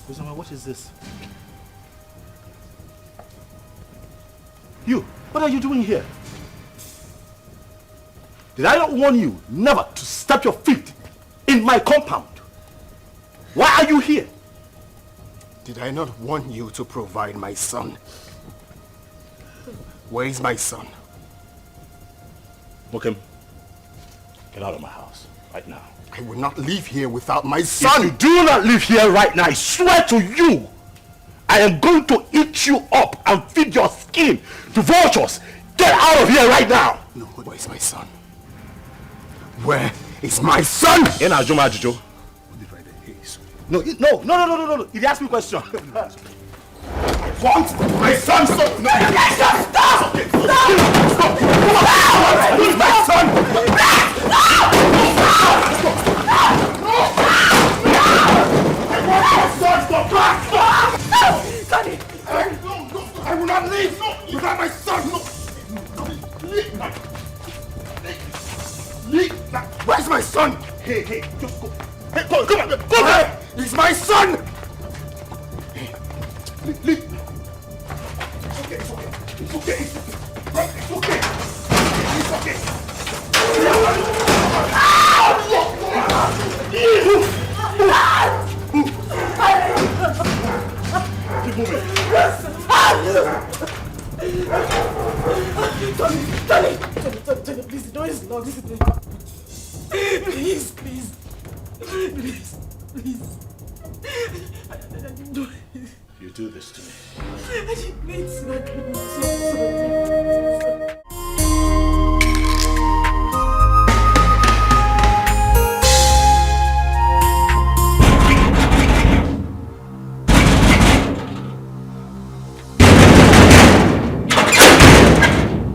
Ozoma, what is this? You, what are you doing here? Did I not warn you never to step your feet in my compound? Why are you here? Did I not warn you to provide my son? Where is my son? Mokem, get out of my house right now. I will not leave here without my son. If you do not leave here right now, I swear to you, I am going to eat you up and feed your skin to vultures. Get out of here right now. No, where is my son? Where is my son? In Ajuma Jojo. No. He asked me a question. What? My son? Stop! No! Stop! Stop! Where is my son? Daddy! I will not leave without my son! Where's my son? Hey, just go. Hey, come on, go there! He's my son! Leave. It's okay. It's okay. Keep moving. Tony, please, the door is locked. Please. You do this to me.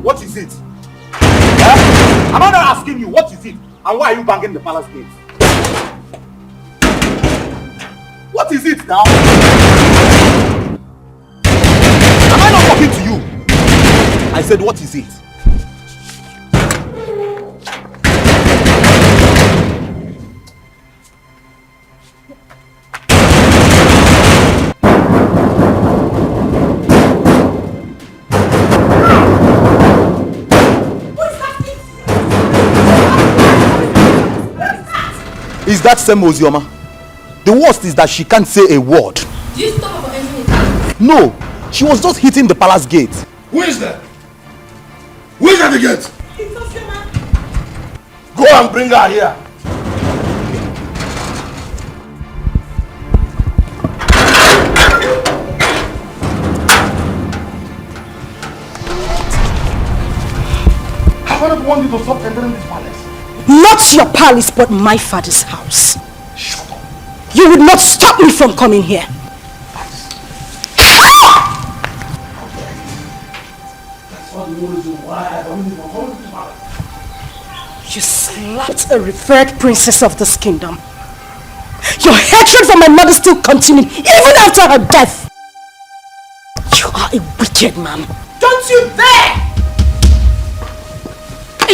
What is it? Am I not asking you what is it? And why are you banging the palace gate? What is it now? Am I not talking to you? I said, what is it? Is that same Ozioma? The worst is that she can't say a word. Do you stop her from entering the house? No, she was just hitting the palace gate. Who is that? Who is at the gate? It's Ozioma. Go and bring her here. Have I not warned you to stop entering this palace? Not your palace, but my father's house. Shut up. You would not stop me from coming here. That's all the reason why I don't even come to this palace. You slapped a revered princess of this kingdom. Your hatred for my mother still continued even after her death. You are a wicked man. Don't you dare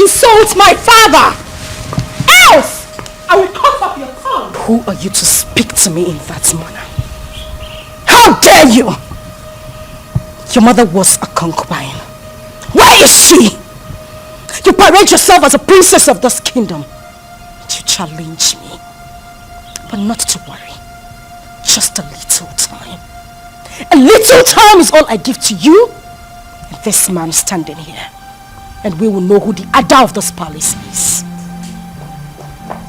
insult my father! Else I will cut off your tongue. Who are you to speak to me in that manner? How dare you! Your mother was a concubine. Where is she? You parade yourself as a princess of this kingdom. You challenge me. But not to worry. Just a little time. A little time is all I give to you and this man standing here. And we will know who the Ada of this palace is.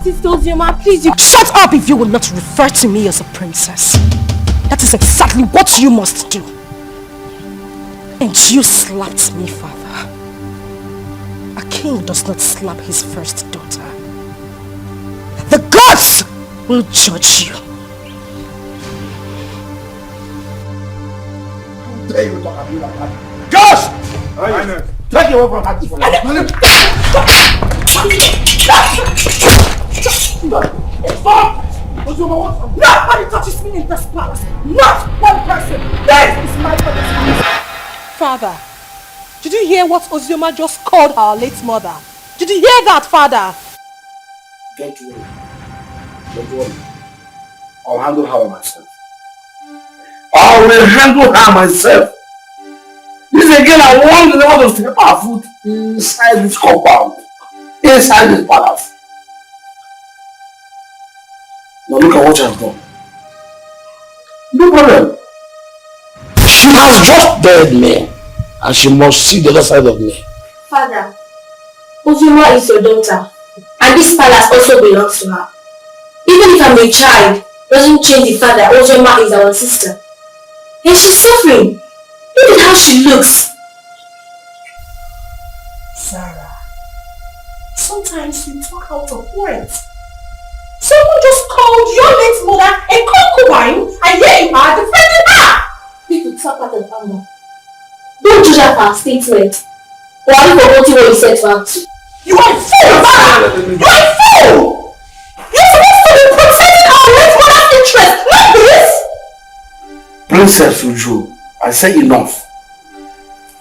Sister Ozioma, please, you... Shut up if you will not refer to me as a princess. That is exactly what you must do. And you slapped me, father. A king does not slap his first daughter. The gods will judge you. How dare you talk to me like that? Gosh! Take you away from her. Stop! Nobody touches me in this palace. Not one person. This is my father's house. Father, did you hear what Ozioma just called our late mother? Did you hear that, Father? Don't worry. Don't worry. I'll handle her myself. I will handle her myself. This again, I want the Lord to step our foot inside this compound. Inside this palace. Now look at what she has done. No problem. She has just dared me. And she must see the other side of me. Father, Ozuma is your daughter. And this palace also belongs to her. Even if I'm a child, doesn't change the fact that Ozuma is our sister. And she's suffering. Look at how she looks. Sarah, sometimes you talk out of words. Someone just called your late mother a concubine, and here you are defending her! People talk out of anger. Don't judge her for her statement. Or are you forgetting what you said to her too? You are a fool, Sarah! You are a fool! You're supposed to be protecting our late mother's interest, not this! Princess Uju, I say enough.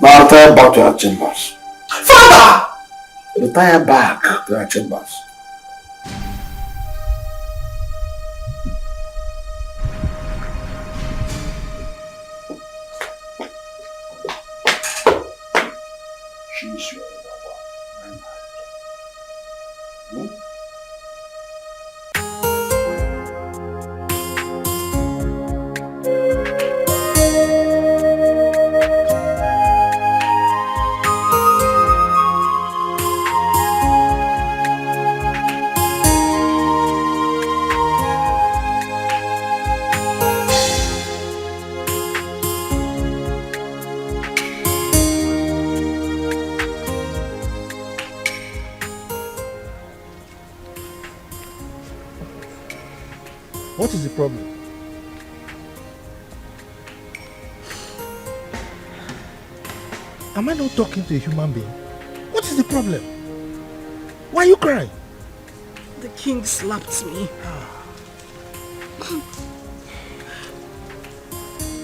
Now retire back to her chambers. Father! Retire back to her chambers. She's your lover. What is the problem? Am I not talking to a human being? What is the problem? Why are you crying? The king slapped me.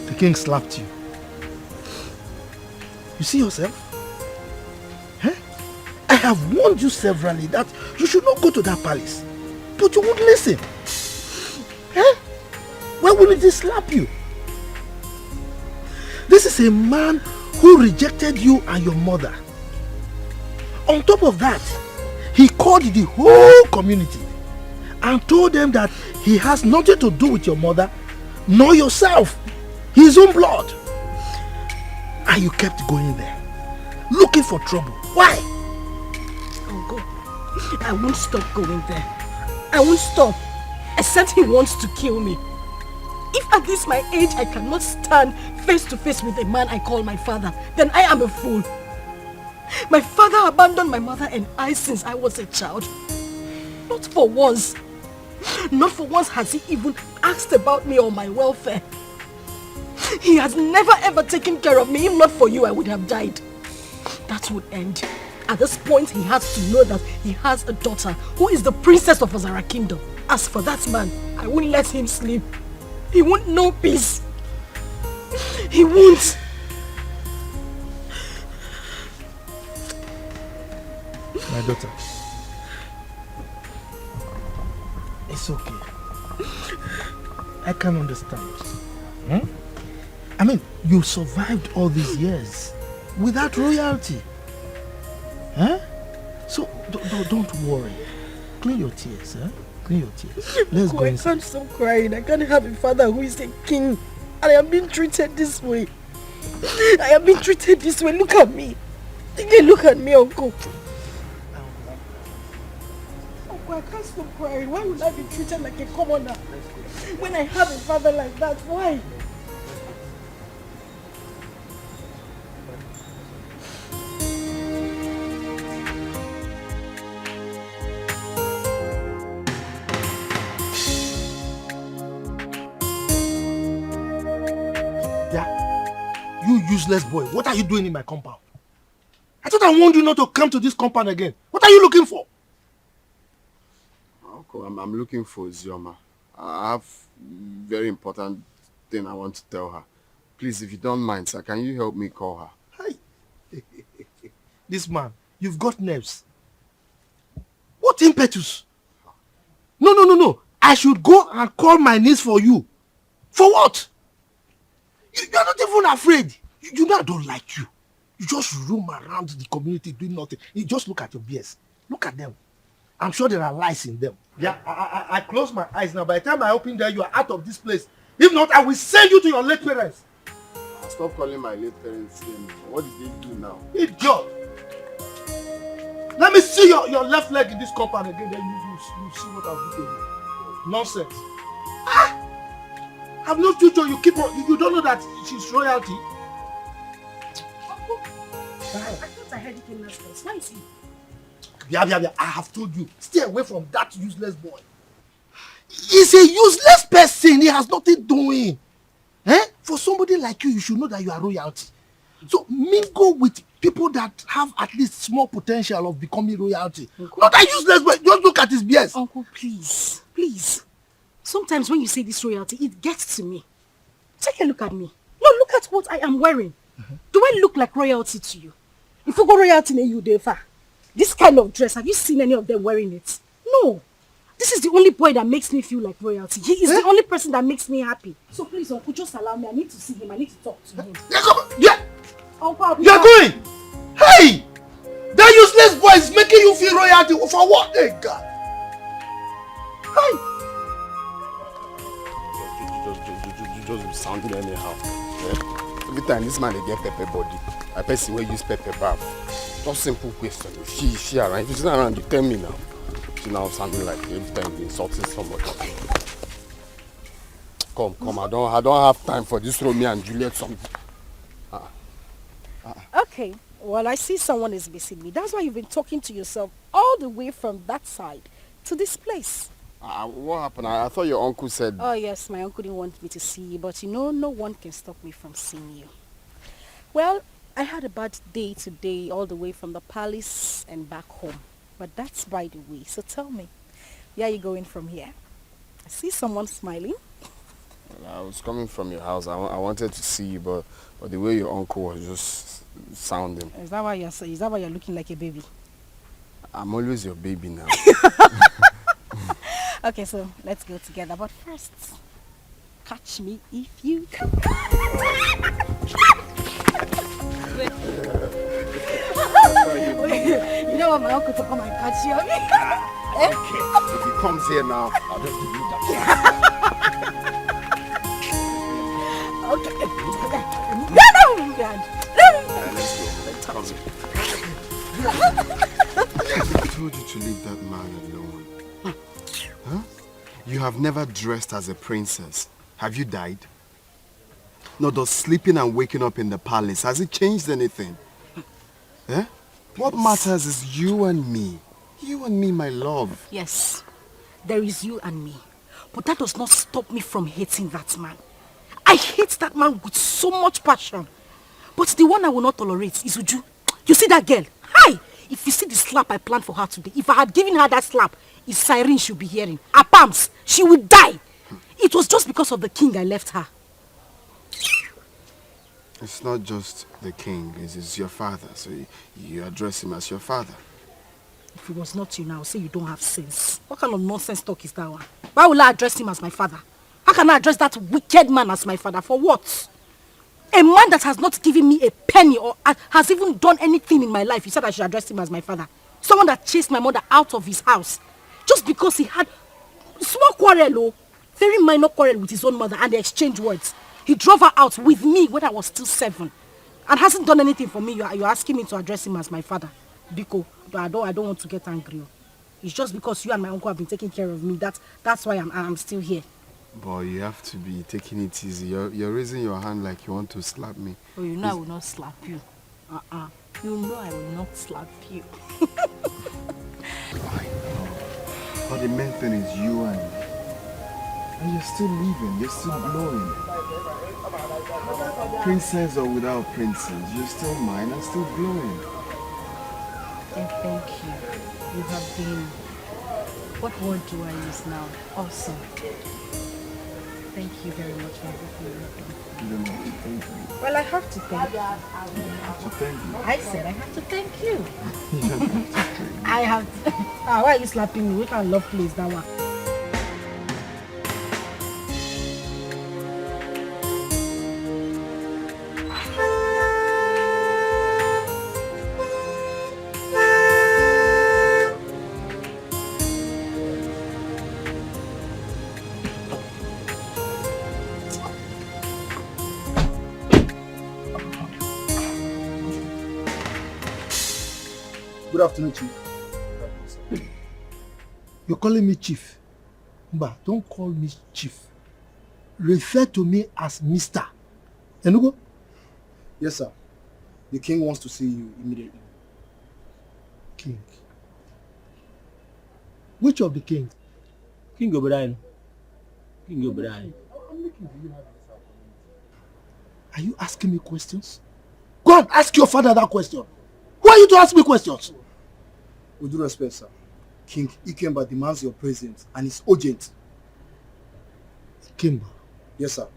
The king slapped you. You see yourself? Huh? I have warned you severally that you should not go to that palace. But you won't listen. Huh? Why wouldn't he slap you? This is a man who rejected you and your mother. On top of that, he called the whole community and told them that he has nothing to do with your mother nor yourself, his own blood. And you kept going there, looking for trouble. Why? I'll go. I won't stop going there. I won't stop, except he wants to kill me. If at this my age I cannot stand face to face with a man I call my father, then I am a fool. My father abandoned my mother and I since I was a child. Not for once. Not for once has he even asked about me or my welfare. He has never ever taken care of me. If not for you, I would have died. That would end. At this point, he has to know that he has a daughter who is the princess of Azara Kingdom. As for that man, I won't let him sleep. He won't know peace. He won't. My daughter, it's okay. I can understand. I mean, you survived all these years without royalty. Huh? So don't worry. Clean your tears, huh? Clean your tears. Let's go inside. I can't stop crying. I can't have a father who is a king. And I am being treated this way. I am being treated this way. Look at me. Look at me, uncle. Uncle, I can't stop crying. Why would I be treated like a commoner when I have a father like that? Why? You useless boy, what are you doing in my compound? I thought I warned you not to come to this compound again. What are you looking for? Uncle, I'm looking for Zioma. I have very important thing I want to tell her. Please, if you don't mind, sir, can you help me call her? Hi. This man, you've got nerves. What impetus? No. I should go and call my niece for you. For what? You are not even afraid. You know I don't like you. You just roam around the community doing nothing. You just look at your beers. Look at them. I'm sure there are lies in them. Yeah, I close my eyes now. By the time I open there, you are out of this place. If not, I will send you to your late parents. Stop calling my late parents name. What did they do now? Idiot! Let me see your left leg in this compound again, then you see what I'll do to you. Nonsense. I've no future. You don't know that she's royalty. Uncle, I thought I heard you came last place. Why is he? Yeah. I have told you. Stay away from that useless boy. He's a useless person. He has nothing doing. For somebody like you should know that you are royalty. So mingle with people that have at least small potential of becoming royalty. Uncle, not that useless boy. Just look at his BS. Uncle, please. Sometimes when you say this royalty, it gets to me. Take a look at me. No, look at what I am wearing. Do I look like royalty to you? If you go royalty in you, Defa. This kind of dress, have you seen any of them wearing it? No. This is the only boy that makes me feel like royalty. He is the only person that makes me happy. So please, Uncle, just allow me. I need to see him. I need to talk to him. Yeah. Uncle, you're going. Hey! That useless boy is making you feel royalty. For what? Hey, God. Hey! You just sounding anyhow. Yeah? Every time this man they get pepper body, I person will use pepper bath. Just simple question. She around. If she's not around, you tell me now. She now sounding like every time you insulting somebody. Come. I don't have time for this Romeo and Juliet song. Okay. Well, I see someone is missing me. That's why you've been talking to yourself all the way from that side to this place. What happened? I thought your uncle said... Oh, yes. My uncle didn't want me to see you. But no one can stop me from seeing you. Well, I had a bad day today all the way from the palace and back home. But that's by the way. So tell me, where are you going from here? I see someone smiling. Well, I was coming from your house. I wanted to see you, but the way your uncle was just sounding. Is that why you're looking like a baby? I'm always your baby now. Okay, so let's go together. But first, catch me if you can. You don't want my uncle to come and catch you, okay? Okay. If he comes here now, I'll just give you that. Okay. Let's go. I told you to leave that man alone. Huh? You have never dressed as a princess. Have you died? No, does sleeping and waking up in the palace, has it changed anything? Eh? What matters is you and me. You and me, my love. Yes, there is you and me. But that does not stop me from hating that man. I hate that man with so much passion. But the one I will not tolerate is Uju. You see that girl? Hi! If you see the slap I planned for her today, if I had given her that slap, it's siren she'll be hearing. Her palms, she would die. It was just because of the king I left her. It's not just the king, it's your father, so you address him as your father. If it was not you now, say you don't have sense. What kind of nonsense talk is that one? Why will I address him as my father? How can I address that wicked man as my father? For what? A man that has not given me a penny or has even done anything in my life, you said I should address him as my father. Someone that chased my mother out of his house just because he had small quarrel, very minor quarrel with his own mother, and they exchanged words. He drove her out with me when I was still 7 and hasn't done anything for me. You're asking me to address him as my father. Biko, but I don't want to get angry. It's just because you and my uncle have been taking care of me. That's why I'm still here. Boy, you have to be taking it easy. You're raising your hand like you want to slap me. Oh, you know I will not slap you. You know I will not slap you. I know. But the main thing is you and me. And you're still living, you're still glowing. Princess or without princess, you're still mine and still glowing. And thank you. You have been, what word do I use now? Awesome. Thank you very much for everything. You don't have to thank me. Well, I have to thank you. You have to thank you. I said I have to thank you. You don't have to thank me. I have to. Why are you slapping me? We can't love place that one. Good afternoon, Chief. You're calling me Chief. Mba, don't call me Chief. Refer to me as Mr. Enugo? Yes, sir. The king wants to see you immediately. King. Which of the king? King Obrien. King Obrien. Are you asking me questions? Go and ask your father that question. Who are you to ask me questions? With due respect, sir. King Ikemba demands your presence and it's urgent. Ikemba? Yes, sir.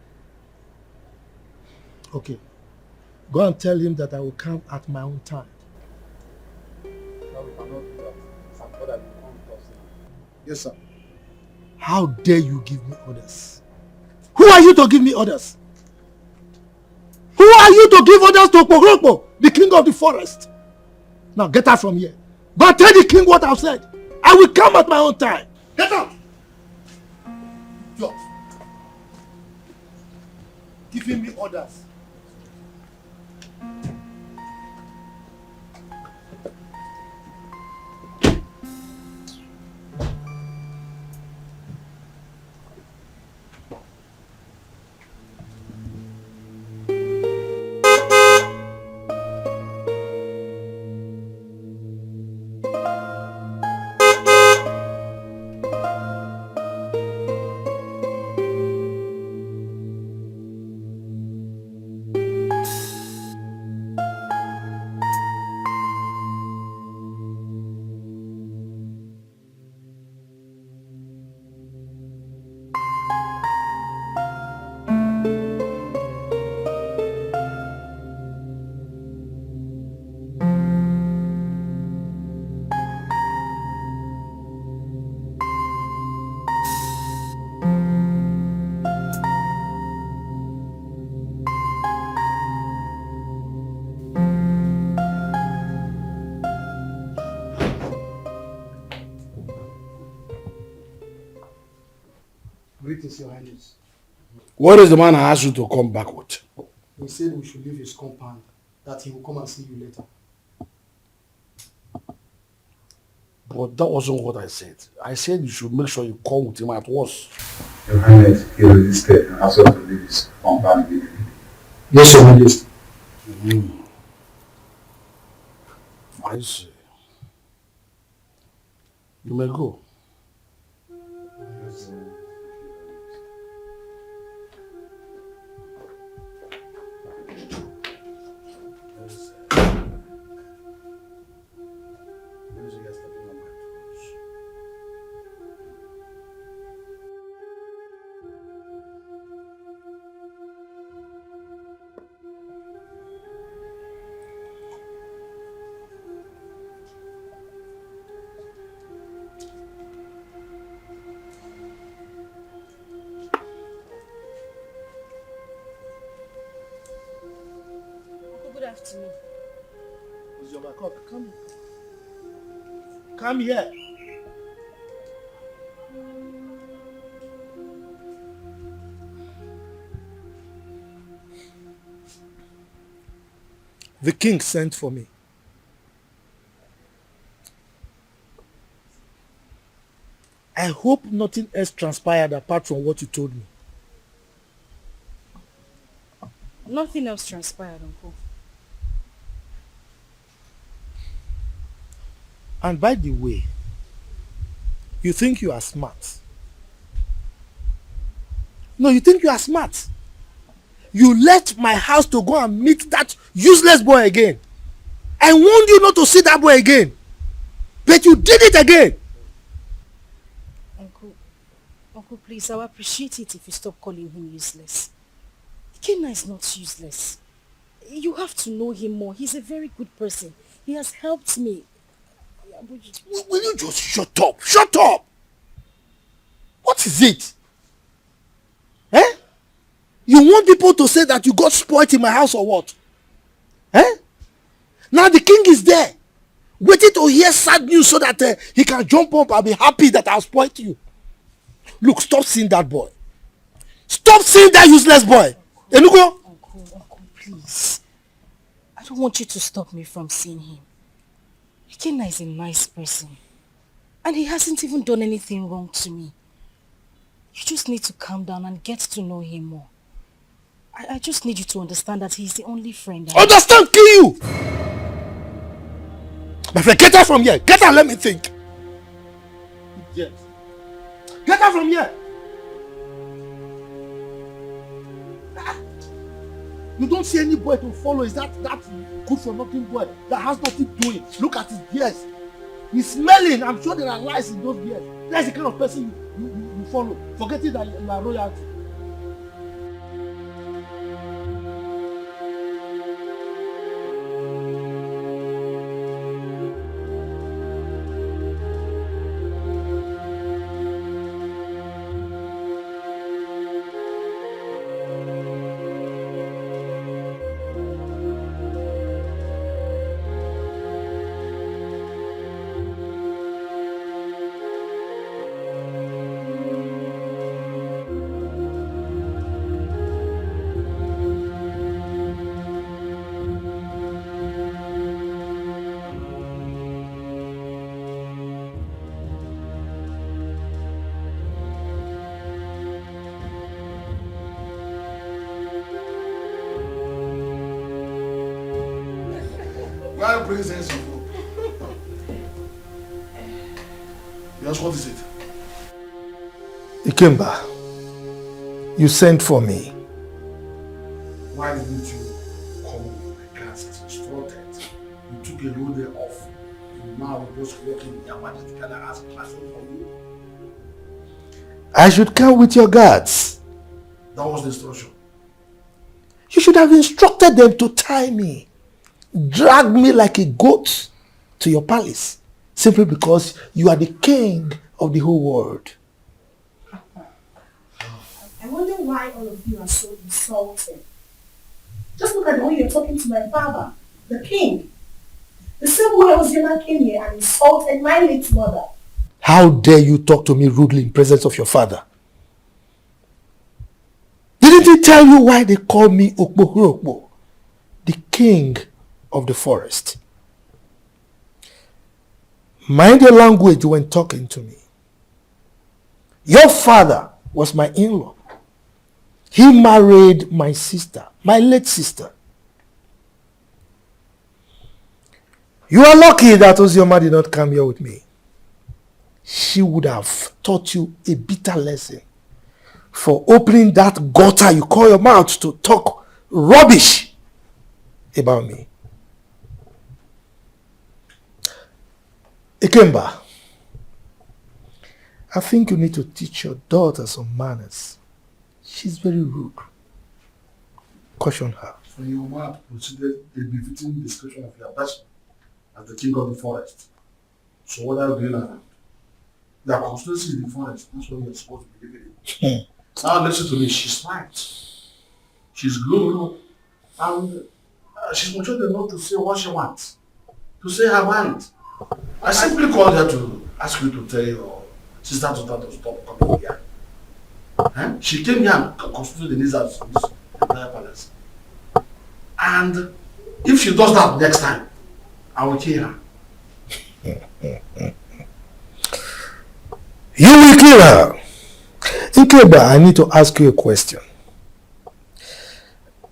Okay. Go and tell him that I will come at my own time. No, we cannot do that. Some father will come with us now. Yes, sir. How dare you give me orders? Who are you to give me orders? Who are you to give orders to Pogrokpo, the king of the forest? Now get out from here. Go and tell the king what I've said. I will come at my own time. Get out! Yo. Giving me orders. Greetings, Your Highness. What is the man I asked you to come back with? He said we should leave his compound, that he will come and see you later. But that wasn't what I said. I said you should make sure you come with him at once. Your Highness, he resisted and asked us to leave his compound immediately. Yes, Your Highness. I see. You may go. Come here. The king sent for me. I hope nothing else transpired apart from what you told me. Nothing else transpired, Uncle. And by the way, you think you are smart. No, you think you are smart. You left my house to go and meet that useless boy again. I warned you not to see that boy again. But you did it again. Uncle, please, I would appreciate it if you stop calling him useless. Kenna is not useless. You have to know him more. He's a very good person. He has helped me. Will you just shut up? Shut up! What is it? Eh? You want people to say that you got spoiled in my house or what? Eh? Now the king is there, waiting to hear sad news so that he can jump up and be happy that I spoiled you. Look, stop seeing that boy. Stop seeing that useless boy. Enugo? Uncle, please. I don't want you to stop me from seeing him. Ikenna is a nice person. And he hasn't even done anything wrong to me. You just need to calm down and get to know him more. I just need you to understand that he's the only friend I have. Understand, kill you! My friend, get out from here. Get out, let me think. Yes. Get out from here. You don't see any boy to follow. Is that good for nothing boy that has nothing doing? Look at his beard. He's smelling. I'm sure there are lies in those beards. That's the kind of person you follow. Forgetting that you are royalty. Why bring sense of hope? Yes, what is it? Ikemba, you sent for me. Why didn't you come with my class as instructed? You took a whole day off. And now we're just working in Yamada together as a classroom for you. I should come with your guards. That was the instruction. You should have instructed them to tie me, drag me like a goat to your palace, simply because you are the king of the whole world. I wonder why all of you are so insulting. Just look at the way you're talking to my father, the king. The same way Ozioma came here and insulted my late mother. How dare you talk to me rudely in presence of your father? Didn't he tell you why they call me Okpo, the king of the forest? Mind your language when talking to me. Your father was my in-law. He married my sister, my late sister. You are lucky that Ozioma did not come here with me. She would have taught you a bitter lesson for opening that gutter you call your mouth to talk rubbish about me. Ikemba, I think you need to teach your daughter some manners. She's very rude. Caution her. So your mother considered a befitting description of your person as the king of the forest. So what are you doing now? Your constituency in the forest. That's what you're supposed to be living in. Now listen to me. She's smart. She's good. And she's mature enough to say what she wants. To say her mind. I simply called her to ask you to tell your sister to stop coming here. She came here and constituted the needs of this entire palace. And if she does that next time, I will kill her. You will kill her. Ikemba, I need to ask you a question.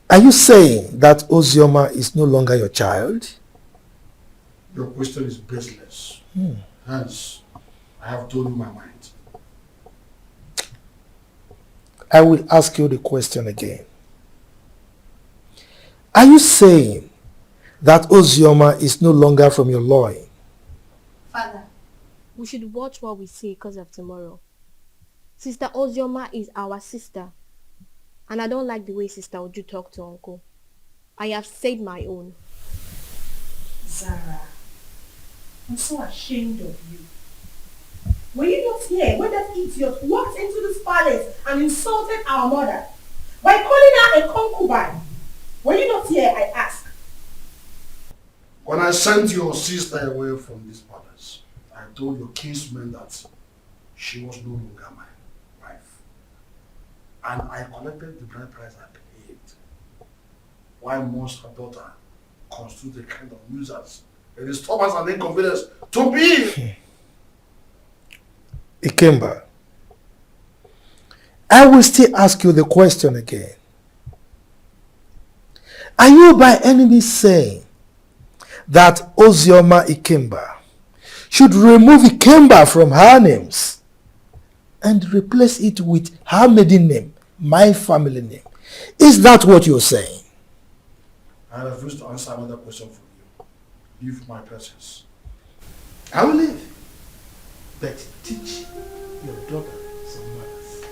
Are you saying that Ozioma is no longer your child? Your question is baseless. Hence, I have told you my mind. I will ask you the question again. Are you saying that Ozioma is no longer from your loin? Father, we should watch what we say because of tomorrow. Sister Ozioma is our sister. And I don't like the way Sister Uju talk to Uncle. I have said my own. Zara, I'm so ashamed of you. Were you not here when that idiot walked into this palace and insulted our mother by calling her a concubine? Were you not here, I ask? When I sent your sister away from this palace, I told your kinsman that she was no longer my wife. And I collected the bride price I paid. Why must her daughter constitute a kind of nuisance A disturbance and inconvenience to me. Ikemba, I will still ask you the question again. Are you by any means saying that Ozioma Ikemba should remove Ikemba from her names and replace it with her maiden name, my family name? Is that what you're saying? I refuse to answer another question from you. Leave my presence. I will leave. But teach your daughter some manners.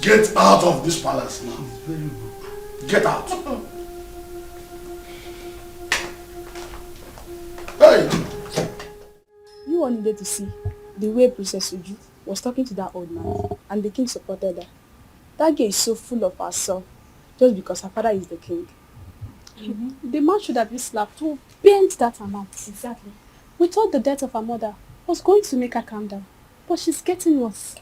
Get out of this palace now. She's very rude. Get out. Hey! You all needed to see the way Princess Uju was talking to that old man, and the king supported her. That girl is so full of herself just because her father is the king. The man should have been slapped to bend that amount. Exactly. We thought the death of her mother was going to make her calm down, but she's getting worse.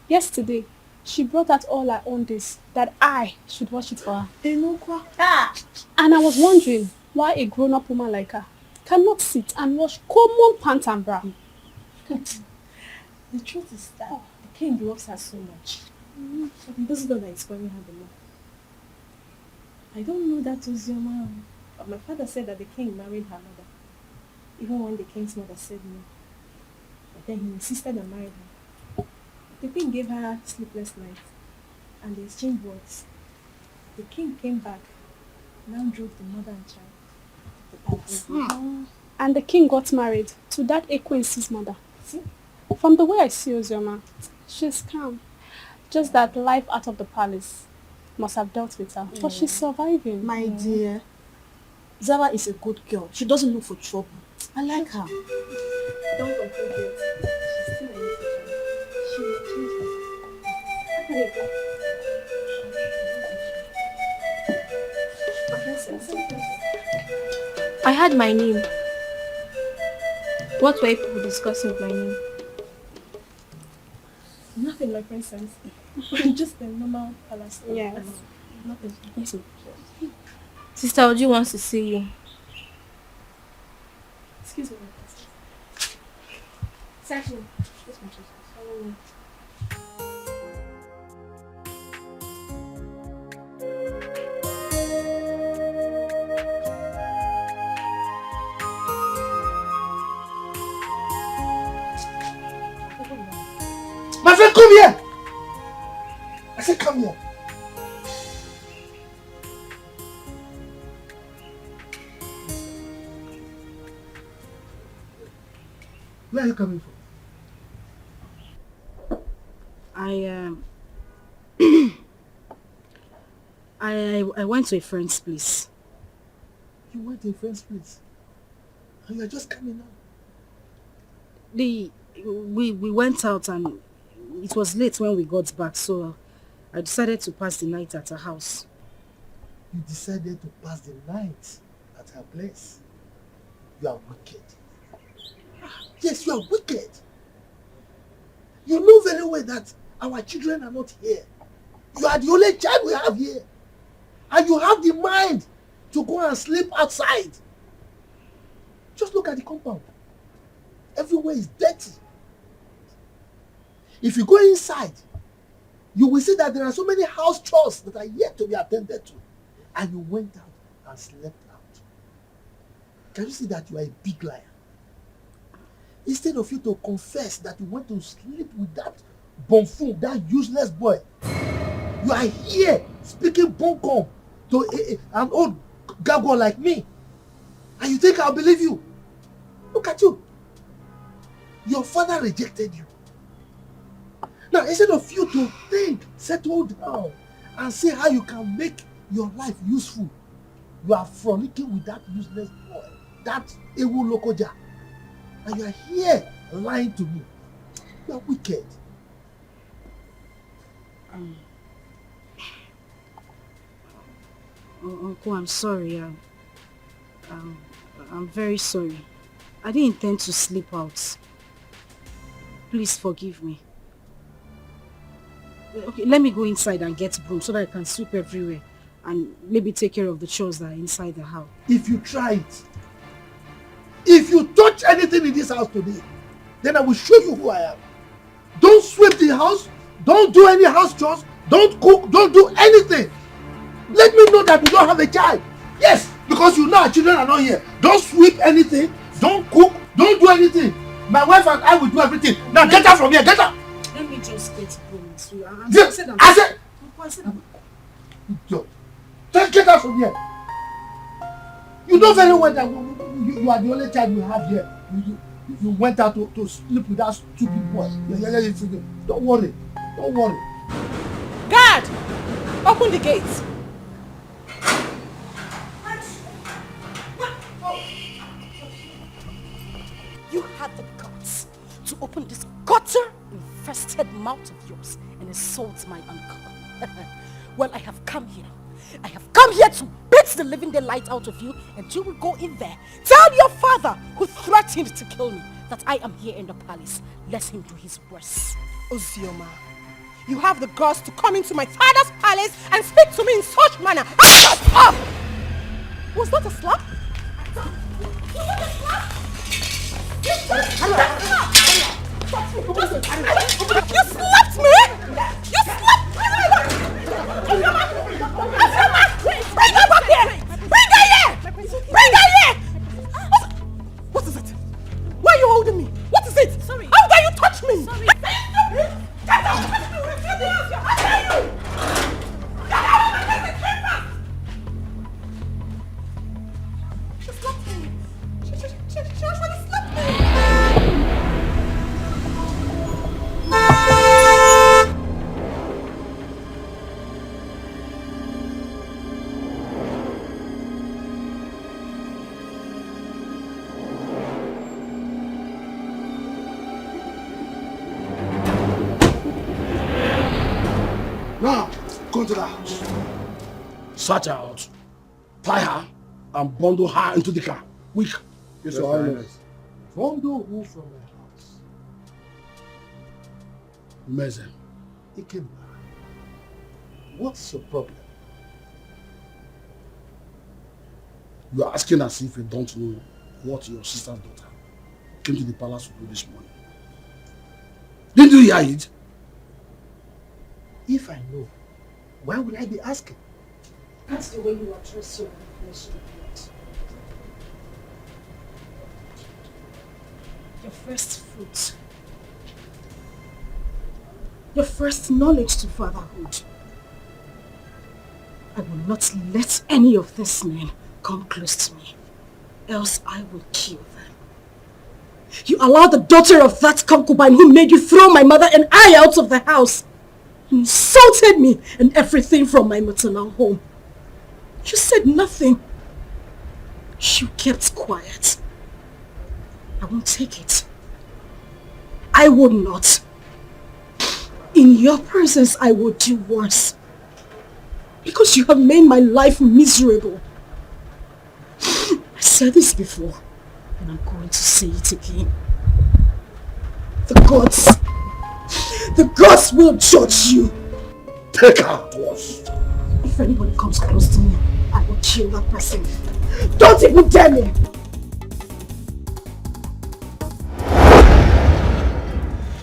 Yesterday, she brought out all her own days that I should watch it for her. And I was wondering why a grown-up woman like her cannot sit and wash common pant and bra. The truth is that the king loves her so much. This is not that it's spoiling her the more. I don't know that was your mom, but my father said that the king married her mother, even when the king's mother said no. But then he insisted on marrying her. The king gave her sleepless nights, and they exchanged words. The king came back, now drove the mother and child to the palace. And the king got married to that Ekwensi's mother. See? From the way I see Ozioma, she's calm. Just that life out of the palace must have dealt with her. But she's surviving. My dear, Zara is a good girl. She doesn't look for trouble. I like her. Don't conclude yet. She's still a little child. She will change her. I had my name. What were people discussing with my name? Nothing, my princess. Just a normal palace. Yes. Nothing. Yes. Sister Uju wants to see you. Excuse me, my princess. Exactly. Yes, my princess. My friend, come here! I said come here. Where are you coming from? I went to a friend's place. You went to a friend's place? And you are just coming out? We went out and it was late when we got back, so I decided to pass the night at her house. You decided to pass the night at her place? You are wicked. Yes, you are wicked. You know very well that our children are not here. You are the only child we have here. And you have the mind to go and sleep outside. Just look at the compound. Everywhere is dirty. If you go inside, you will see that there are so many house chores that are yet to be attended to. And you went out and slept out. Can you see that you are a big liar? Instead of you to confess that you went to sleep with that buffoon, that useless boy, you are here speaking bunkum to an old gargoyle like me. And you think I'll believe you? Look at you. Your father rejected you. Now, instead of you to think, settle down, and see how you can make your life useful, you are frolicking with that useless boy, that Ewu Lokoja. And you are here lying to me. You are wicked. Uncle, I'm sorry. I'm very sorry. I didn't intend to sleep out. Please forgive me. Okay, let me go inside and get broom so that I can sweep everywhere and maybe take care of the chores that are inside the house. If you try it, If you touch anything in this house today, then I will show you who I am. Don't sweep the house. Don't do any house chores. Don't cook. Don't do anything. Let me know that you don't have a child. Yes, because you know our children are not here. Don't sweep anything. Don't cook. Don't do anything. My wife and I will do everything. Now get out from here. Get out. Let me just get home. I said. Just get out from here. You know very well that you are the only child we have here. You went out to sleep with that stupid boy. Don't worry. Don't worry. Guard! Open the gate. You had the guts to open this gutter-infested mouth of yours and insult my uncle. Well, I have come here. I have come here to beat the living daylight out of you, and you will go in there. Tell your father, who threatened to kill me, that I am here in the palace. Let him do his worst. Ozioma, you have the guts to come into my father's palace and speak to me in such manner. Shut up! Was that a slap? Was that a slap? You slapped me! You slapped me! Bring her back here! Bring her here! Bring her here! What is it? Why are you holding me? What is it? Sorry. How dare you touch me? Sorry. Get out of my face! How dare you? Get out of my face! She slapped me. She actually slapped me. Now, go to the house. Search her out. Tie her and bundle her into the car. Quick. Yes, Your Highness. Bundle who from the house? Meze. Ikemba. What's your problem? You are asking as if you don't know what your sister's daughter came to the palace to do this morning. Didn't you hear it? If I know, why would I be asking? That's the way you address your flesh and blood. Your first fruit. Your first knowledge to fatherhood. I will not let any of these men come close to me, else I will kill them. You allowed the daughter of that concubine who made you throw my mother and I out of the house. You insulted me and everything from my maternal home. You said nothing. You kept quiet. I won't take it. I would not. In your presence, I will do worse. Because you have made my life miserable. I said this before, and I'm going to say it again. The gods will judge you. Take her to us. If anybody comes close to me, I will kill that person. Don't even dare me!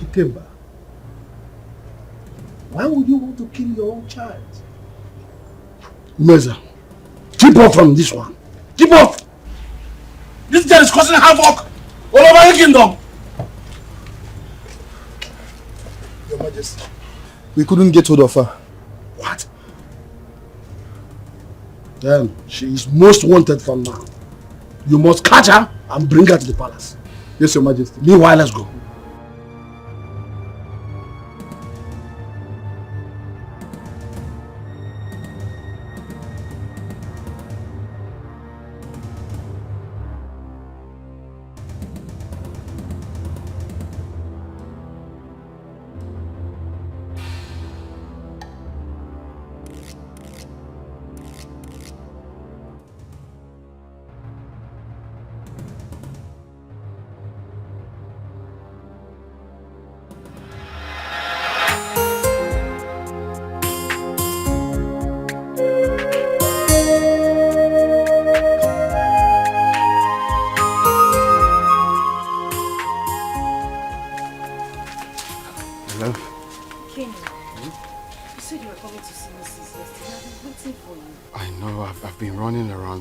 Ikemba, why would you want to kill your own child? Meza, keep off from this one. Keep off! This girl is causing havoc all over the kingdom. Your Majesty, we couldn't get hold of her. What? Then she is most wanted from now. You must catch her and bring her to the palace. Yes, Your Majesty. Meanwhile, let's go.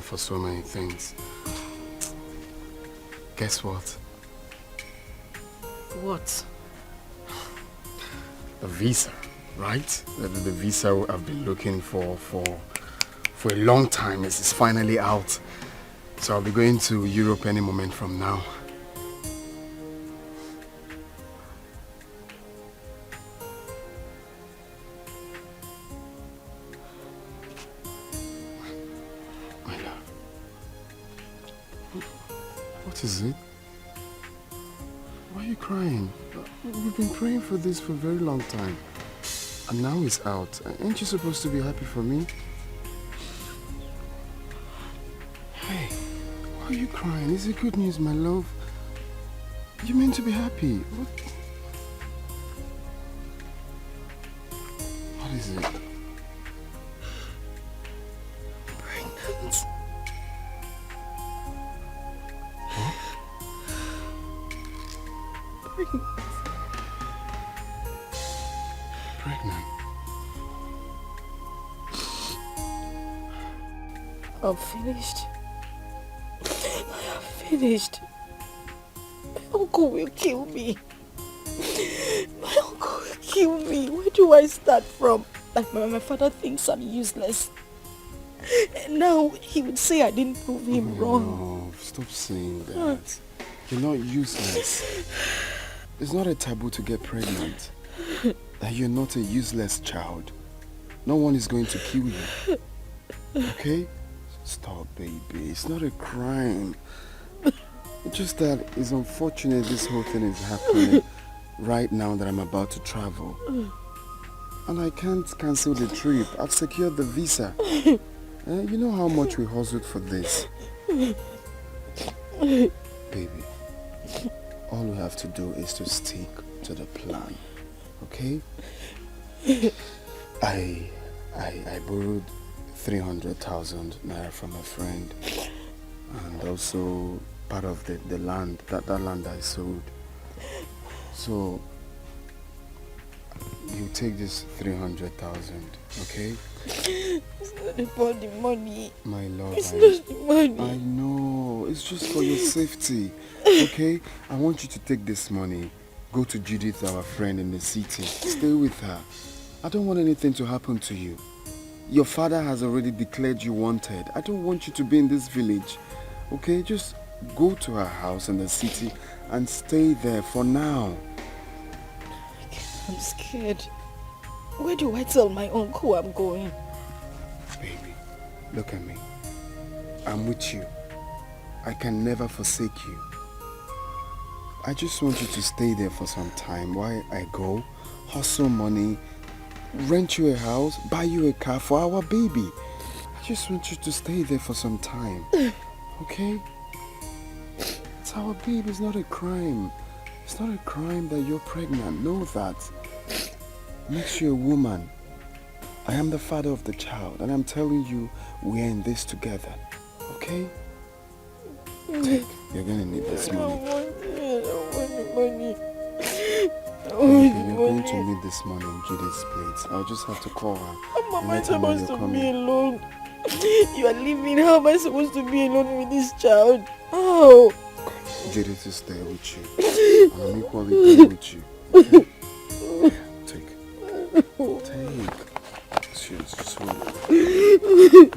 for so many things. Guess what? What? The visa, right? The visa I've been looking for a long time is finally out. So I'll be going to Europe any moment from now. My love. What is it? Why are you crying? We've been praying for this for a very long time. And now it's out. Ain't you supposed to be happy for me? Hey, why are you crying? Is it good news, my love? You meant to be happy. What is it? Pregnant. Huh? Pregnant. I'm finished. I am finished. My uncle will kill me. My uncle will kill me. Where do I start from? Like my father thinks I'm useless. And now he would say I didn't prove him wrong. No, stop saying that. You're not useless. It's not a taboo to get pregnant. That you're not a useless child. No one is going to kill you. Okay? Stop, baby. It's not a crime. It's just that it's unfortunate this whole thing is happening right now that I'm about to travel. And I can't cancel the trip. I've secured the visa. You know how much we hustled for this. Baby, all we have to do is to stick to the plan. Okay? I borrowed 300,000 naira from a friend, and also part of the land, that land I sold. So you take this 300,000, okay? It's not about the money. My love, it's not the money. I know, it's just for your safety, okay? I want you to take this money, go to Judith, our friend in the city, stay with her. I don't want anything to happen to you. Your father has already declared you wanted. I don't want you to be in this village, okay? Just go to her house in the city and stay there for now. I'm scared. Where do I tell my uncle I'm going? Baby, look at me. I'm with you. I can never forsake you. I just want you to stay there for some time while I go, hustle money, rent you a house, buy you a car for our baby. I just want you to stay there for some time. Okay? It's our baby, it's not a crime. It's not a crime that you're pregnant. Know that. Makes you a woman. I am the father of the child, and I'm telling you, we're in this together. Okay? Take. You're gonna need this money. I don't want the money. You're going to need this money in Judith's place. I'll just have to call her. How am I supposed to be alone? You are leaving. How am I supposed to be alone with this child? Oh. Judith is there with you. And I'm equally there with you. Okay? Take. Cheers. Just hold it.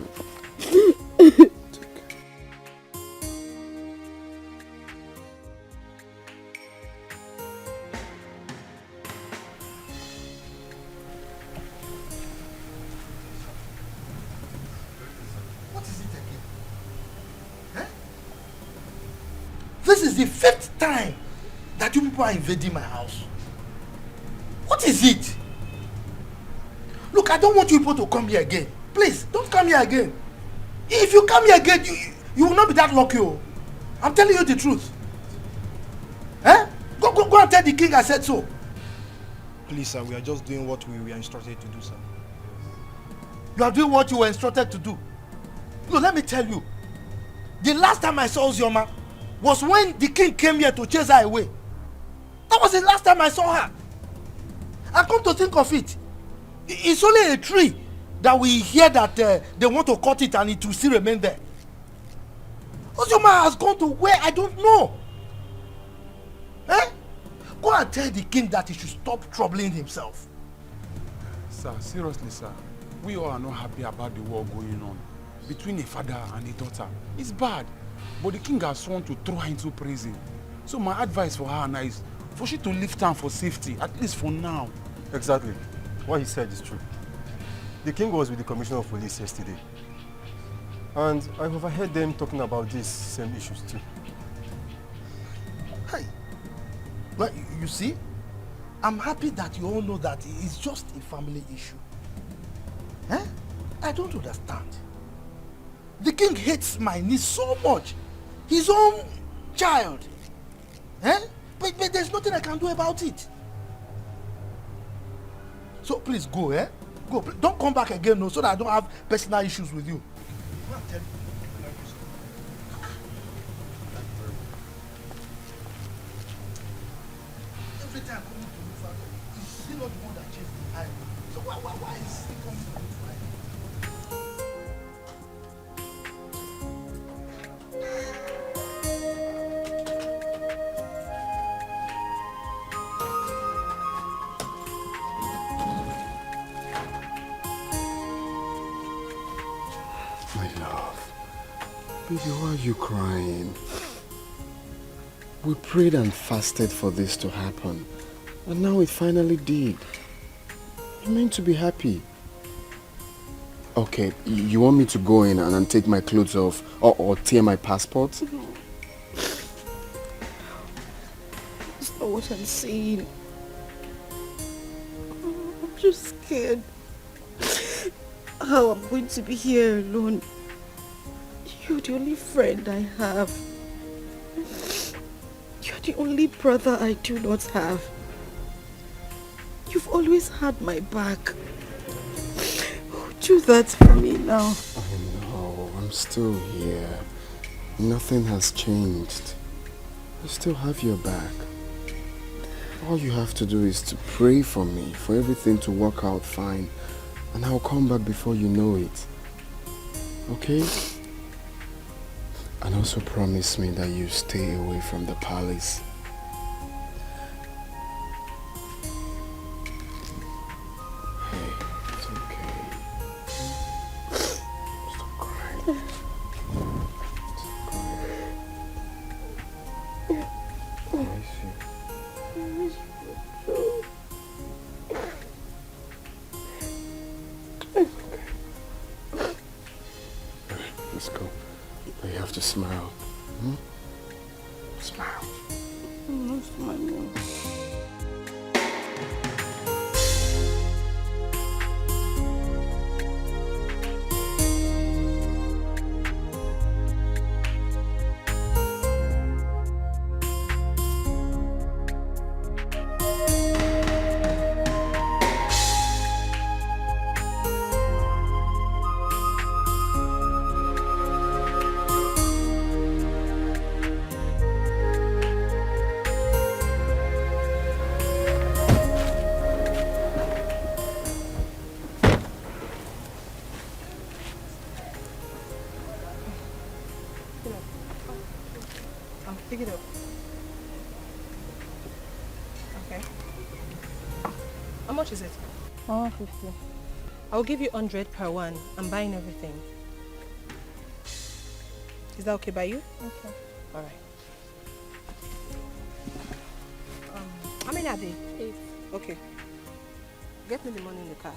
Take. This is the 5th time that you people are invading my house. What is it? Look, I don't want you people to come here again. Please, don't come here again. If you come here again, you will not be that lucky. Oh. I'm telling you the truth. Eh? Go and tell the king I said so. Please, sir, we are just doing what we were instructed to do, sir. You are doing what you were instructed to do. No, let me tell you. The last time I saw Ozioma was when the king came here to chase her away. That was the last time I saw her. And come to think of it, it's only a tree that we hear that they want to cut it and it will still remain there. Ozoma has gone to where I don't know. Eh? Go and tell the king that he should stop troubling himself. Sir, seriously, sir. We all are not happy about the war going on between a father and a daughter. It's bad. But the king has sworn to throw her into prison. So my advice for her now is for she to leave town for safety, at least for now. Exactly. What he said is true. The king was with the commissioner of police yesterday. And I overheard them talking about these same issues too. Hey, well, you see, I'm happy that you all know that it's just a family issue. Eh? I don't understand. The king hates my niece so much. His own child. Eh? But there's nothing I can do about it. So please go, eh? Go. Don't come back again, no, so that I don't have personal issues with you. Every time coming to me, father, is still not the one that chased the eye. So why is he coming to me? Baby, why are you crying? We prayed and fasted for this to happen. And now it finally did. You're meant to be happy. Okay, you want me to go in and take my clothes off or tear my passport? No. That's not what I'm saying. I'm just scared. How I'm going to be here alone. You're the only friend I have. You're the only brother I do not have. You've always had my back. Do that for me now. I know, I'm still here. Nothing has changed. I still have your back. All you have to do is to pray for me, for everything to work out fine. And I'll come back before you know it. Okay? And also promise me that you stay away from the palace. Hey, it's okay. Stop crying. Stop crying. I miss you. I miss you too. Okay. Alright, let's go. But you have to smile. Hmm? Smile. I'm not smiling. Pick it up. Okay. How much is it? 150. I'll give you 100 per one. I'm buying everything. Is that okay by you? Okay. All right. How many are they? 8. Okay. Get me the money in the car.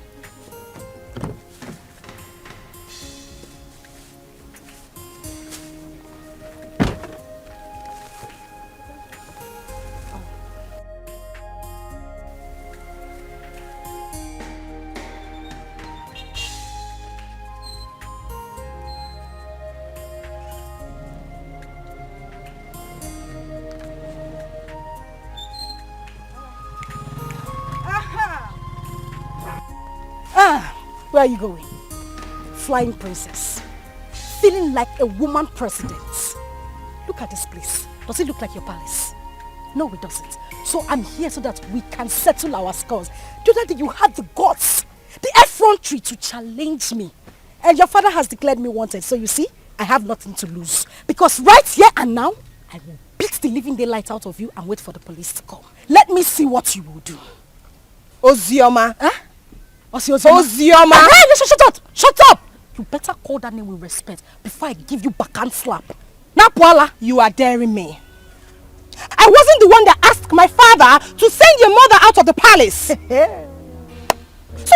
Where are you going? Flying princess. Feeling like a woman president. Look at this place. Does it look like your palace? No, it doesn't. So I'm here so that we can settle our scores. The other day you had the guts, the effrontery to challenge me. And your father has declared me wanted. So you see, I have nothing to lose. Because right here and now, I will beat the living daylight out of you and wait for the police to come. Let me see what you will do. Ozioma. Huh? Ozioma. Hey, listen, shut up! Shut up! You better call that name with respect before I give you backhand slap. Now, Paula, you are daring me. I wasn't the one that asked my father to send your mother out of the palace. So why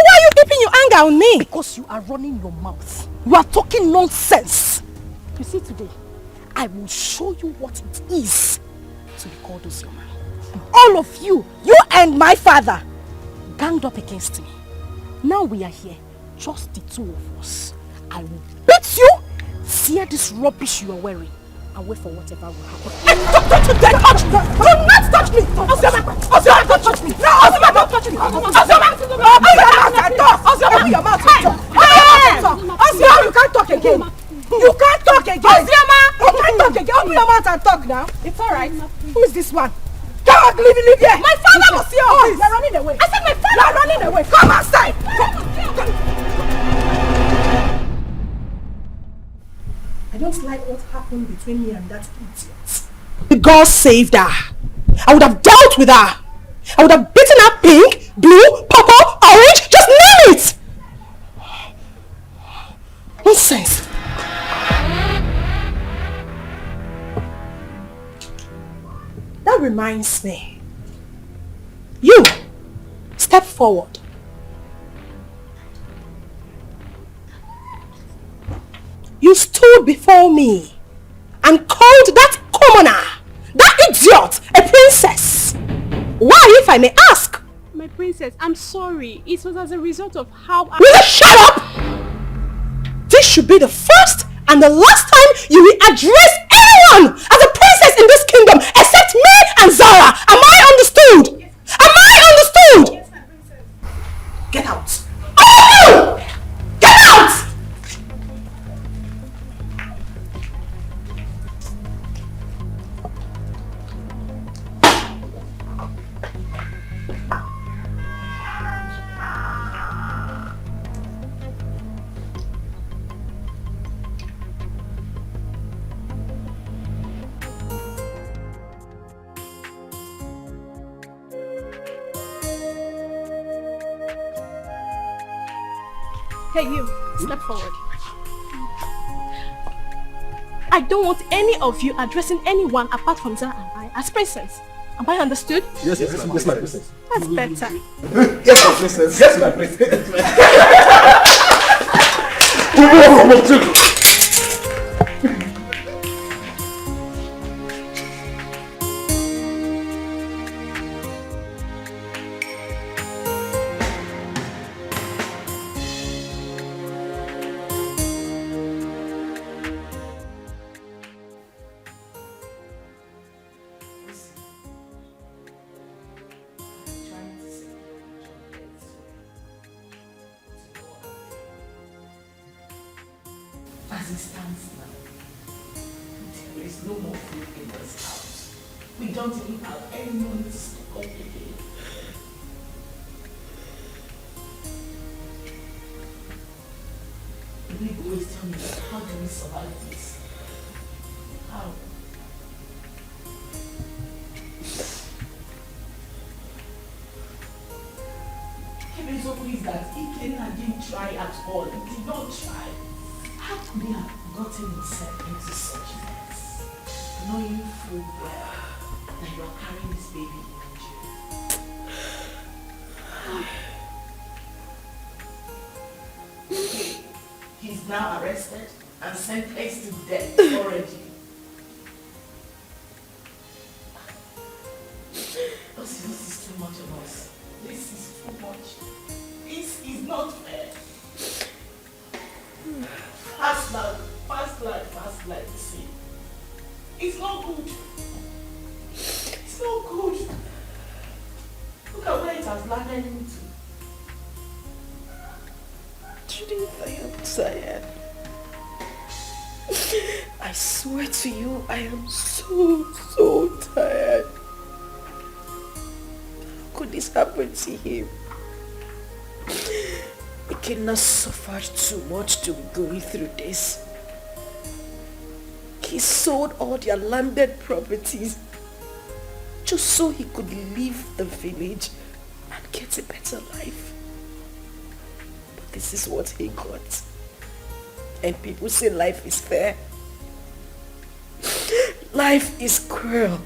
are you keeping your anger on me? Because you are running your mouth. You are talking nonsense. You see, today, I will show you what it is to be called Ozioma. All of you, you and my father, ganged up against me. Now we are here, just the two of us. I will beat you, tear this rubbish you are wearing, and wait for whatever will happen. Don't you dare touch me! Do not touch me! Ozioma, don't touch me! No, Ozioma, don't touch me! Ozioma, open your mouth and talk! Ozioma, you can't talk again! You can't talk again! Ozioma! You can't talk again! Open your mouth and talk now! It's alright. Who is this one? Come on, leave here! My father was here! Oh, you're running away! I said my father! You're running away! Come outside! I don't like what happened between me and that idiot. God saved her. I would have dealt with her. I would have beaten her pink, blue, purple, orange, just name it! Nonsense. That reminds me. You, step forward. You stood before me and called that commoner, that idiot, a princess. Why, if I may ask? My princess, I'm sorry. It was as a result of how I... Will you shut up? This should be the first and the last time you will address anyone as a princess in this kingdom except me and Zara. Am I understood? Am I understood? Yes, my princess. Get out. Oh! Get out! Hey, you, step forward. I don't want any of you addressing anyone apart from Zara and I as princess. Am I understood? Yes, my princess. That's better. Yes, my princess. Yes, my princess. As it stands now, there is no more food in this house. We don't even have any money to stock up again. The big boys tell me, how do we survive this? How? Kevin so pleased that Ikenna didn't try at all. He did not try. How could he have gotten himself into such a mess, knowing full well that you are carrying this baby in you? He's now arrested and sentenced to death already. This is too much of us. This is too much. This is not fair. Fast life, see. It's not good. It's not good. Look at where it has landed into. Chidi, I am tired. I swear to you, I am so tired. How could this happen to him? We cannot suffer too much to be going through this. He sold all their landed properties just so he could leave the village and get a better life. But this is what he got. And people say life is fair. Life is cruel.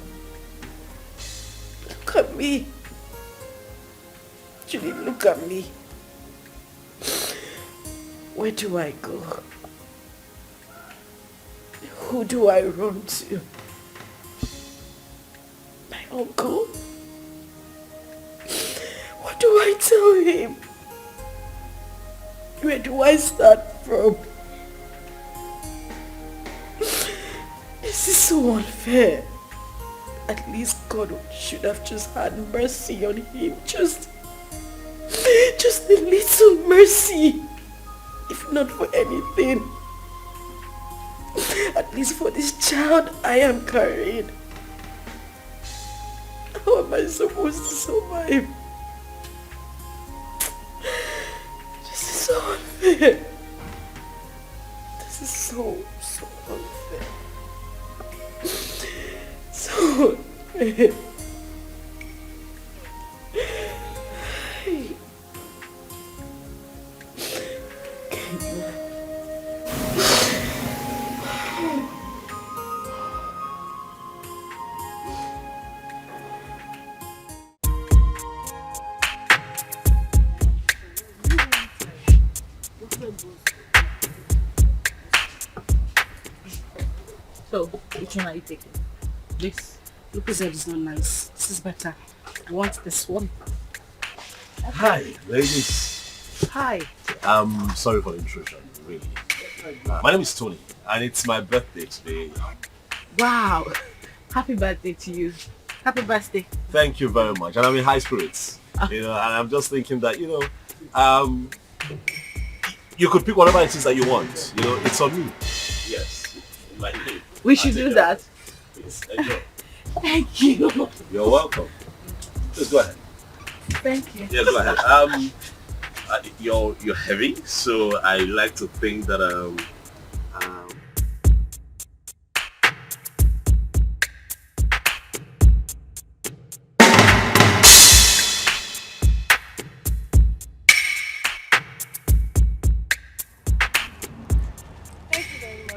Look at me. Julie, look at me. Where do I go? Who do I run to? My uncle? What do I tell him? Where do I start from? This is so unfair. At least God should have just had mercy on him. Just a little mercy. If not for anything. At least for this child I am carrying. How am I supposed to survive? This is so unfair. This is so unfair. So unfair. So, which one are you taking? This? Look, said it's not nice. This is better. I want this one. Hi, ladies. Hi. I'm sorry for the intrusion, really. My name is Tony, and it's my birthday today. Wow. Happy birthday to you. Happy birthday. Thank you very much, and I'm in high spirits. You know, and I'm just thinking that, you could pick whatever it is that you want. You know, it's on me. Yes. We should do that. Please, enjoy. Thank you. You're welcome. Just go ahead. Thank you. Yeah, go ahead. You're heavy, so I like to think that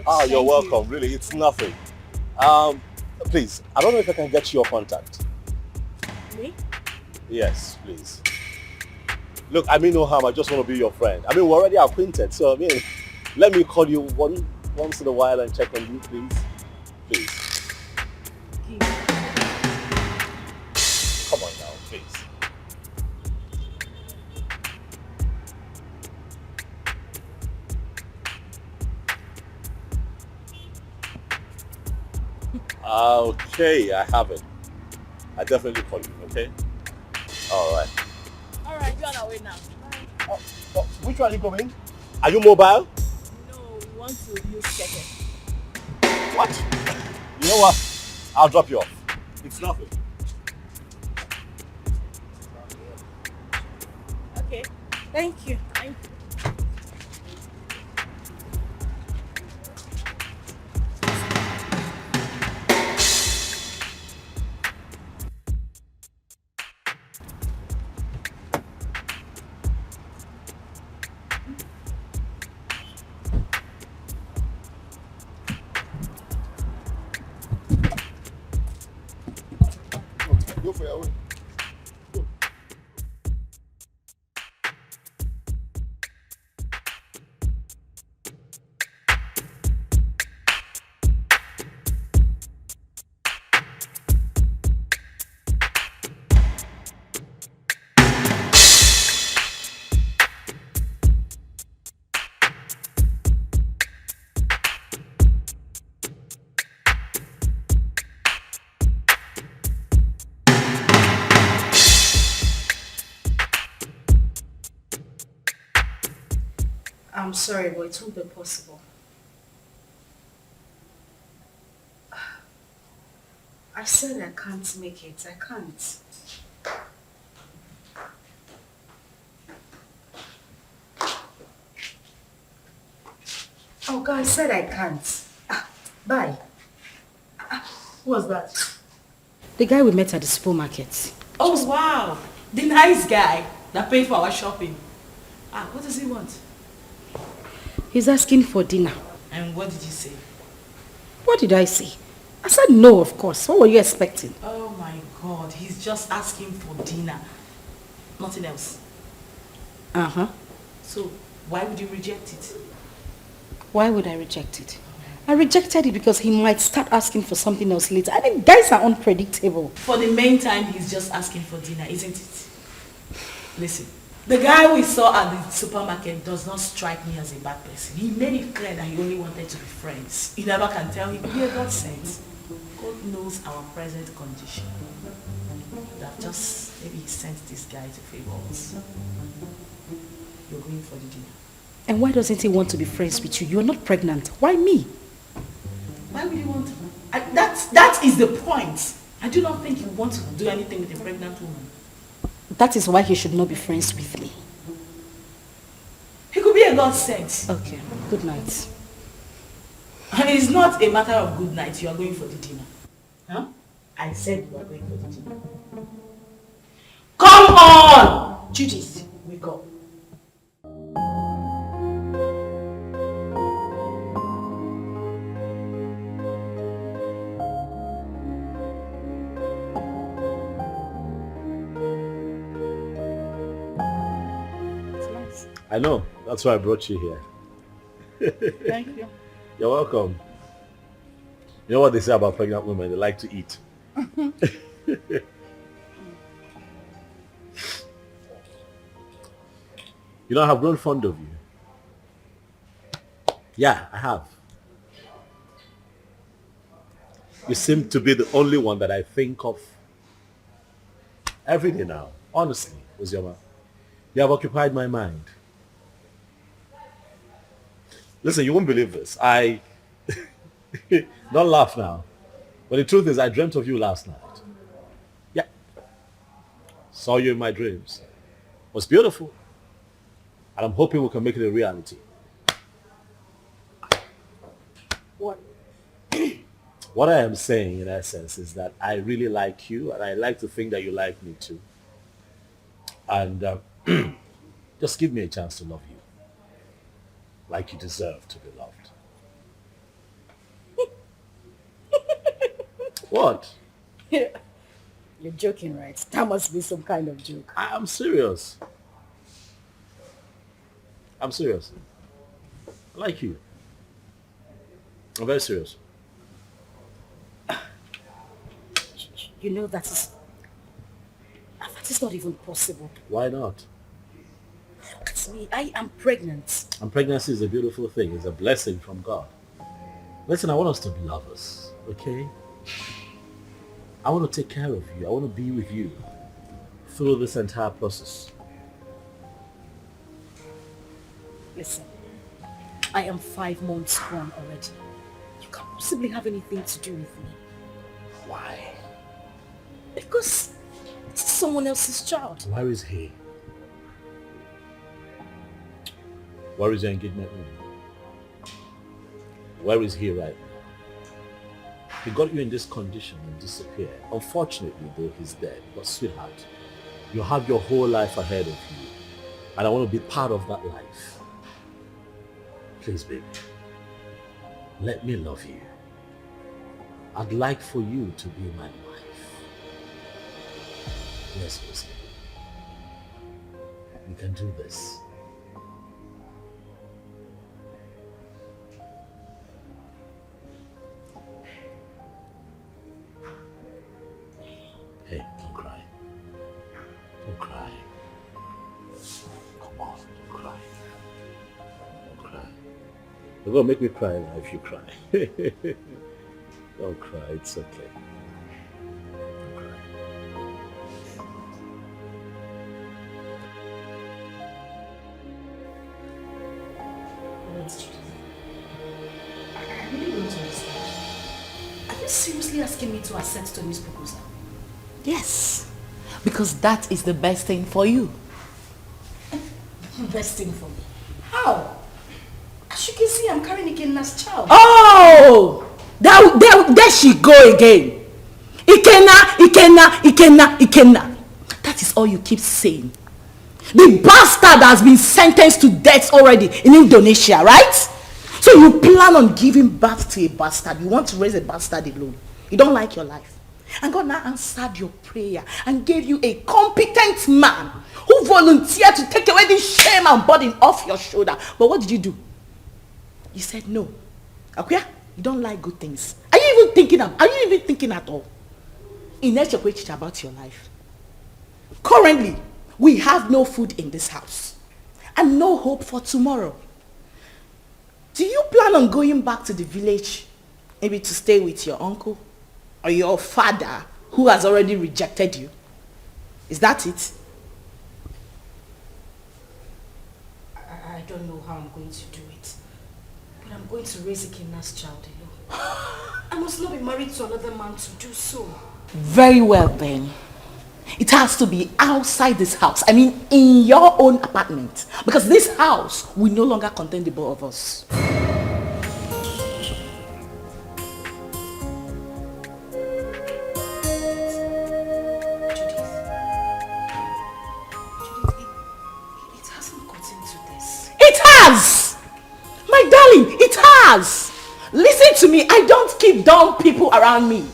Oh, you're welcome. Really, it's nothing. Please, I don't know if I can get your contact. Me? Yes, please. Look, I mean no harm. I just want to be your friend. I mean, we're already acquainted, so I mean, let me call you once in a while and check on you, please. Please. Come on now, please. Okay, I have it. I definitely call you, okay? Alright. Alright, you're on our way now. Oh, which one are you going? Are you mobile? No, we want to use second. What? You know what? I'll drop you off. It's nothing. Okay. Thank you. Thank you. Go for your way. Go. I'm sorry, but it won't be possible. I said I can't make it. I can't. Oh God, I said I can't. Bye. Who was that? The guy we met at the supermarket. Oh, wow. The nice guy that paid for our shopping. What does he want? He's asking for dinner. And what did you say? What did I say? I said no, of course. What were you expecting? Oh my God, he's just asking for dinner. Nothing else. Uh-huh. So, why would you reject it? Why would I reject it? I rejected it because he might start asking for something else later. I mean, guys are unpredictable. For the main time, he's just asking for dinner, isn't it? Listen, the guy we saw at the supermarket does not strike me as a bad person. He made it clear that he only wanted to be friends. You never can tell him, yeah, God sent. God knows our present condition. That just, maybe he sent this guy to favor us. You're going for the dinner. And why doesn't he want to be friends with you? You're not pregnant. Why me? Why would he want to? That is the point. I do not think he wants to do anything with a pregnant woman. That is why he should not be friends with me. He could be a godsend. Okay, good night. And it's not a matter of good night. You are going for the dinner. Huh? I said you are going for the dinner. Come on! Judith, wake up. I know. That's why I brought you here. Thank you. You're welcome. You know what they say about pregnant women? They like to eat. You know, I have grown fond of you. Yeah, I have. You seem to be the only one that I think of every day now. Honestly, Uzioma. You have occupied my mind. Listen, you won't believe this. Don't laugh now. But the truth is, I dreamt of you last night. Yeah. Saw you in my dreams. It was beautiful. And I'm hoping we can make it a reality. What? What I am saying, in essence, is that I really like you, and I like to think that you like me too. And just give me a chance to love you. Like you deserve to be loved. What? You're joking, right? That must be some kind of joke. I'm serious. I'm serious. I like you. I'm very serious. You know that is not even possible. Why not? Look at me. I am pregnant. And pregnancy is a beautiful thing. It's a blessing from God. Listen, I want us to be lovers, okay? I want to take care of you. I want to be with you through this entire process. Listen, I am 5 months gone already. You can't possibly have anything to do with me. Why? Because it's someone else's child. Where is he? Where is your engagement ring? Where is he right now? He got you in this condition and disappeared. Unfortunately, though, he's dead. But sweetheart, you have your whole life ahead of you. And I want to be part of that life. Please, baby, let me love you. I'd like for you to be my wife. Yes, Lucy. We can do this. Hey, don't cry. Don't cry. Come on, don't cry. Don't cry. You're gonna make me cry now if you cry. Don't cry, it's okay. Don't cry. I really don't understand. Are you seriously asking me to accept Tony's proposal? Yes, because that is the best thing for you. Best thing for me? How? As you can see, I'm carrying Ikenna's child. Oh! There she go again. Ikenna. That is all you keep saying. The bastard has been sentenced to death already in Indonesia, right? So you plan on giving birth to a bastard. You want to raise a bastard alone. You don't like your life. And God now answered your prayer and gave you a competent man who volunteered to take away this shame and burden off your shoulder. But what did you do? You said no. Okay? You don't like good things. Are you even thinking at all? In about your life. Currently, we have no food in this house and no hope for tomorrow. Do you plan on going back to the village, maybe to stay with your uncle or your father who has already rejected you? Is that it? I don't know how I'm going to do it, but I'm going to raise Ikenna's child alone. I must not be married to another man to do so. Very well then. It has to be outside this house. I mean, in your own apartment. Because this house will no longer contain the both of us. It hasn't gotten to this. It has! My darling, it has! Listen to me, I don't keep dumb people around me.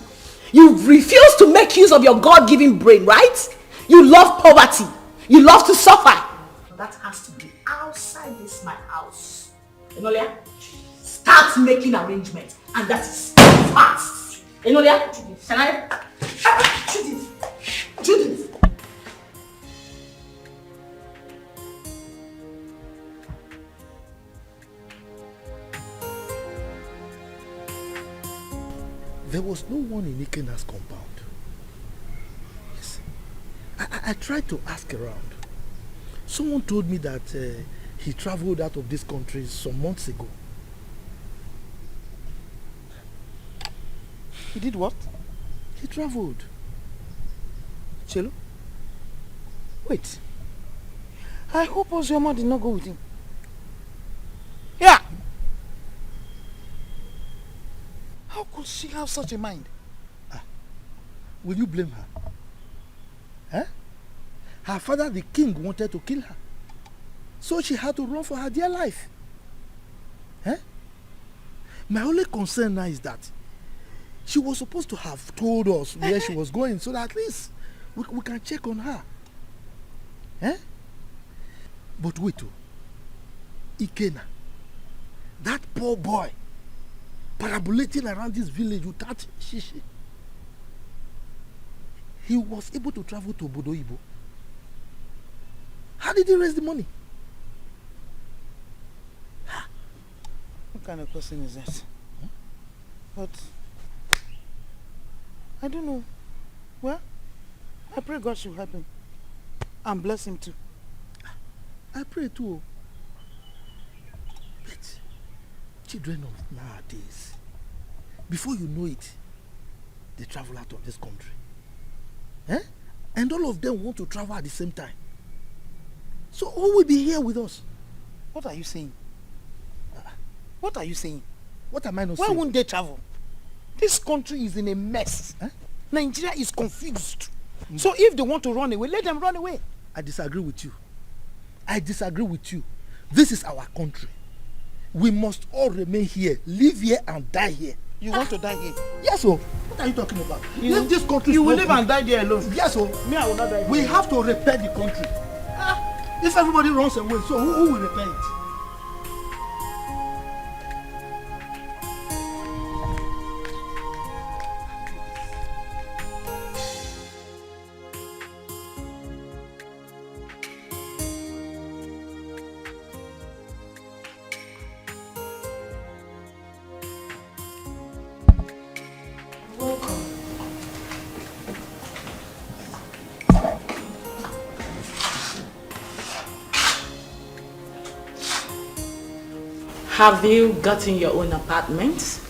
You refuse to make use of your God-given brain, right? You love poverty. You love to suffer. That has to be outside this my house. Enolia, start making arrangements. And that is fast. Enolia, can I? Judith. There was no one in Ikenna's compound. Yes. I tried to ask around. Someone told me that he traveled out of this country some months ago. He did what? He traveled. Chelo? Wait. I hope Ozioma did not go with him. Yeah! How could she have such a mind? Will you blame her? Huh? Her father, the king, wanted to kill her. So she had to run for her dear life. Huh? My only concern now is that she was supposed to have told us where she was going so that at least we can check on her. Huh? But wait, Ikenna, that poor boy, parabolating around this village without shishi. He was able to travel to Obodo Ibo. How did he raise the money? What kind of person is that? But I don't know. Well, I pray God should help him and bless him too. I pray too. But children of nowadays, before you know it, they travel out of this country. Eh? And all of them want to travel at the same time. So who will be here with us? What are you saying? What are you saying? What am I not Why saying? Why won't they travel? This country is in a mess. Eh? Nigeria is confused. So if they want to run away, let them run away. I disagree with you. I disagree with you. This is our country. We must all remain here, live here and die here. You want to die here? Yes, sir. What are you talking about? If this country you will live and die there alone. Yes, sir. Me, I will not die. We have to repair the country. If everybody runs away, so who will repair it? Have you gotten your own apartment?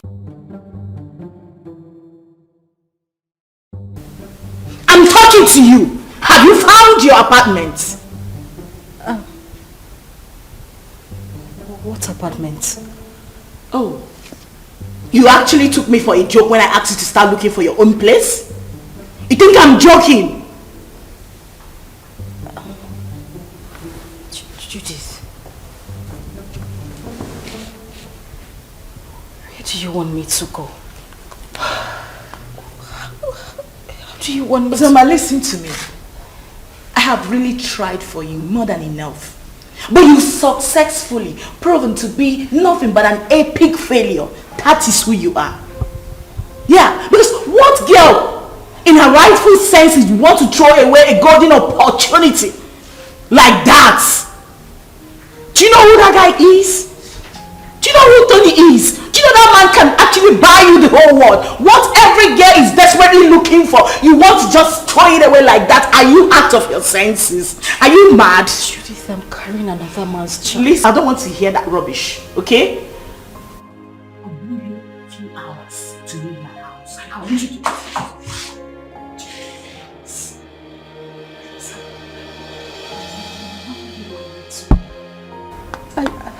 I'm talking to you. Have you found your apartment? What apartment? Oh, You actually took me for a joke when I asked you to start looking for your own place? You think I'm joking? Judith. Where do you want me to go? How do you want me to... Zama, listen to me. I have really tried for you more than enough. But you successfully proven to be nothing but an epic failure. That is who you are. Yeah, because what girl in her rightful senses want to throw away a golden opportunity like that? Do you know who that guy is? Do you know who Tony is? Do you know that man can actually buy you the whole world? What every girl is desperately looking for, you want to just throw it away like that? Are you out of your senses? Are you mad? Judith, I'm carrying another man's child. Listen, I don't want to hear that rubbish, okay? I'll give you a few hours to leave my house. I want you to...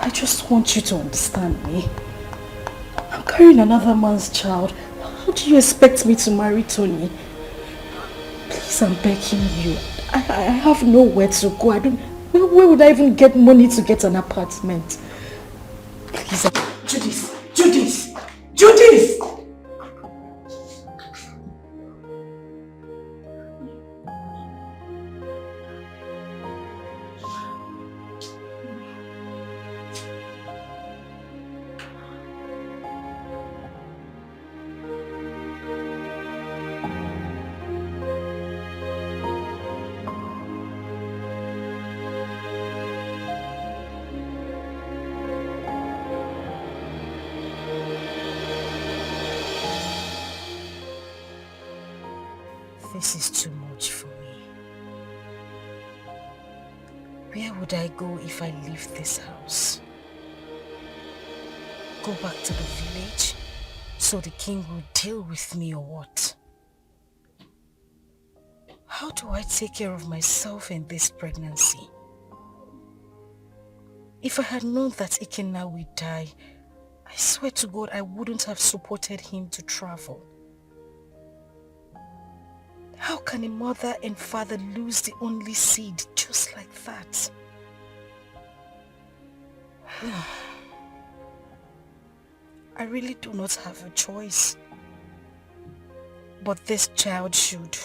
I just want you to understand me. I'm carrying another man's child. How do you expect me to marry Tony? Please, I'm begging you. I have nowhere to go. Where would I even get money to get an apartment? Please. Judith! Judith! Judith! This is too much for me. Where would I go if I leave this house? Go back to the village so the king will deal with me or what? How do I take care of myself in this pregnancy? If I had known that Ikenna would die, I swear to God I wouldn't have supported him to travel. How can a mother and father lose the only seed just like that? I really do not have a choice. But this child should.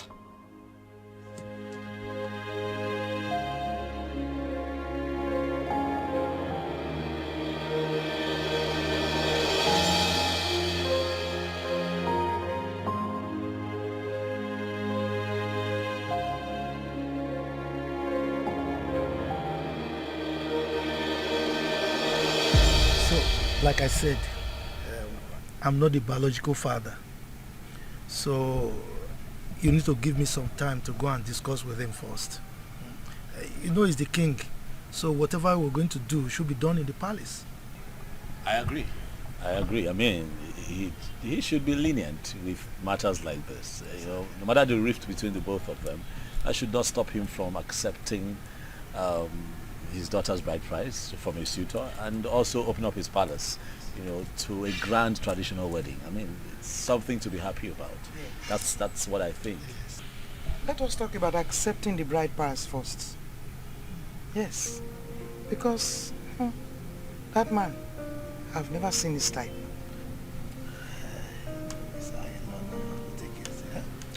Like I said, I'm not the biological father. So you need to give me some time to go and discuss with him first. You know he's the king. So whatever we're going to do should be done in the palace. I agree. I mean, he should be lenient with matters like this. You know, no matter the rift between the both of them, that should not stop him from accepting his daughter's bride price from a suitor and also open up his palace, you know, to a grand traditional wedding. I mean, it's something to be happy about. That's what I think. Let us talk about accepting the bride price first. Yes, because that man, I've never seen his type.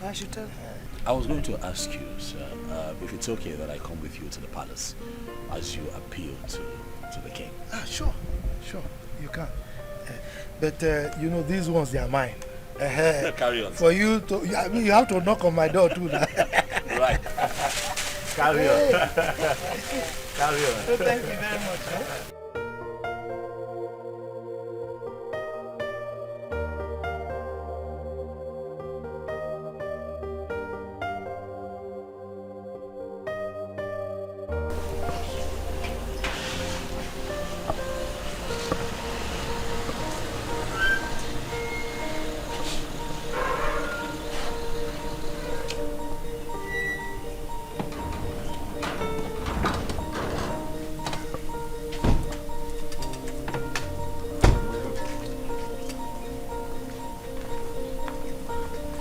I should tell her. I was going to ask you, sir, if it's okay that I come with you to the palace as you appeal to the king. Sure, you can. But you know, these ones, they are mine. Carry on. For you to, I mean, you have to knock on my door too. Right. Carry on. Carry on. So thank you very much.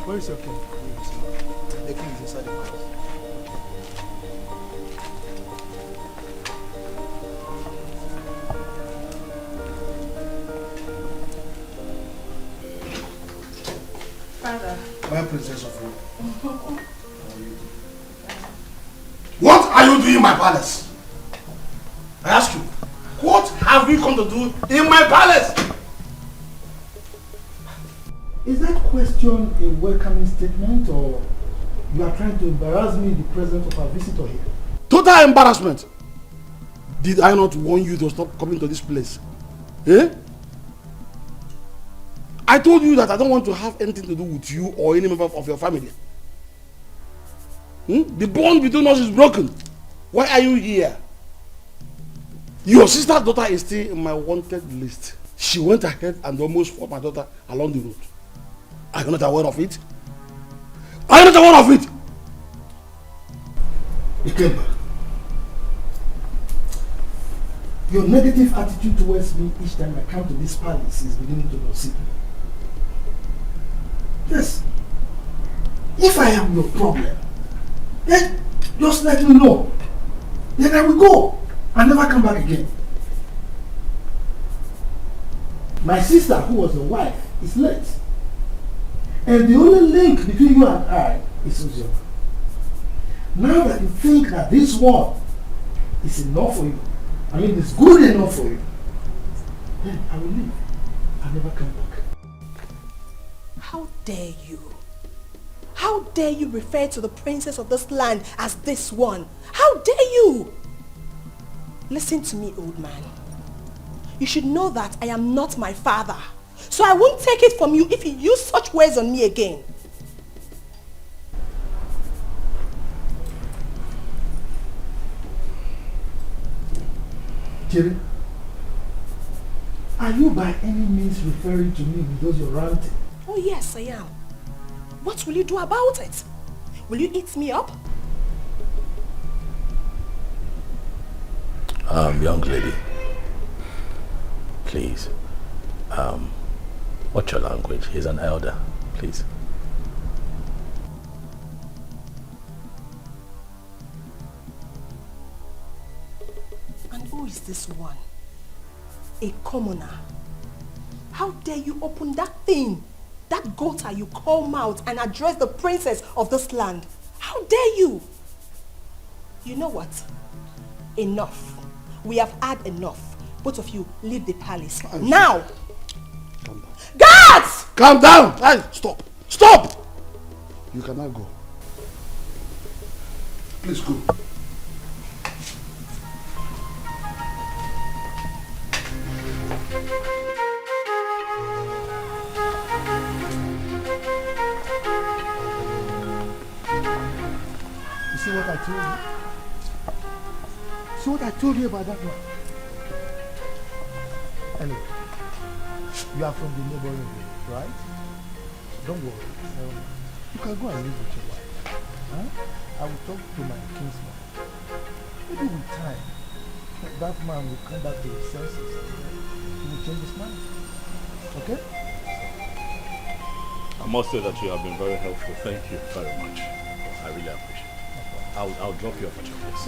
Where is your king? The king is inside the palace. Father. My princess of Rome. What are you doing in my palace? I ask you, what have you come to do in my palace? Is that question a welcoming statement, or you are trying to embarrass me in the presence of our visitor here? Total embarrassment. Did I not warn you to stop coming to this place? Eh? I told you that I don't want to have anything to do with you or any member of your family. The bond between us is broken. Why are you here? Your sister's daughter is still in my wanted list. She went ahead and almost fought my daughter along the road. Are you not aware of it? Are you not aware of it? Ikemba, your negative attitude towards me each time I come to this palace is beginning to upset me. Yes. If I am your problem, then just let me know. Then I will go and never come back again. My sister, who was your wife, is late. And the only link between you and I is Uju. Now that you think that this one is enough for you, I mean it's good enough for you, then I will leave. I'll never come back. How dare you? How dare you refer to the princess of this land as this one? How dare you? Listen to me, old man. You should know that I am not my father. So I won't take it from you if you use such words on me again. Chidi, are you by any means referring to me because you're ranting? Oh yes, I am. What will you do about it? Will you eat me up? Young lady, please, watch your language. He's an elder, please. And who is this one? A commoner. How dare you open that thing, that gutter you call mouth, and address the princess of this land? How dare you? You know what? Enough. We have had enough. Both of you leave the palace. Now! Calm down. Guards! Calm down! Hey, stop! Stop! You cannot go. Please go. You see what I told you? See what I told you about that one? Anyway, you are from the neighboring village, right? Don't worry. You can go and live with your wife. Huh? I will talk to my kinsman. Maybe with time, that man will come back to his senses and he will change his mind. Okay? I must say that you have been very helpful. Thank you very much. I really appreciate it. I'll drop you off at your place.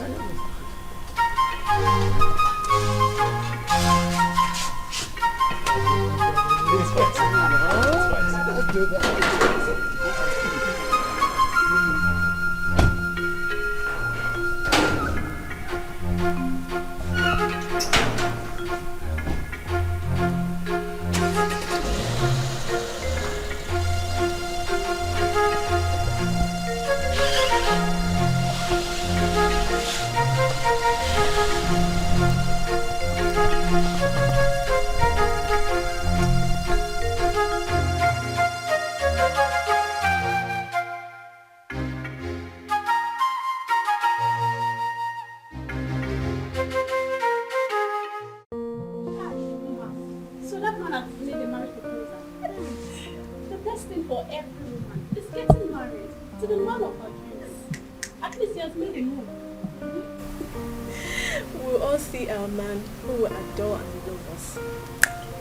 It's fine. Let's do that.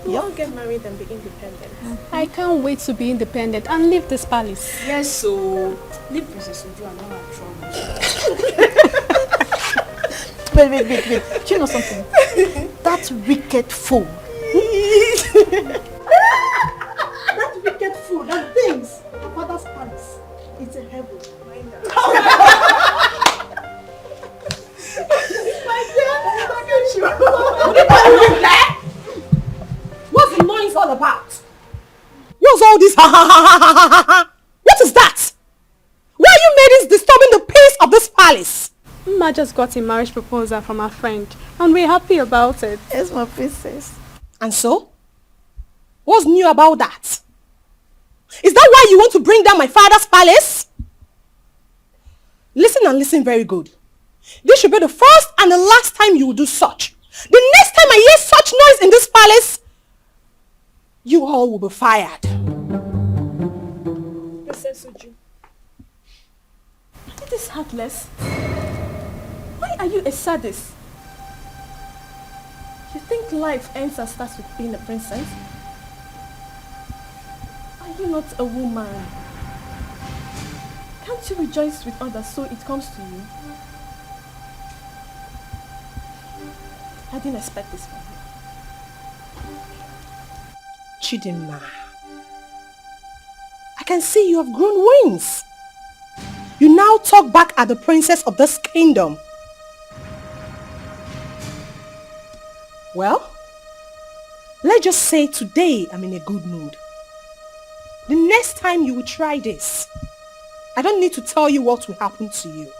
We'll all get married and be independent. I can't wait to be independent and leave this palace. Yes, so leave Princess Uju and all our troubles. Wait. Do you know something? That wicked fool. That wicked fool that thinks her father's palace is a heaven. What's the noise all about? What's all this? What is that? Why are you ladies disturbing the peace of this palace? Ma just got a marriage proposal from her friend and we're happy about it. Yes, my princess. And so? What's new about that? Is that why you want to bring down my father's palace? Listen and listen very good. This should be the first and the last time you will do such. The next time I hear such noise in this palace, you all will be fired. Princess Uju. It is heartless. Why are you a sadist? You think life ends and starts with being a princess? Are you not a woman? Can't you rejoice with others so it comes to you? I didn't expect this from you. Chidima, I can see you have grown wings. You now talk back at the princess of this kingdom. Well, let's just say today I'm in a good mood. The next time you will try this, I don't need to tell you what will happen to you.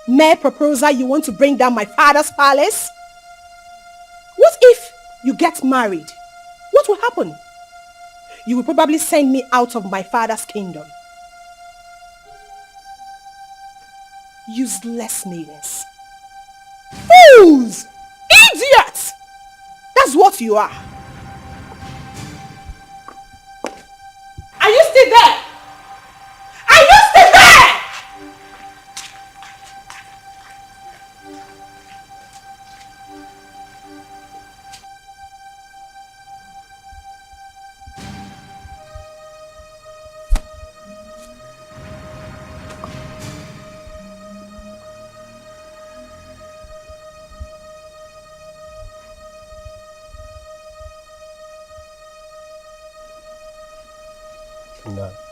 Mere proposal, you want to bring down my father's palace? What if you get married? What will happen? You will probably send me out of my father's kingdom. Useless maidens. Fools! Idiots! That's what you are. Are you still there? Are you still there?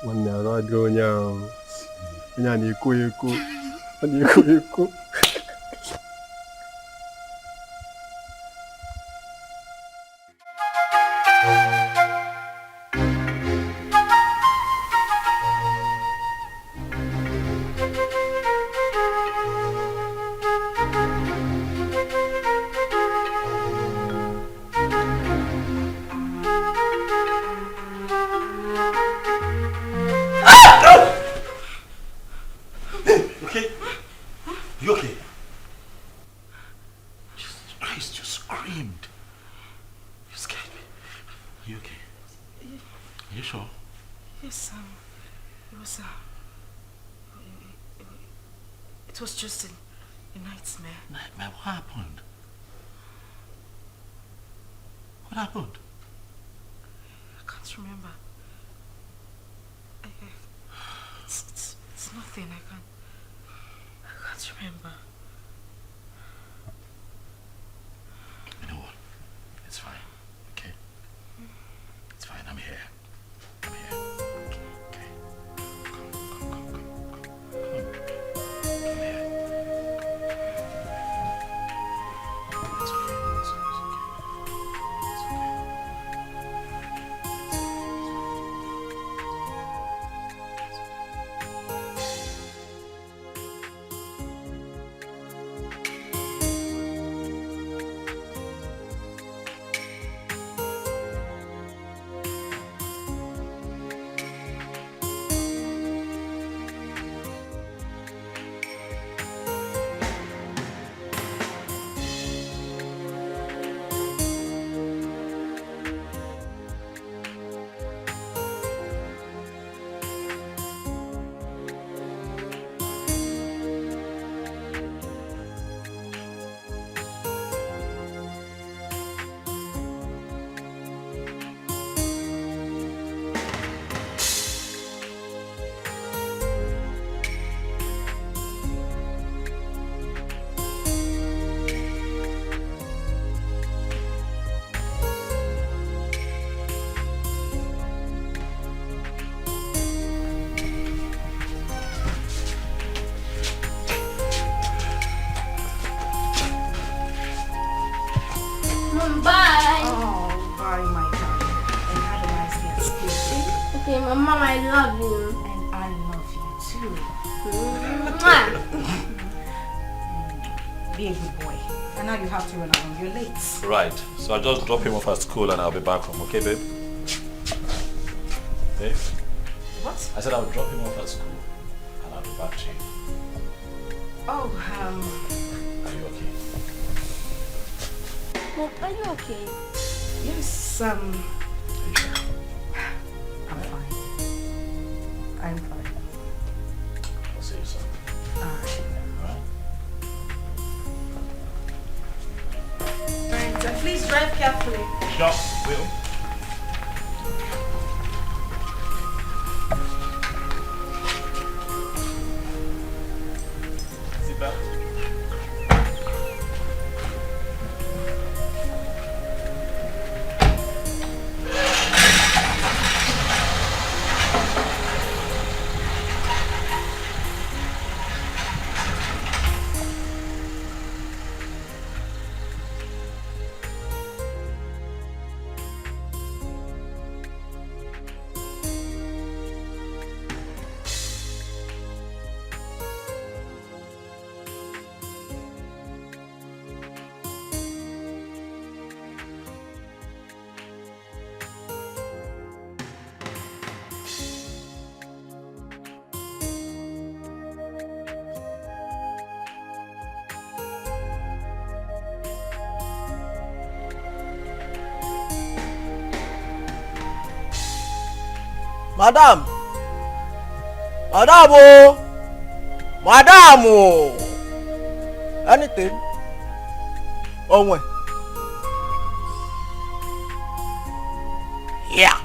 Nwanne arụ adịghị onye ahụ. Onye a na-ekwo ekwo. Ọ na-ekwo ekwo. It was just a nightmare. Nightmare? What happened? What happened? I can't remember. It's nothing. I can't remember. You know what? It's fine. Okay? It's fine. I'm here. I'm here. Okay. Come. Come here. It's okay. It's okay. It's okay. Mom, I love you. And I love you too. Be a good boy. And now you have to run along. You're late. Right. So I'll just drop him off at school and I'll be back home. Okay, babe? Babe? What? I said I'll drop him off at school and I'll be back to you. Oh, Are you okay? Mom, are you okay? yes, I'm fine. I'm fine. I'll see you soon. Alright. Alright? Alright, so please drive carefully. Sure, will. Seatbelt. Madam! Madam! Oh! Madam! Oh! Anything? Oh, when? Yeah.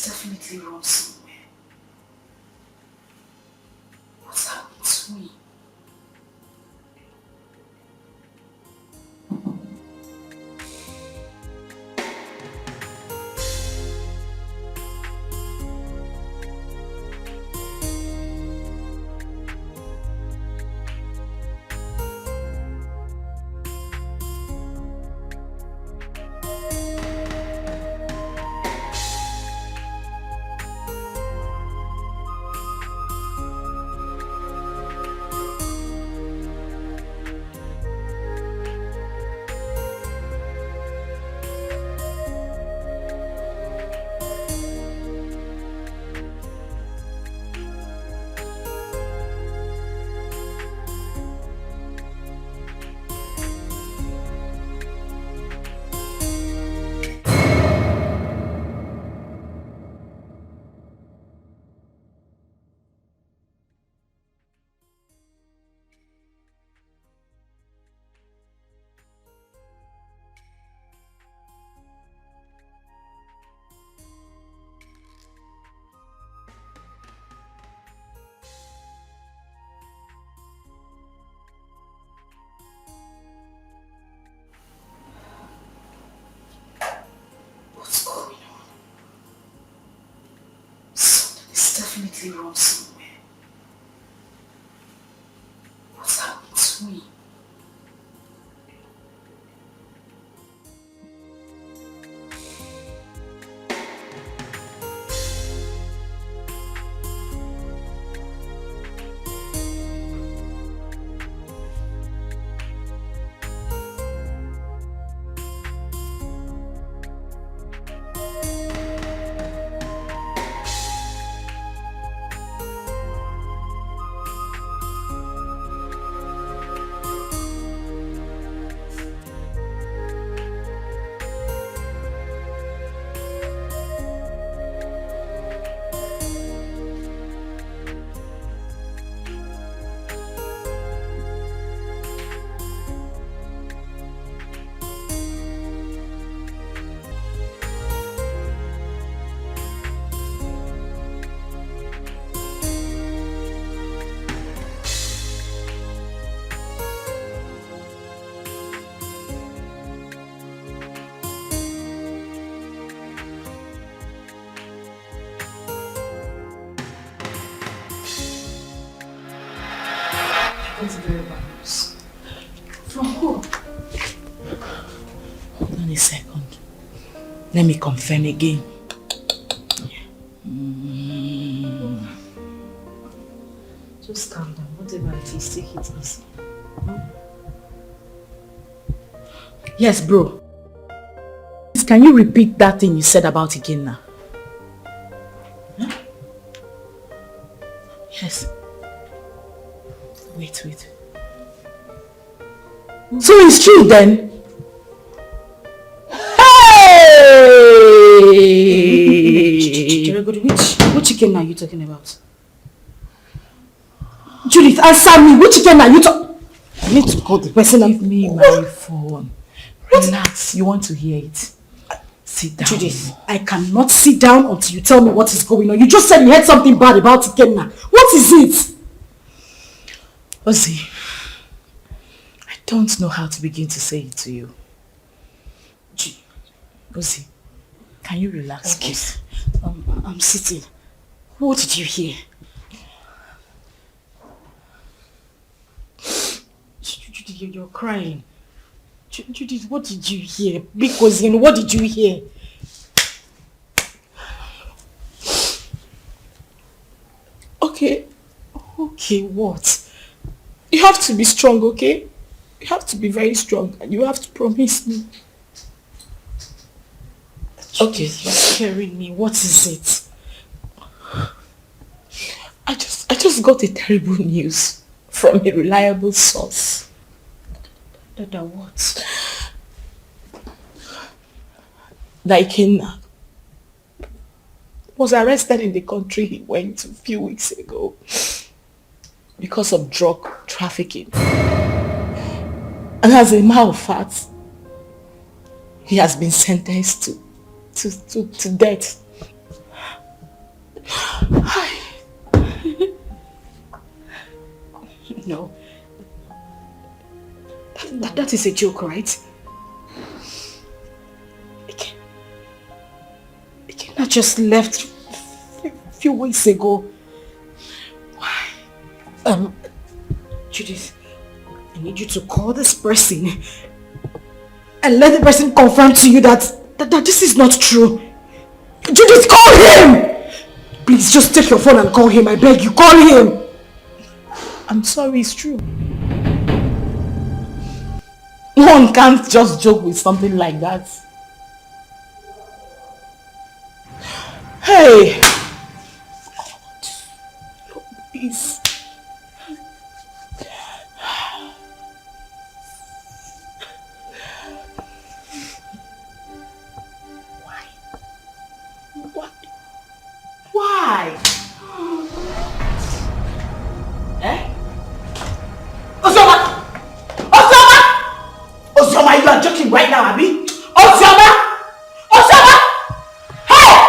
Definitely wrong somewhere. What's happened to me? definitely wrong somewhere. What's happened to me? That's very bad news. From who? Hold on a second. Let me confirm again. Just calm down. Whatever it is, take it easy. Yes, bro. Can you repeat that thing you said about again now? Huh? Yes. Wait. So it's true then? Hey! Which chicken are you talking about? Judith, answer me. Which chicken are you talking? I need to call the person. Give me my phone. Relax. You want to hear it? Sit down. Judith, I cannot sit down until you tell me what is going on. You just said you heard something bad about Ikenna. What is it? Ozzy, I don't know how to begin to say it to you. Ozzy, can you relax, please? I'm sitting. What did you hear? Judith, you're crying. Judith, what did you hear? Because what did you hear? Okay, what? You have to be strong, okay? You have to be very strong and you have to promise me. Okay, you're scaring me. What is it? I just got a terrible news from a reliable source. That what? That Ikenna was arrested in the country he went a few weeks ago because of drug trafficking. And as a matter of fact, he has been sentenced to death. No. That is a joke, right? Ikenna just left a few weeks ago. Why? Judith, I need you to call this person and let the person confirm to you that this is not true. Judith, call him! Please, just take your phone and call him. I beg you, call him! I'm sorry, it's true. One can't just joke with something like that. Hey! Please. Why? Eh? Ozoma! Ozoma, you are joking right now, Abi? Ozoma! Hey!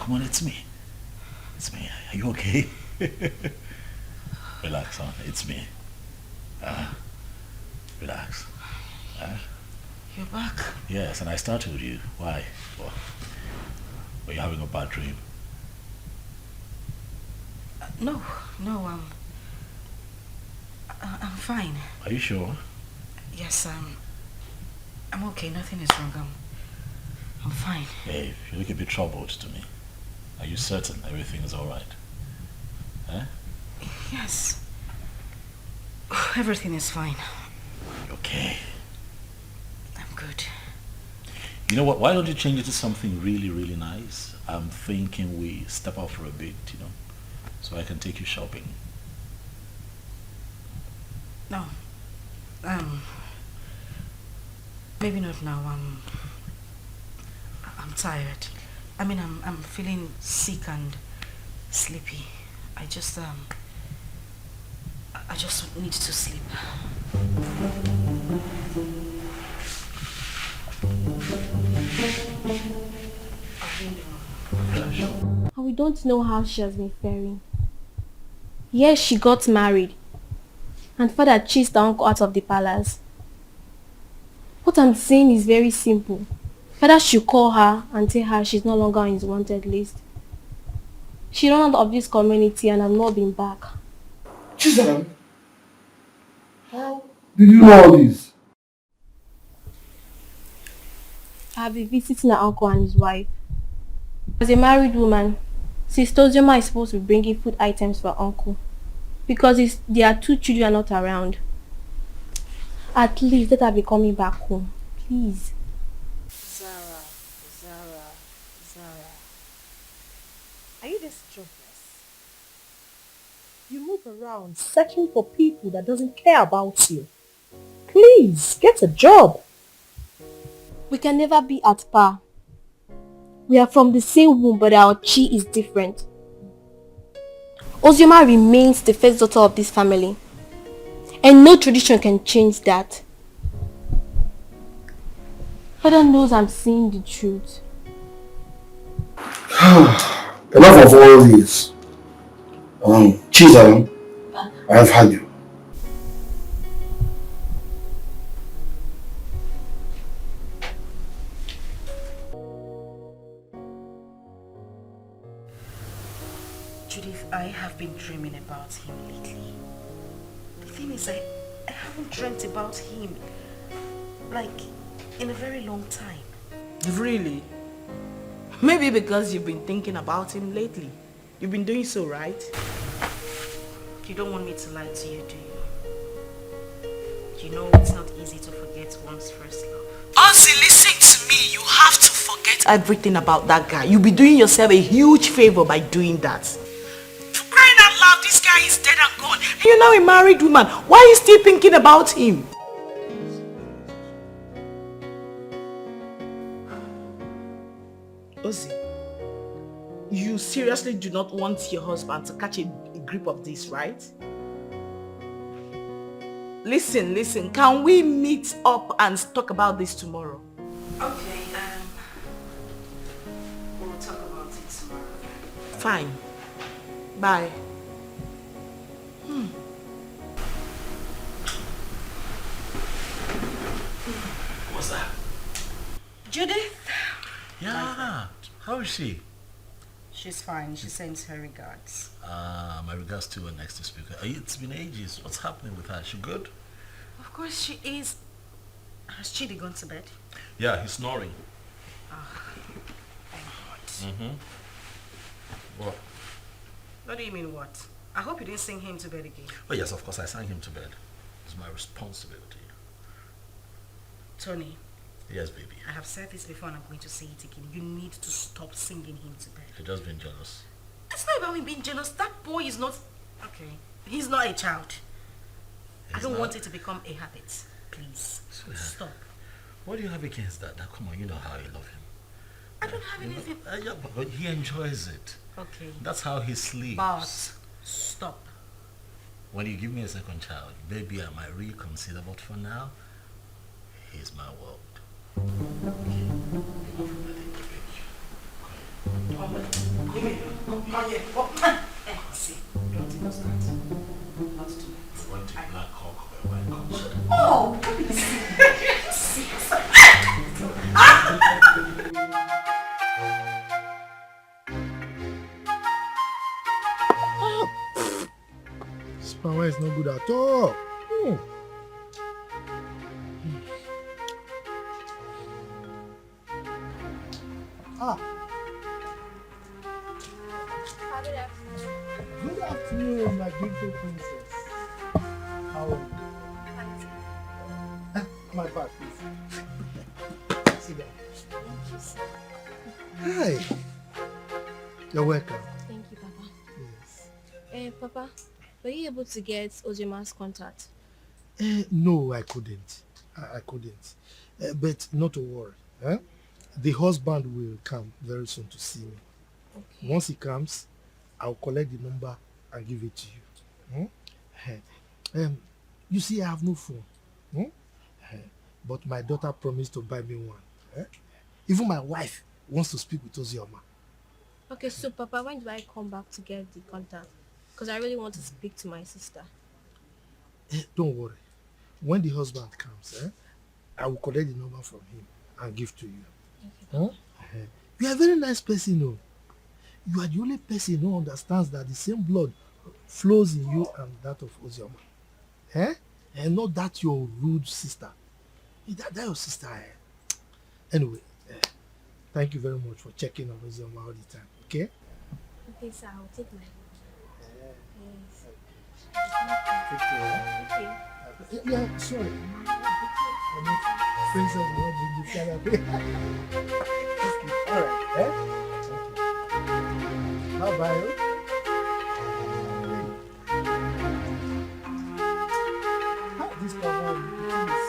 come on, it's me. It's me. Are you okay? Relax, son. It's me. Relax. You're back? Yes, and I started with you. Why? Well, were you having a bad dream? No, I'm fine. Are you sure? Yes, I'm okay. Nothing is wrong. I'm fine. Hey, you look a bit troubled to me. Are you certain everything is alright? Huh? Yes. Everything is fine. Okay. I'm good. You know what? Why don't you change it to something really, really nice? I'm thinking we step out for a bit, so I can take you shopping. No. Maybe not now. I'm tired. I mean, I'm feeling sick and sleepy. I just need to sleep. And we don't know how she has been faring. Yes, she got married. And father chased her uncle out of the palace. What I'm saying is very simple. Father should call her and tell her she's no longer on his wanted list. She ran out of this community and has not been back. Chidi, how did you know all this? I have been visiting her uncle and his wife. As a married woman, Sister Ozoma is supposed to be bringing food items for her uncle. Because their 2 children are not around. At least let her be coming back home. Please. Zara. Are you this jobless? You move around searching for people that doesn't care about you. Please, get a job. We can never be at par. We are from the same womb, but our chi is different. Ozoma remains the first daughter of this family. And no tradition can change that. Father knows I'm saying the truth. Enough of all this. Chidi, I have had you. Judith, I have been dreaming about him lately. The thing is, I haven't dreamt about him, like, in a very long time. Really? Maybe because you've been thinking about him lately. You've been doing so, right? You don't want me to lie to you, do you? You know it's not easy to forget one's first love. Ozzy, listen to me. You have to forget everything about that guy. You'll be doing yourself a huge favor by doing that. For crying out loud, this guy is dead and gone. And you're now a married woman. Why are you still thinking about him? Ozzy, you seriously do not want your husband to catch a grip of this, right? Listen, can we meet up and talk about this tomorrow? Okay, we'll talk about it tomorrow. Fine. Bye. What's that? Judith? Yeah. How is she? She's fine. She sends her regards. My regards to her next speaker. It's been ages. What's happening with her? She good? Of course she is. Has Chidi gone to bed? Yeah, he's snoring. Thank God. What? What do you mean what? I hope you didn't sing him to bed again. Oh yes, of course I sang him to bed. It's my responsibility. Tony. Yes, baby. I have said this before and I'm going to say it again. You need to stop singing him to bed. You're just being jealous. It's not about me being jealous. That boy is not... Okay. He's not a child. I don't want it to become a habit. Please. Stop. What do you have against that? Now, come on, you know how you love him. I don't have anything... Yeah, but he enjoys it. Okay. That's how he sleeps. But stop. When you give me a second child, maybe I might reconsider, but for now, he's my world. Okay. Come here. See, don't even start. Not tonight. You want a black cock or a white cock? Oh, please. This power is not good at all. Good afternoon, my beautiful princess. How are you? My bag, please. Sit down. Hi. You're welcome. Thank you, Papa. Yes. Papa, were you able to get Ojima's contact? No, I couldn't. I couldn't. But not to worry. The husband will come very soon to see me. Okay. Once he comes, I'll collect the number and give it to you. You see, I have no phone. But my daughter promised to buy me one. Even my wife wants to speak with Ozioma. Okay, so Papa, when do I come back to get the contact? Because I really want to speak to my sister. Don't worry. When the husband comes, I will collect the number from him and give to you. Okay. You are a very nice person, no? You are the only person who understands that the same blood flows in you and that of Ozioma. And not that your rude sister. That your sister. Anyway, thank you very much for checking on Ozioma all the time. Okay? Okay, sir. I'll take my Take care. Okay. Yeah, sorry. Princess will not bring you all right, Okay. Bye-bye. This cover, please.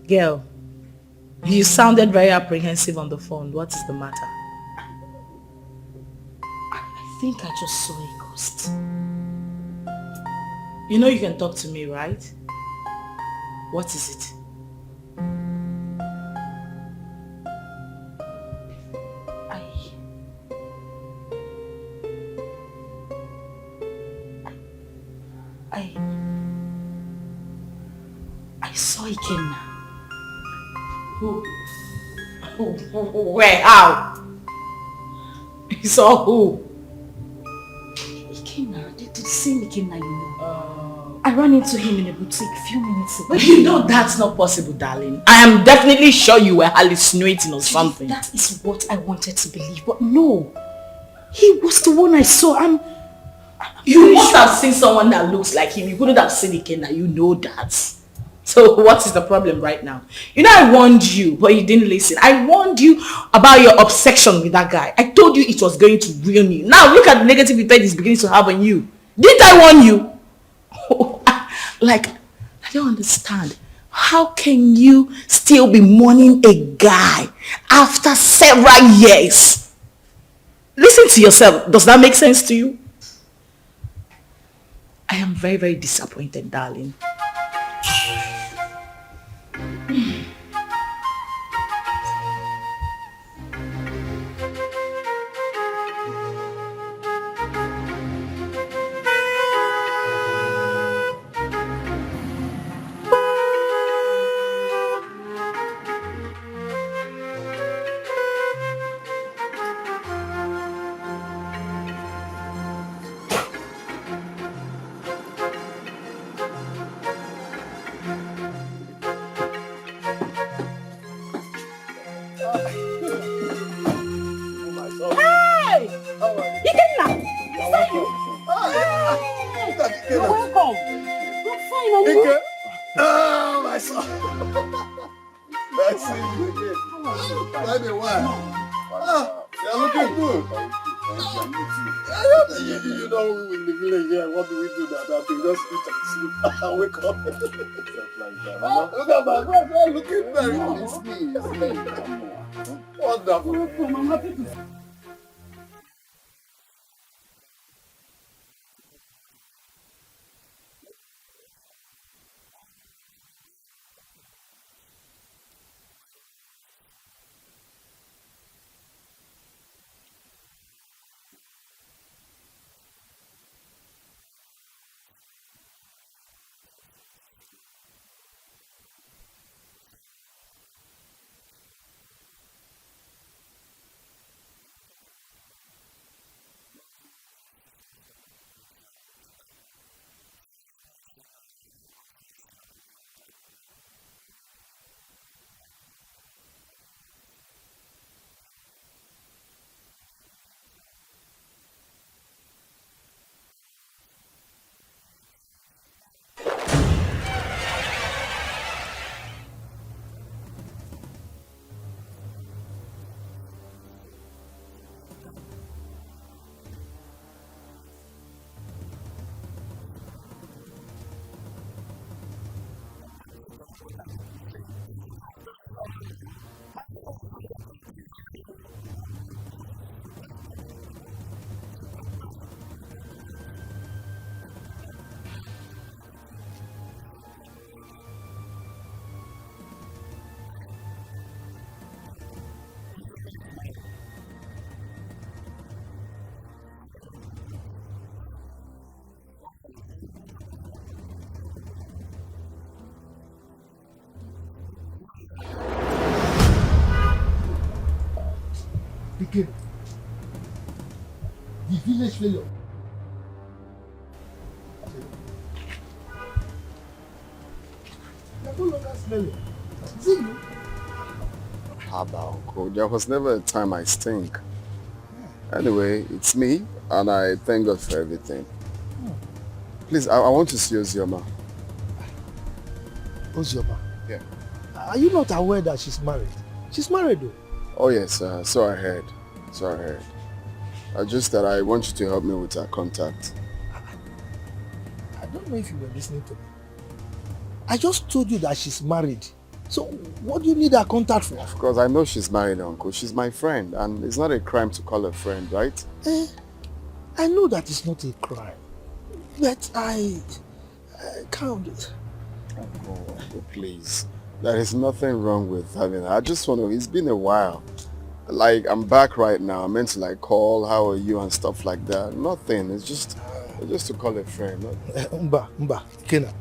Girl, you sounded very apprehensive on the phone. What is the matter? I think I just saw a ghost. You know you can talk to me, right? What is it? I saw Ikenna. Who? Where? How? You saw who? Ikenna, the same Ikenna you know. I ran into him in a boutique a few minutes ago. But you know that's not possible, darling. I am definitely sure you were hallucinating or something. That is what I wanted to believe, but no. He was the one I saw. You must have seen someone that looks like him. You couldn't have seen Ikenna. You know that. So what is the problem right now? You know I warned you, but you didn't listen. I warned you about your obsession with that guy. I told you it was going to ruin you. Now look at the negative effect it's beginning to have on you. Didn't I warn you? Like, I don't understand. How can you still be mourning a guy after several years? Listen to yourself. Does that make sense to you? I am very, very disappointed, darling. Wake up. Look at my brother. I'm looking very wonderful. I'm happy to. The village failure. no longer smelling. Is it you? Haba, Uncle. There was never a time I stink. Anyway, it's me, and I thank God for everything. Please, I want to see Ozioma. Ozioma? Yeah. Are you not aware that she's married? She's married though. Oh yes, so I heard. Just that I want you to help me with her contact. I don't know if you were listening to me. I just told you that she's married. So what do you need her contact for? Of course, I know she's married, Uncle. She's my friend, and it's not a crime to call her friend, right? I know that it's not a crime. But I can't. Uncle, please. There is nothing wrong with having her. I just want to, it's been a while. Like, I'm back right now. I meant to like call, how are you and stuff like that. Nothing. It's just to call a friend. Mba, Kena.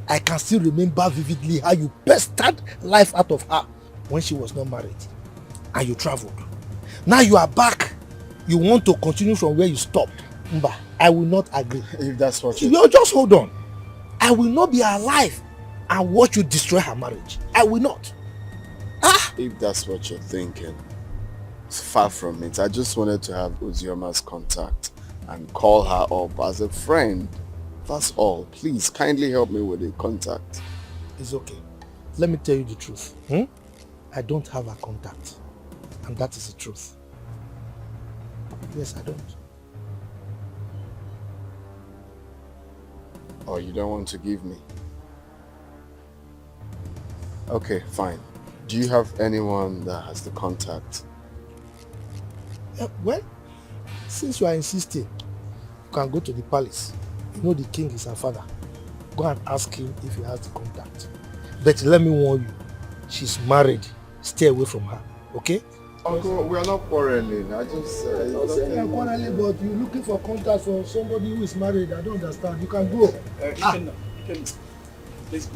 I can still remember vividly how you pestered life out of her when she was not married. And you traveled. Now you are back. You want to continue from where you stopped. Mba, I will not agree. If that's what you just hold on. I will not be alive and watch you destroy her marriage. I will not. If that's what you're thinking, it's far from it. I just wanted to have Ozioma's contact and call her up as a friend. That's all. Please, kindly help me with the contact. It's okay. Let me tell you the truth. I don't have her contact. And that is the truth. Yes, I don't. Oh, you don't want to give me? Okay, fine. Do you have anyone that has the contact? Well, since you are insisting, you can go to the palace. You know the king is her father. Go and ask him if he has the contact. But let me warn you, she's married. Stay away from her, okay? Uncle, we are not quarreling. I just... You are quarreling, but you're looking for contact for somebody who is married. I don't understand. You can go. Please,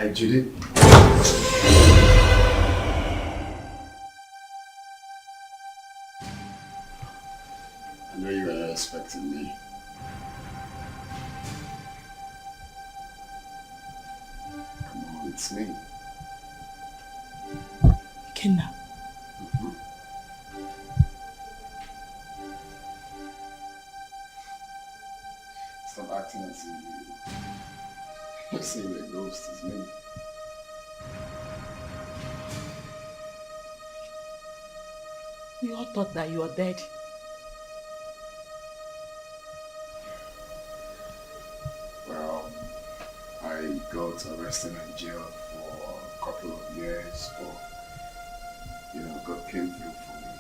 Hi, Chidi. I know you were not expecting me. Come on, it's me. Kenna. Stop acting as if you're saying the ghost is me. We all thought that you were dead. Well, I got arrested and jailed for a couple of years, but God came through for me.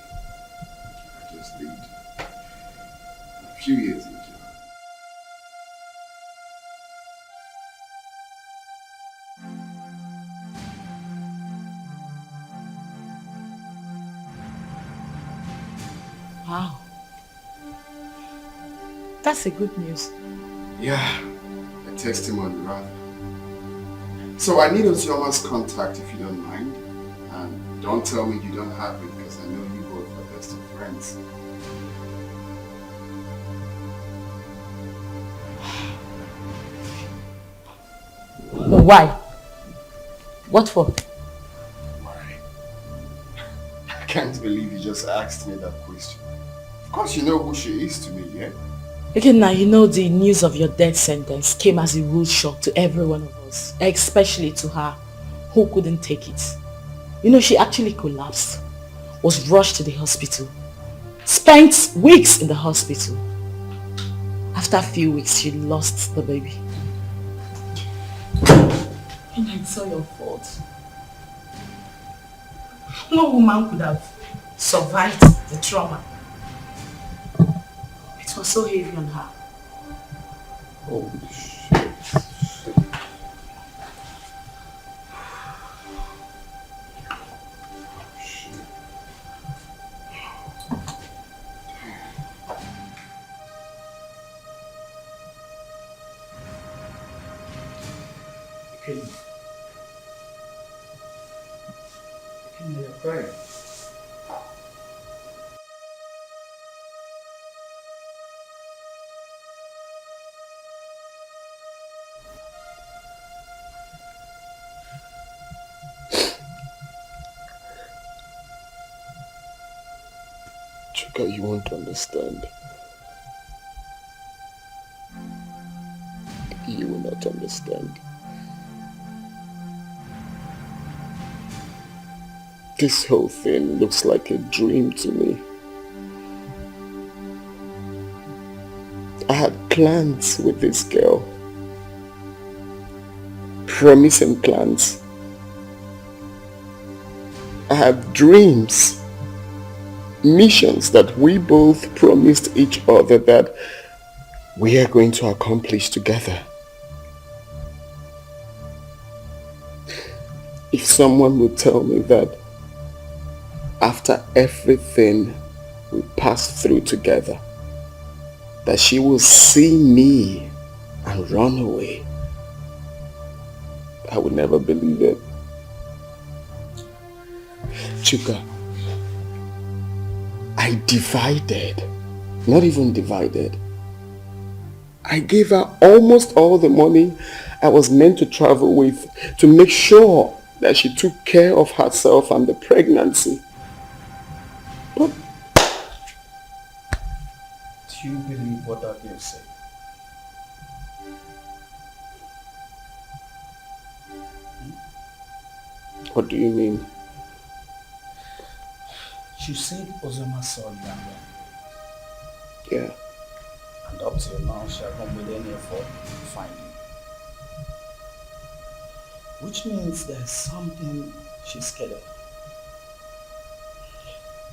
I just did a few years in jail. Wow. That's a good news. Yeah, a testimony rather. So I need Ozioma's contact if you don't mind. And don't tell me you don't have it because I know you both are best of friends. Why? What for? Why? I can't believe you just asked me that question. Of course you know who she is to me, yeah? Okay, now you know the news of your death sentence came as a rude shock to every one of us, especially to her, who couldn't take it. You know, she actually collapsed, was rushed to the hospital, spent weeks in the hospital. After a few weeks, she lost the baby. And it's all your fault. No woman could have survived the trauma. It was so heavy on her. Oh, shit. Okay, you're crying. Chuka, you won't understand. You will not understand. This whole thing looks like a dream to me. I had plans with this girl. Promising plans. I had dreams. Missions that we both promised each other that we are going to accomplish together. If someone would tell me that after everything we passed through together, that she will see me and run away, I would never believe it. Chuka, I divided, not even divided. I gave her almost all the money I was meant to travel with to make sure that she took care of herself and the pregnancy. But do you believe what that girl said? What do you mean? She said Ozoma saw you and ran. Yeah. And up till now, she hasn't made any effort to find you. Which means there's something she's scared of.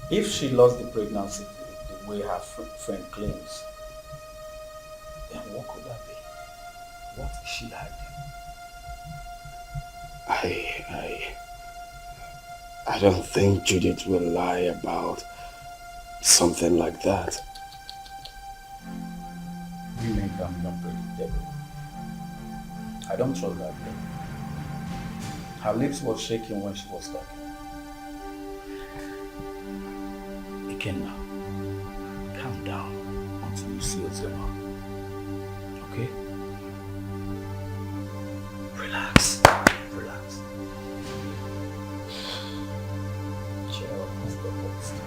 If she lost the pregnancy the way her friend claims, then what could that be? What is she hiding? I don't think Judith will lie about something like that. You make them unpredictable. I don't trust that girl. Her lips were shaking when she was talking. Ikenna, calm down until you see Ozema. Okay? Relax. Relax. Cheer up as the book starts.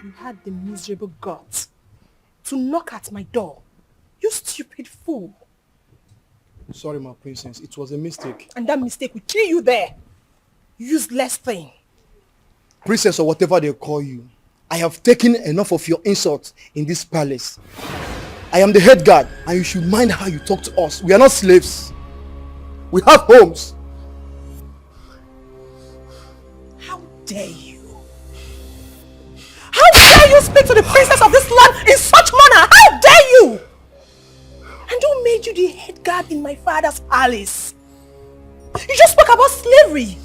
You had the miserable guts to knock at my door. You stupid fool. Sorry, my princess. It was a mistake. And that mistake will kill you there. Useless thing. Princess or whatever they call you, I have taken enough of your insults in this palace. I am the head guard and you should mind how you talk to us. We are not slaves. We have homes. How dare you? How dare you speak to the princess of this land in such manner? How dare you? And who made you the head guard in my father's palace? You just spoke about slavery.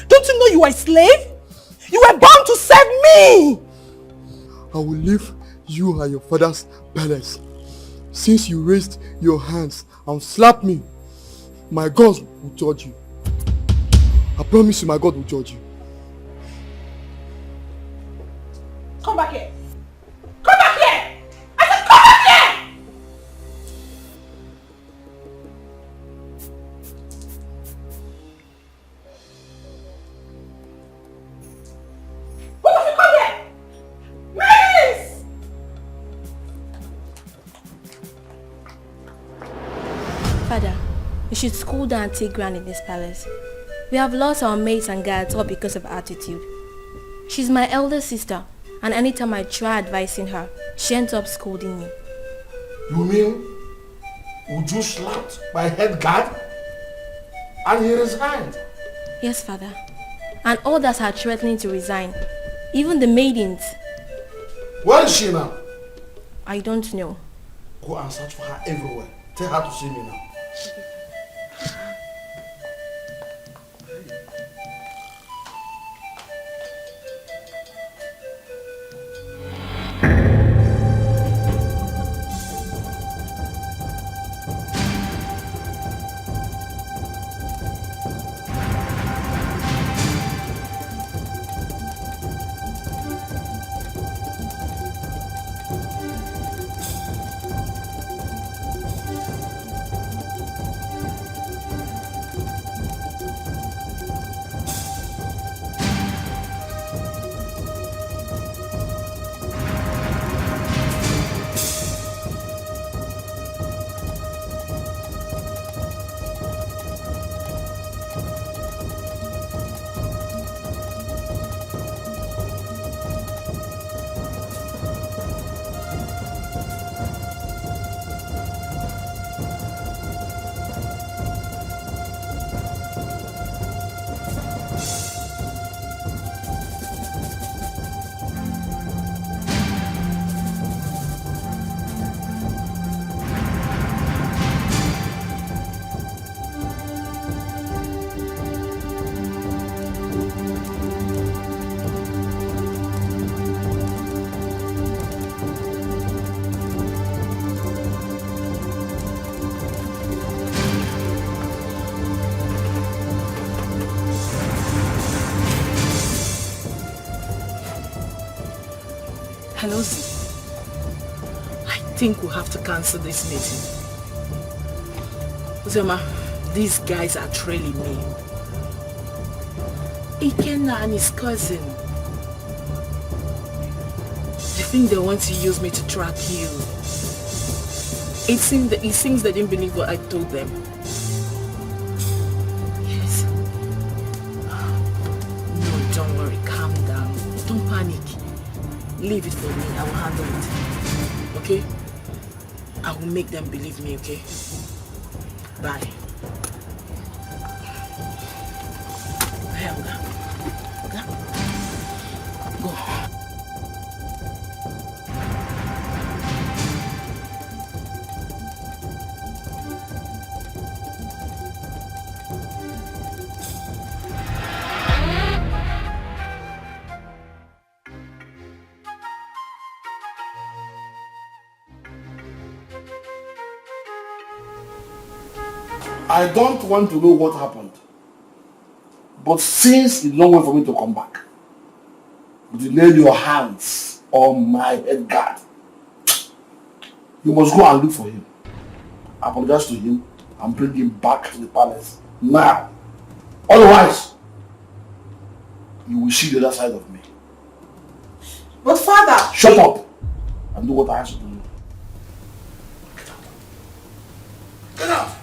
Don't you know you are a slave? You were born to serve me. I will leave you and your father's palace. Since you raised your hands and slapped me, my God will judge you. I promise you my God will judge you. Come back here. Come back here. I said come back here. What have you come here? Miss! Father, you should school down and take ground in this palace. We have lost our maids and guards all because of attitude. She's my elder sister, and anytime I try advising her, she ends up scolding me. You mean Uju slapped my head guard and he resigned? Yes, Father. And others are threatening to resign. Even the maidens. Where is she now? I don't know. Go and search for her everywhere. Tell her to see me now. think we'll have to cancel this meeting. Uzoma, these guys are trailing me. Ikenna and his cousin. They think they want to use me to track you. It seems they didn't believe what I told them. Yes. No, don't worry. Calm down. Don't panic. Leave it for me. I will handle it. Okay? I will make them believe me, okay? Bye. Here, Oga. Go. I don't want to know what happened. But since you don't wait for me to come back, you lay your hands on my head guard. You must go and look for him. Apologize to him and bring him back to the palace now. Otherwise, you will see the other side of me. But father... Shut up and do what I ask you to do. Get out!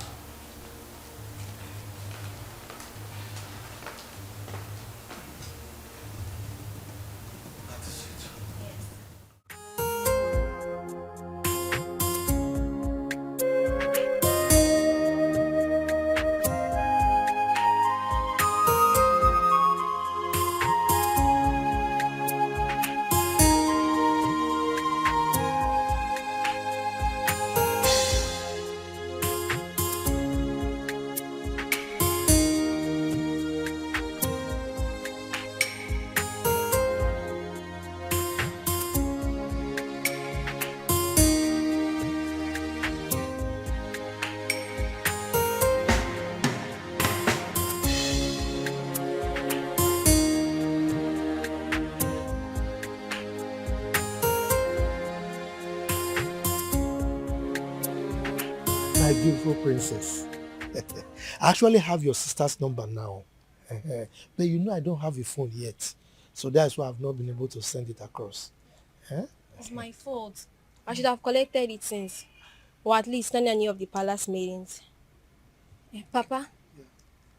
My beautiful princess. I actually have your sister's number now. But you know I don't have a phone yet. So that's why I've not been able to send it across. It's my fault. I should have collected it since. Or at least not any of the palace meetings. Papa,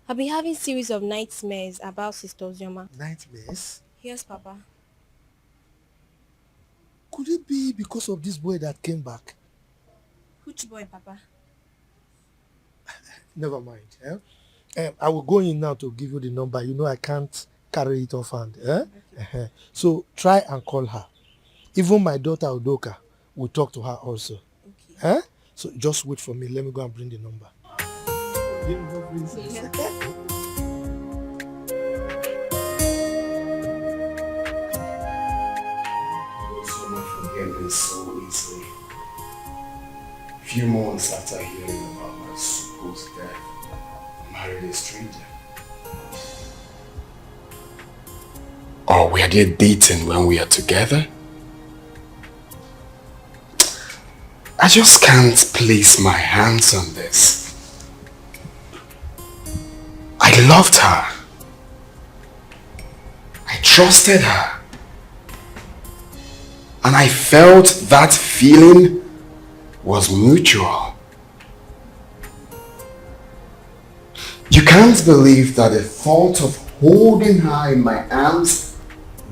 I've been having series of nightmares about Sister Uzoma. Nightmares? Yes, Papa. Could it be because of this boy that came back? Which boy, Papa? Never mind. I will go in now to give you the number. You know I can't carry it off hand. Okay. So try and call her. Even my daughter Udoka will talk to her also. Okay. So just wait for me. Let me go and bring the number. Beautiful princess. Yeah. Forget this so easily. Few months after hearing about my supposed death, I married a stranger. Or were they dating when we are together? I just can't place my hands on this. I loved her. I trusted her. And I felt that feeling was mutual. You can't believe that the thought of holding her in my arms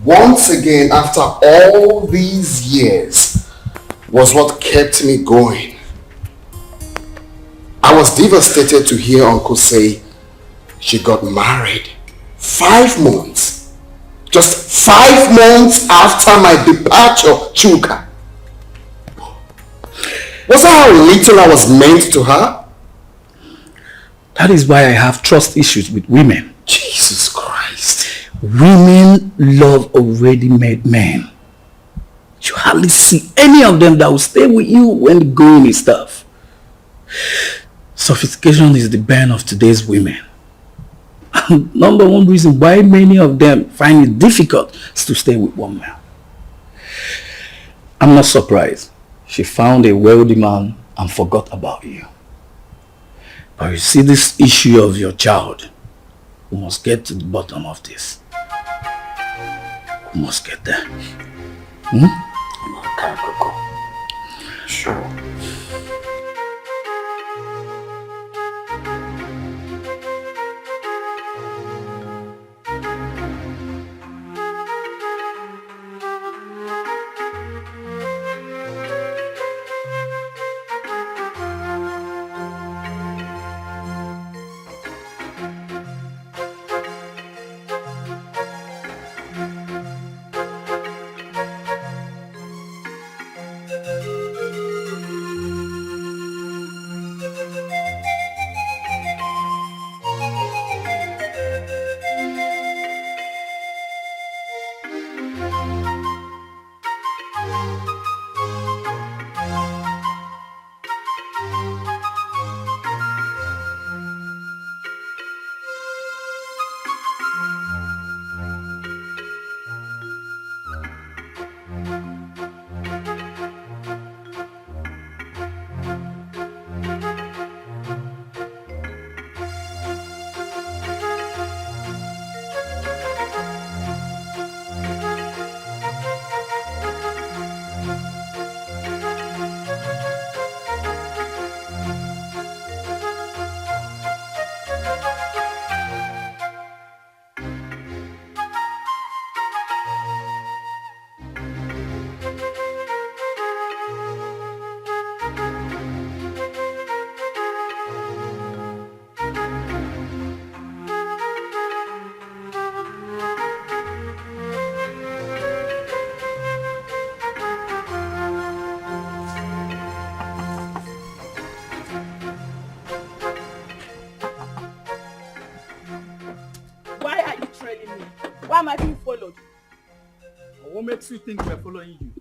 once again after all these years was what kept me going. I was devastated to hear Uncle say she got married 5 months. Just 5 months after my departure, Chuka. Was that how little I was meant to her? That is why I have trust issues with women. Jesus Christ. Women love already made men. You hardly see any of them that will stay with you when the going is tough. Sophistication is the bane of today's women. And number one reason why many of them find it difficult is to stay with one man. I'm not surprised. She found a wealthy man and forgot about you. But you see, this issue of your child, we must get to the bottom of this. We must get there. Okay, Coco. Sure. Why am I being followed? What makes you think we're following you?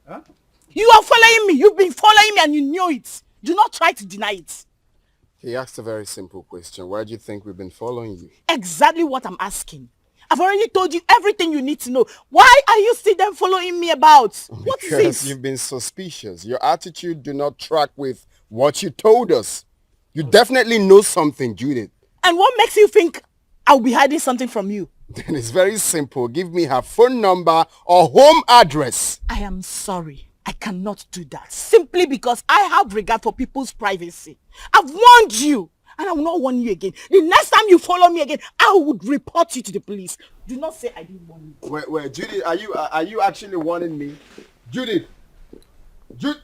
Huh? You are following me. You've been following me and you knew it. Do not try to deny it. He asked a very simple question. Why do you think we've been following you? Exactly what I'm asking. I've already told you everything you need to know. Why are you still then following me about? What is Because it? you've been suspicious. Your attitude do not track with what you told us. You definitely know something, Judith. And what makes you think I'll be hiding something from you? Then it's very simple. Give me her phone number or home address. I am sorry. I cannot do that. Simply because I have regard for people's privacy. I've warned you. And I will not warn you again. The next time you follow me again, I would report you to the police. Do not say I didn't warn you. Wait, Judith, are you actually warning me? Judith! Judith!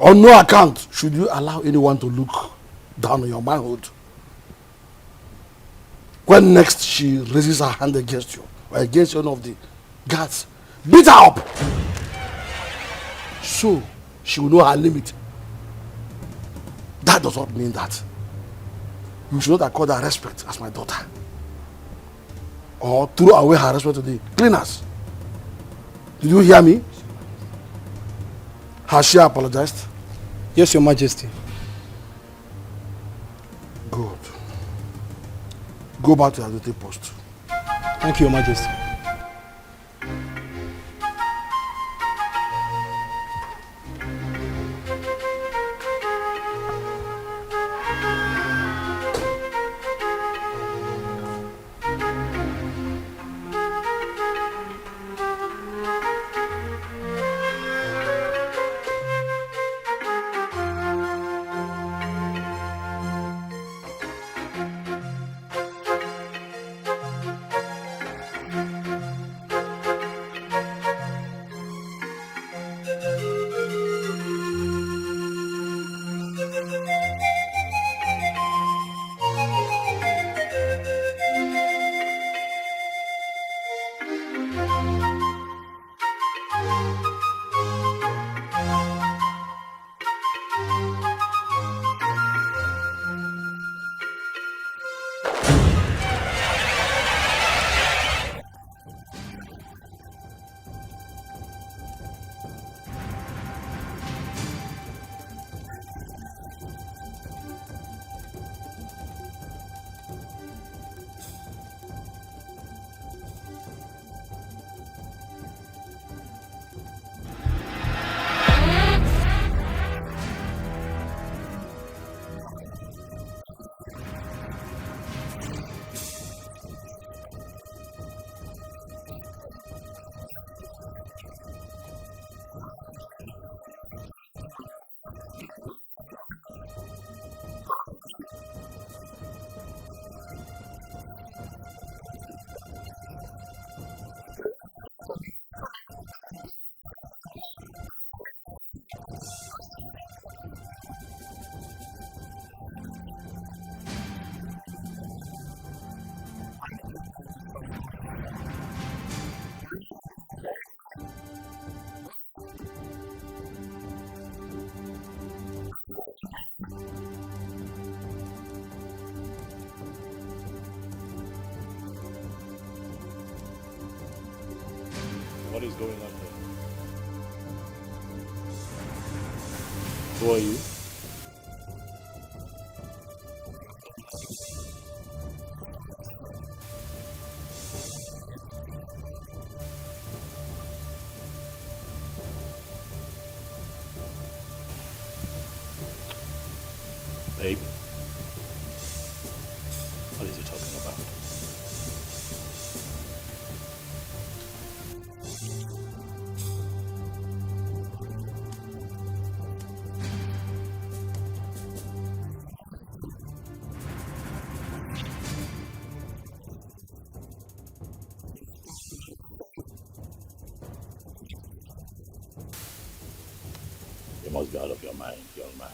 On no account should you allow anyone to look down on your manhood. When next she raises her hand against you, or against one of the guards, beat her up. So she will know her limit. That does not mean that you should not accord her respect as my daughter. Or throw away her respect to the cleaners. Did you hear me? Has she apologized? Yes, Your Majesty. Good. Go back to your duty post. Thank you, Your Majesty. What is going on here? Who are you? Babe, what is he talking about? You must be out of your mind, young man.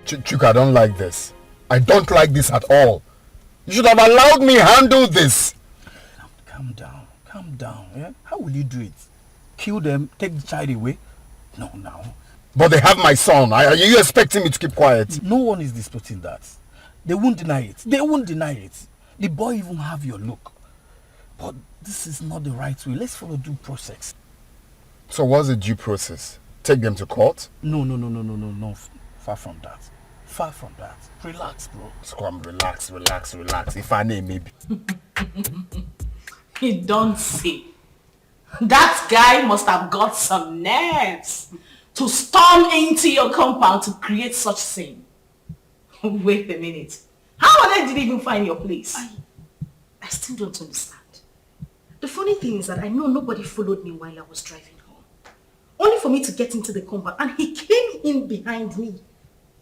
Chuka, I don't like this. I don't like this at all. You should have allowed me handle this. Calm down. Calm down. Yeah? How will you do it? Kill them, take the child away? No, now. But they have my son. Are you expecting me to keep quiet? No one is disputing that. They won't deny it. They won't deny it. The boy even have your look. But this is not the right way. Let's follow due process. So what's the due process? Take them to court? No. Far from that. Far from that. Relax, bro. Scrum, relax. If I name maybe. You don't see. That guy must have got some nerves to storm into your compound to create such scene. Wait a minute. How on earth did he even find your place? I still don't understand. The funny thing is that I know nobody followed me while I was driving home. Only for me to get into the compound and he came in behind me.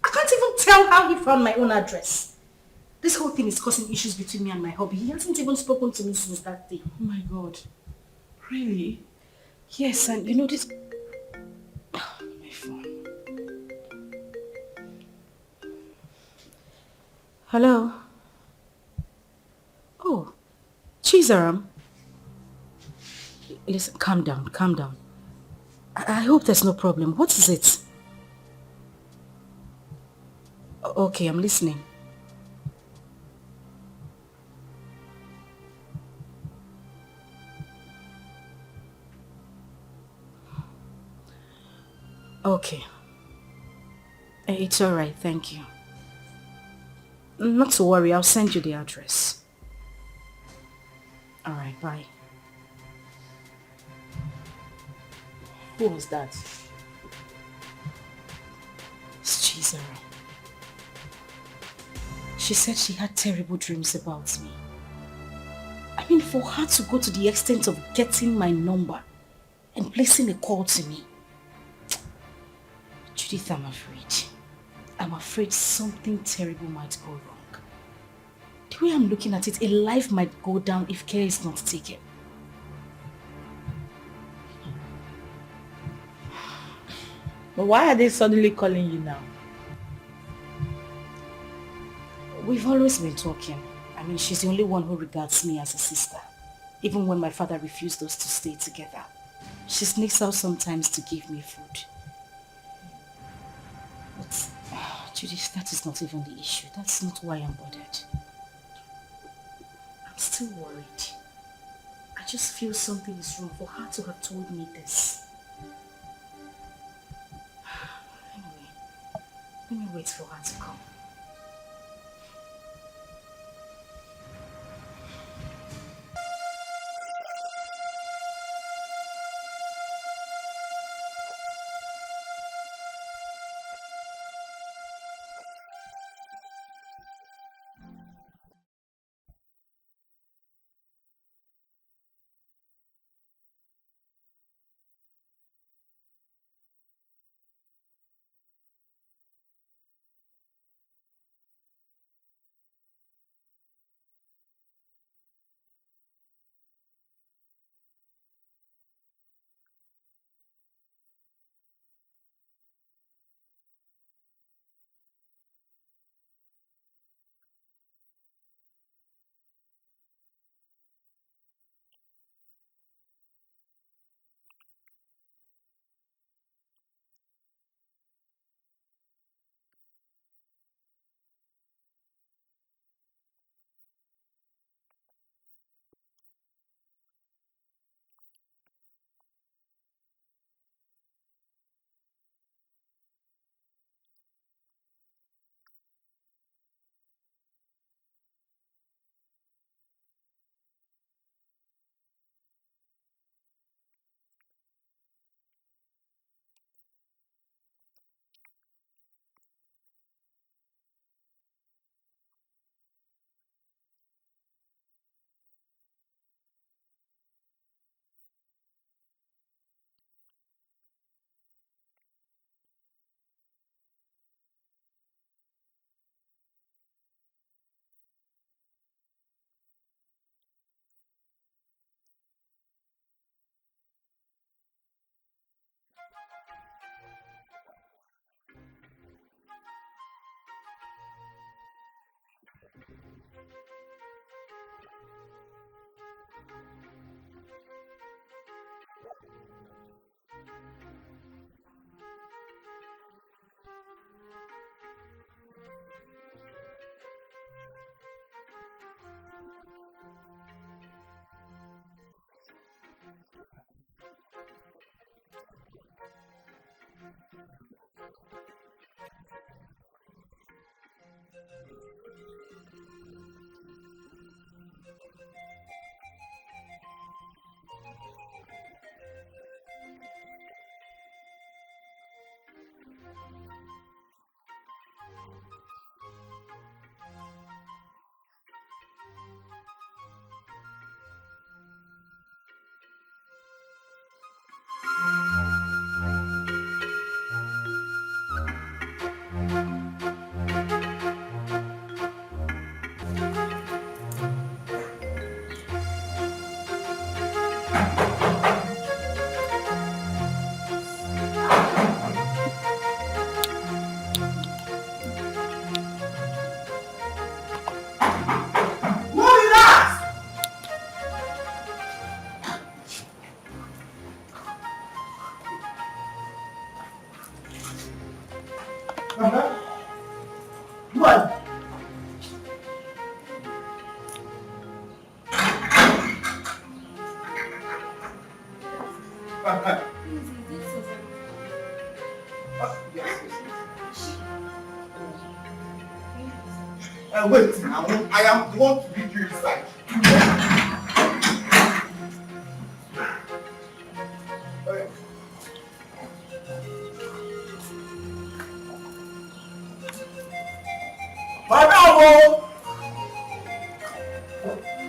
I can't even tell how he found my own address. This whole thing is causing issues between me and my hubby. He hasn't even spoken to me since that day. Oh my God. Really? Yes, and you know this... My phone. Hello? Oh, Chizaram. Listen, calm down, calm down. I hope there's no problem. What is it? Okay, I'm listening. Okay. It's alright, thank you. Not to worry, I'll send you the address. Alright, bye. Who was that? It's Chizara. She said she had terrible dreams about me. I mean, for her to go to the extent of getting my number and placing a call to me. Judith, I'm afraid. I'm afraid something terrible might go wrong. The way I'm looking at it, a life might go down if care is not taken. But why are they suddenly calling you now? We've always been talking. I mean, she's the only one who regards me as a sister. Even when my father refused us to stay together. She sneaks out sometimes to give me food. But, Judith, that is not even the issue. That's not why I'm bothered. I'm still worried. I just feel something is wrong for her to have told me this. Anyway, let me wait for her to come. What? Wait, now I am the one to lead you inside. Madam!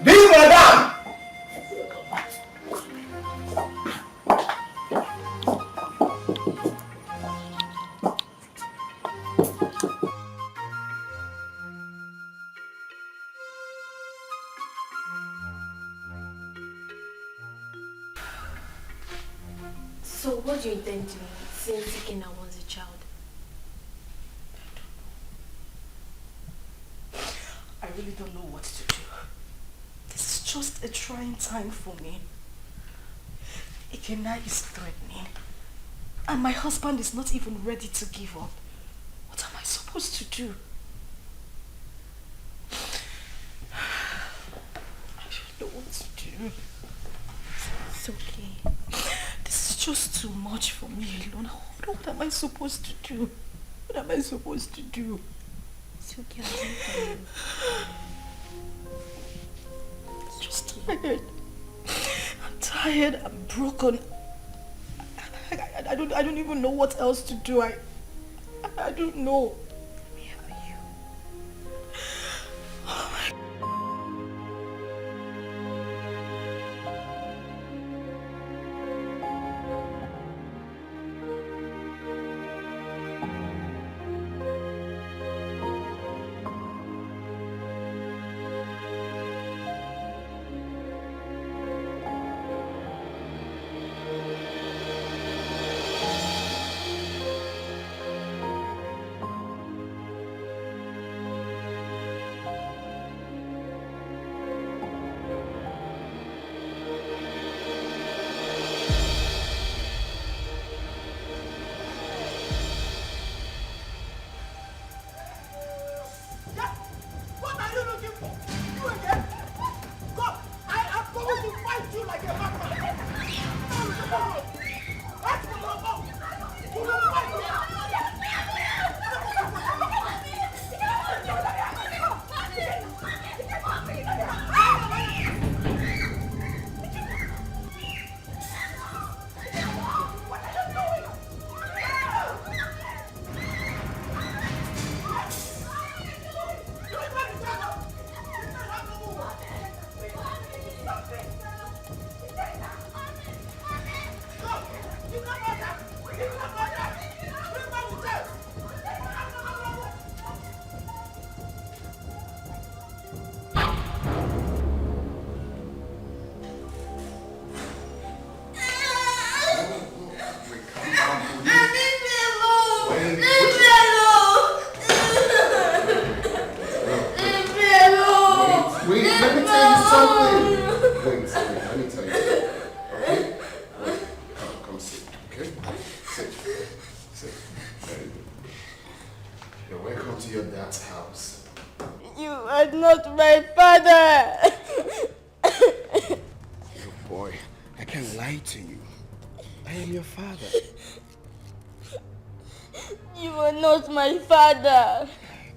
This madam! So what do you intend doing since Ikena wants a child? I really don't know what to do. This is just a trying time for me. Ikena is threatening. And my husband is not even ready to give up. What am I supposed to do? I don't know what to do. It's okay. This is just too much for me alone. What am I supposed to do? What am I supposed to do? It's okay, I'll do it for you. I'm just tired. I'm tired. I'm broken. I don't even know what else to do. I don't know. Let me help you. Oh my God.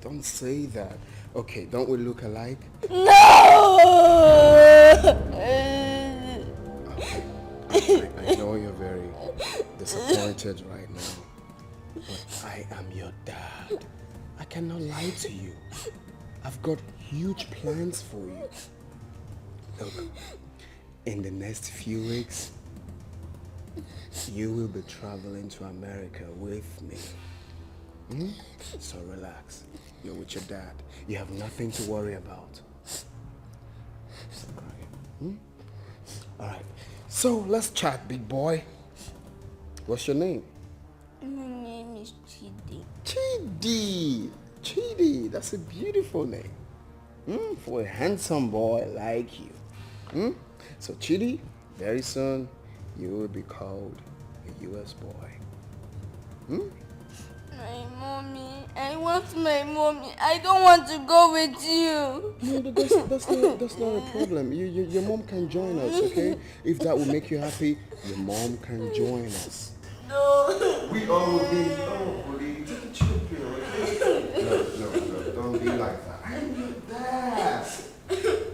Don't say that. Okay, don't we look alike? No! I know you're very disappointed right now, but I am your dad. I cannot lie to you. I've got huge plans for you. Look, in the next few weeks, you will be traveling to America with me. So relax. You're with your dad. You have nothing to worry about. Stop crying. Alright. So let's chat, big boy. What's your name? My name is Chidi. Chidi! Chidi, that's a beautiful name. For a handsome boy like you. So Chidi, very soon you will be called a US boy. My mommy. I want my mommy. I don't want to go with you. No, that's not a problem. Your mom can join us, okay? If that will make you happy, your mom can join us. No. We all will be. Oh, buddy, take a chill pill, okay? No, don't be like that. I'm your dad.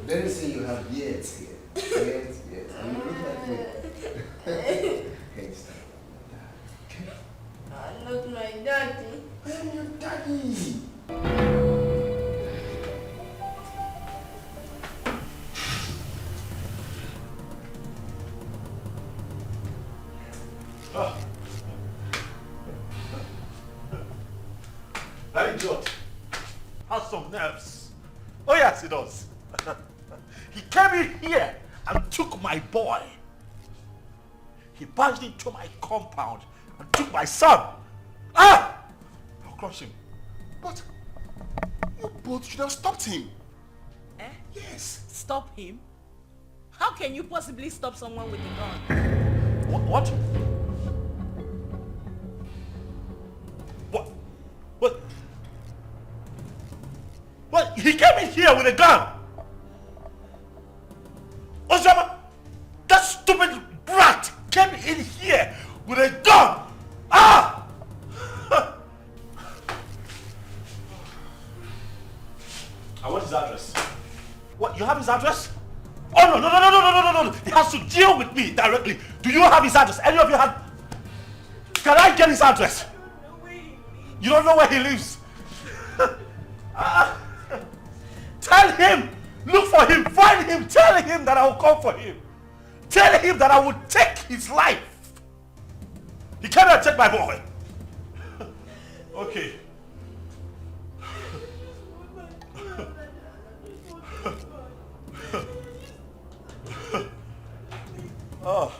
Let us say you have years here. Yes. And you look like me. Hey, stop. I'm not my daddy. I'm your daddy. That idiot has some nerves. Oh yes, he does. He came in here and took my boy. He barged into my compound and took my son. I'll crush him. But you both should have stopped him. Eh? Yes. Stop him? How can you possibly stop someone with a gun? What? What? He came in here with a gun. Osama, that stupid brat came in here with a gun. I want his address. What? You have his address? Oh no! He has to deal with me directly. Do you have his address? Any of you have? Can I get his address? You don't know where he lives. Tell him, look for him, find him, tell him that I will come for him. Tell him that I will take his life. He cannot take my boy. Okay. Oh.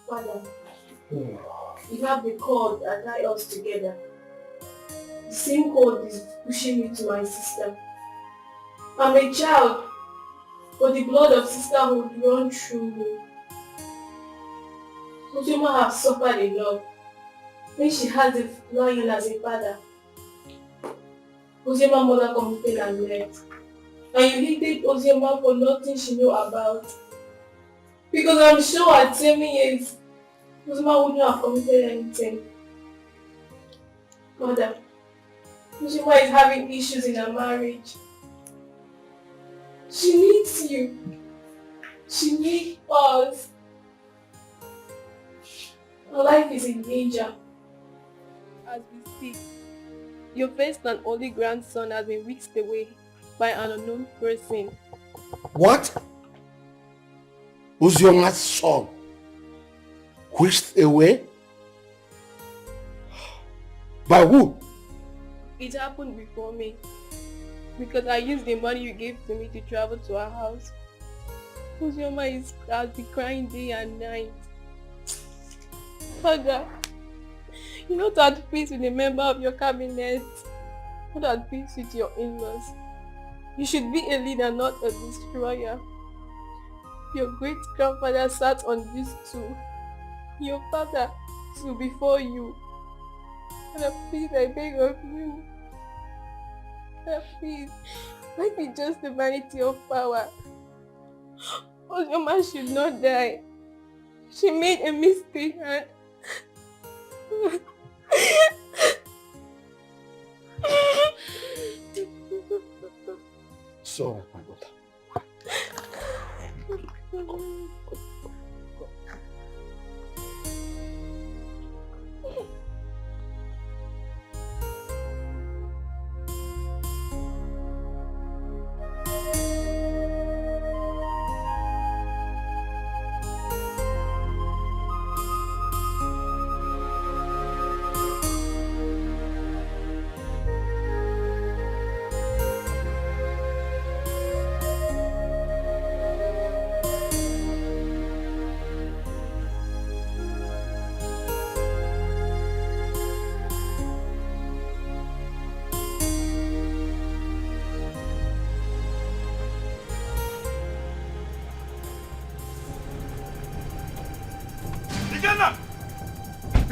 Father, you have the cord that ties us together. The same cord is pushing me to my sister. I'm a child, but the blood of sisterhood runs through me. Ojima has suffered enough when she has a lion as a father. Oziema's mother committed and left. And you hated Oziema for nothing she knew about. Because I'm sure at 7 years, Oziema wouldn't have committed anything. Mother, Oziema is having issues in her marriage. She needs you. She needs us. Her life is in danger. As we speak, your first and only grandson has been whisked away by an unknown person. What? Uziema's son whisked away? By who? It happened before me. Because I used the money you gave to me to travel to our house. Uziema has been crying day and night. Father, you're not at peace with a member of your cabinet. Not at peace with your in-laws. You should be a leader, not a destroyer. Your great-grandfather sat on this stool. Your father stood before you. Father, please, I beg of you. Father, please, let me just the vanity of power. Uziema should not die. She made a mistake and... So, my daughter.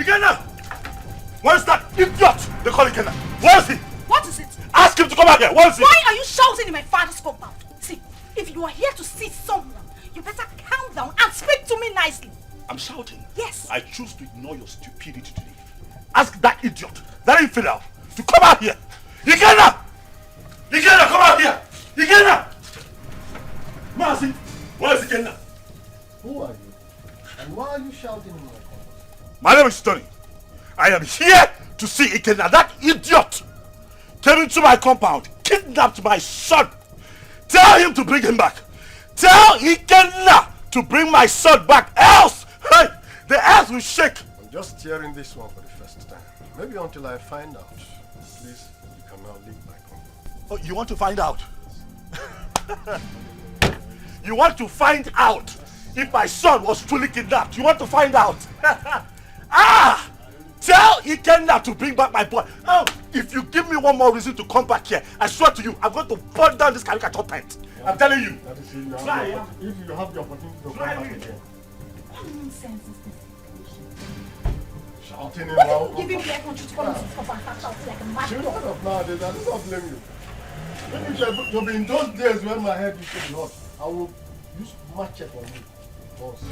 Ikenna! Where is that idiot they call Ikenna? Where is he? What is it? Ask him to come back here. Where is he? Why are you shouting in my father's compound? See, if you are here to see someone, you better calm down and speak to me nicely. I'm shouting. Yes. I choose to ignore your stupidity today. Ask that idiot, that infidel, to come out here. Ikenna! Ikenna, come out here! Ikenna! Mazi, where is Ikenna? Who are you? And why are you shouting in my compound? My name is Tony. I am here to see Ikenna. That idiot came into my compound, kidnapped my son. Tell him to bring him back. Tell Ikenna to bring my son back, else hey, the earth will shake. I'm just hearing this one for the first time. Maybe until I find out. Please, you can now leave my compound. Oh, you want to find out? You want to find out if my son was truly kidnapped? You want to find out? Ah! Tell Ikenna to bring back my boy. Oh, if you give me one more reason to come back here, I swear to you, I'm going to burn down this caricature tent. I'm telling you. That is if you have the opportunity to come back again. What nonsense is this? Shouting in What my are you giving me air country to come into this compound and start shouting like a mad Children dog? of nowadays, I do not blame you. Maybe you'll be in those days when my head used to be hot. I will use machete on you. Boss.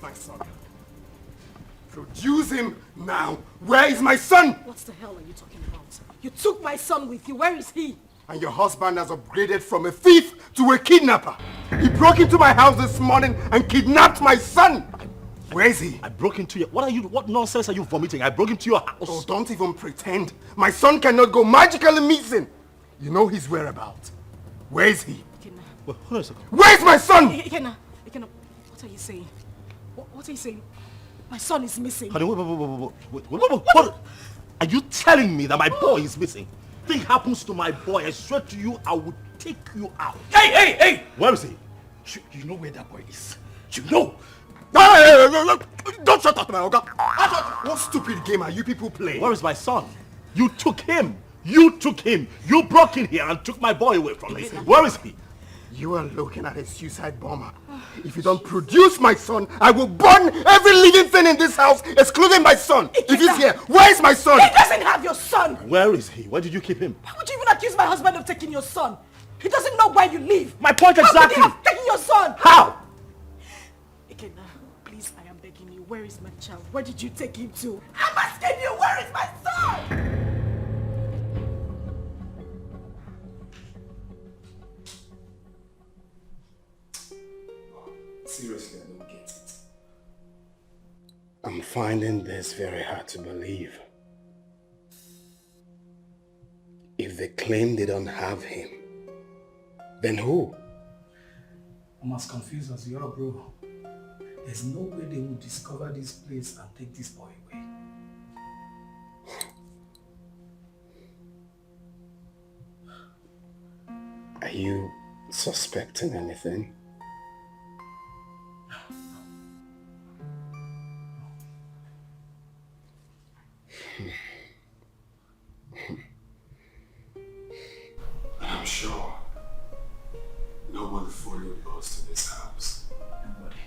My son. Produce him now. Where is my son? What the hell are you talking about? You took my son with you. Where is he? And your husband has upgraded from a thief to a kidnapper. He broke into my house this morning and kidnapped my son. Where is he? I broke into your... What nonsense are you vomiting? I broke into your house. Oh, don't even pretend. My son cannot go magically missing. You know his whereabouts. Where is he? Well, hold on a second. Where is my son? Ikenna, what are you saying? What are you saying? My son is missing. Honey, what? Are you telling me that my boy is missing? Thing happens to my boy, I swear to you, I will take you out. Hey! Where is he? You know where that boy is? You know? Don't shut up, my Oga. What stupid game are you people playing? Where is my son? You took him. You broke in here and took my boy away from me. Where is he? You are looking at a suicide bomber. If you don't produce my son, I will burn every living thing in this house, excluding my son. If he's here, where is my son? He doesn't have your son. Where is he? Where did you keep him? Why would you even accuse my husband of taking your son? He doesn't know where you live. My point exactly. How could he have taken your son? How? Ikenna, please, I am begging you. Where is my child? Where did you take him to? I'm asking you, where is my son? Seriously, I don't get it. I'm finding this very hard to believe. If they claim they don't have him, Then who? I'm as confused as you are, bro. There's no way they will discover this place and take this boy away. Are you suspecting anything? I'm sure no one followed us to this house. Nobody.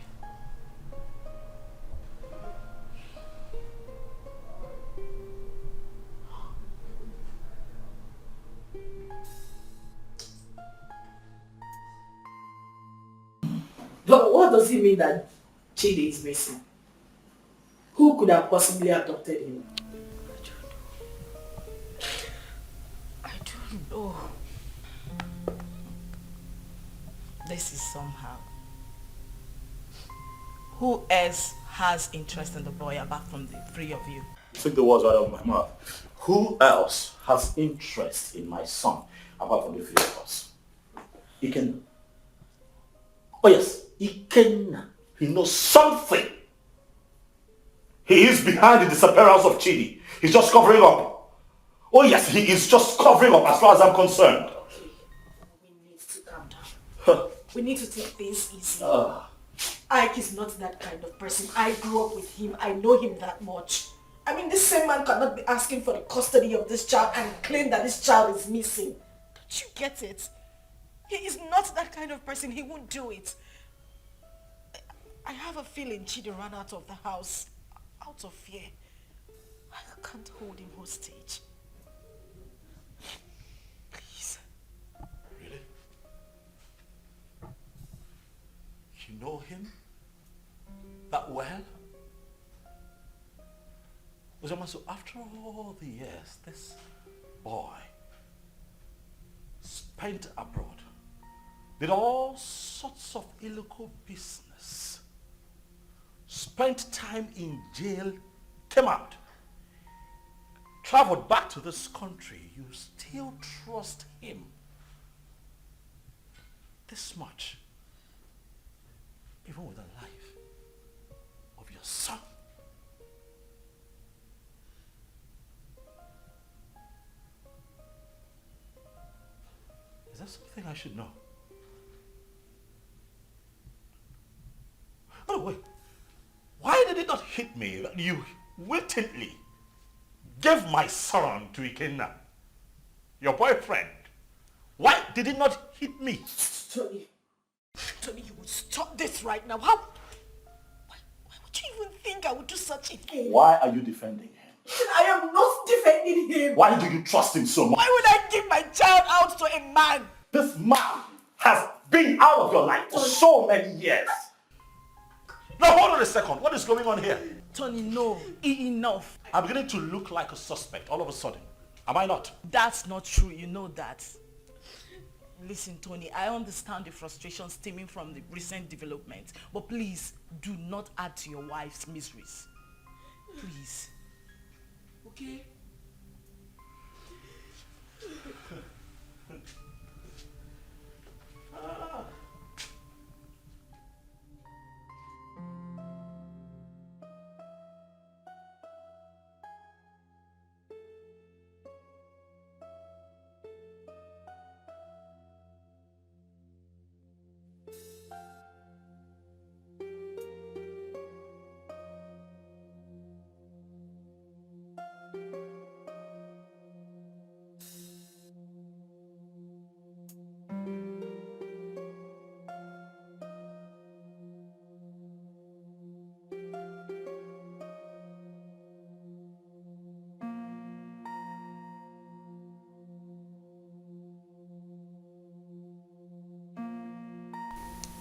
But what does it mean that Chidi is missing? Who could have possibly abducted him? I don't know. This is somehow. Who else has interest in the boy apart from the three of you? Took the words right out of my mouth. Who else has interest in my son apart from the three of us? Ikenna. Oh yes, Ikenna. He knows something. He is behind the disappearance of Chidi. He's just covering up. Oh yes, he is just covering up as far as I'm concerned. We need to calm down. We need to take things easy. Ike is not that kind of person. I grew up with him. I know him that much. I mean, this same man cannot be asking for the custody of this child and claim that this child is missing. Don't you get it? He is not that kind of person. He won't do it. I have a feeling Chidi ran out of the house out of fear. I can't hold him hostage. Please. Really? You know him that well? Uzoma, so after all the years, this boy spent abroad, did all sorts of illegal business, spent time in jail, came out, traveled back to this country. You still trust him this much, even with the life of your son. Is that something I should know? Oh wait, why did it not hit me that you wittingly gave my son to Ikenna, your boyfriend? Why did it not hit me? Tony, you would stop this right now. Why would you even think I would do such a thing? Why are you defending him? I am not defending him. Why do you trust him so much? Why would I give my child out to a man? This man has been out of your life for so many years. Now hold on a second. What is going on here? Tony, no. Enough. I'm beginning to look like a suspect all of a sudden. Am I not? That's not true. You know that. Listen, Tony, I understand the frustration stemming from the recent development. But please, do not add to your wife's miseries. Please. Okay?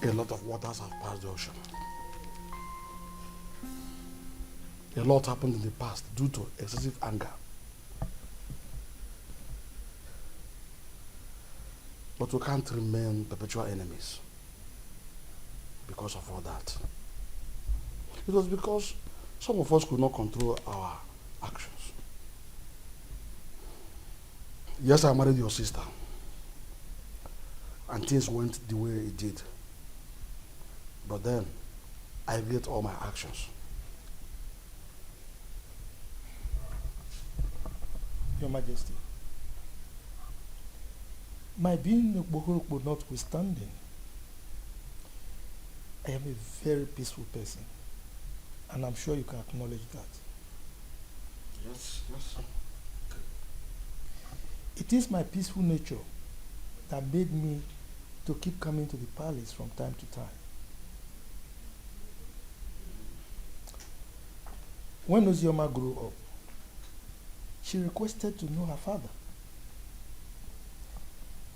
A lot of waters have passed the ocean. A lot happened in the past due to excessive anger. But we can't remain perpetual enemies because of all that. It was because some of us could not control our actions. Yes, I married your sister. and things went the way it did. But then, I regret all my actions. Your Majesty, my being a Bohorokbo notwithstanding, I am a very peaceful person, and I'm sure you can acknowledge that. Yes, yes. It is my peaceful nature that made me to keep coming to the palace from time to time. When Ozioma grew up, she requested to know her father.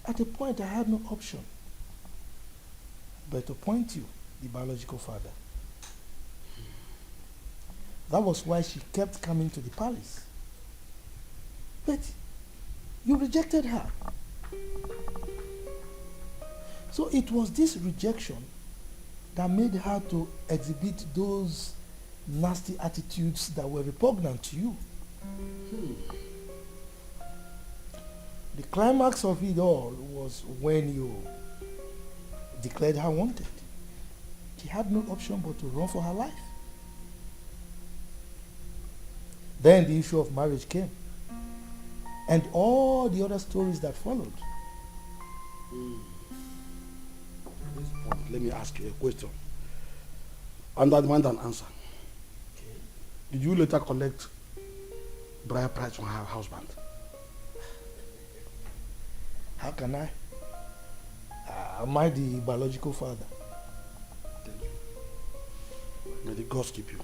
At a point, I had no option but to point you, the biological father. That was why she kept coming to the palace. But you rejected her. So it was this rejection that made her to exhibit those nasty attitudes that were repugnant to you. The climax of it all was when you declared her wanted. She had no option but to run for her life. Then the issue of marriage came, and all the other stories that followed. At this point, let me ask you a question. And I demand an answer. Did you later collect bride price from her husband? How can I? Am I the biological father? Thank you. May the gods keep you.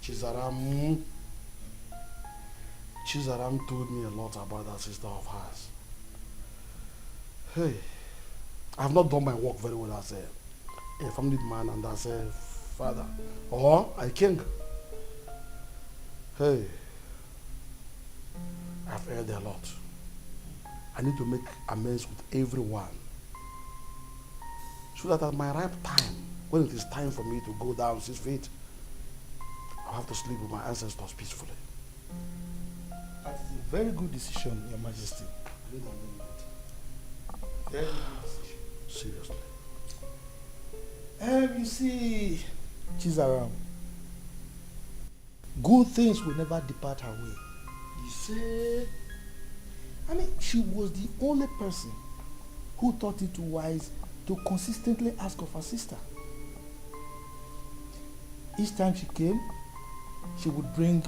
Chizaram told me a lot about that sister of hers. Hey, I have not done my work very well as a family man and as a father or a king. Hey, I've erred a lot. I need to make amends with everyone so that at my ripe time, when it is time for me to go down 6 feet, I'll have to sleep with my ancestors peacefully. That is a very good decision, Your Majesty. Very good decision. Seriously. You see, Chizaram, good things will never depart her way. You say? I mean, she was the only person who thought it wise to consistently ask of her sister. Each time she came, she would bring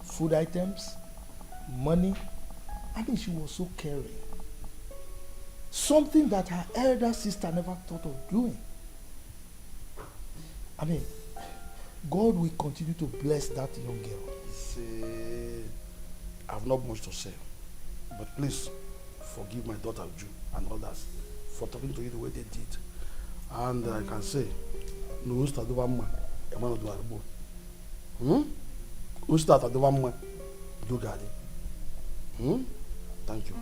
food items, money. I mean, she was so caring. Something that her elder sister never thought of doing. I mean, God will continue to bless that young girl. See, I have not much to say, but please forgive my daughter Uju and others for talking to you the way they did. And I can say, no Usta Duvamma, Emmanuel Duarbo. Usta Duvamma, Dugadi. Thank you.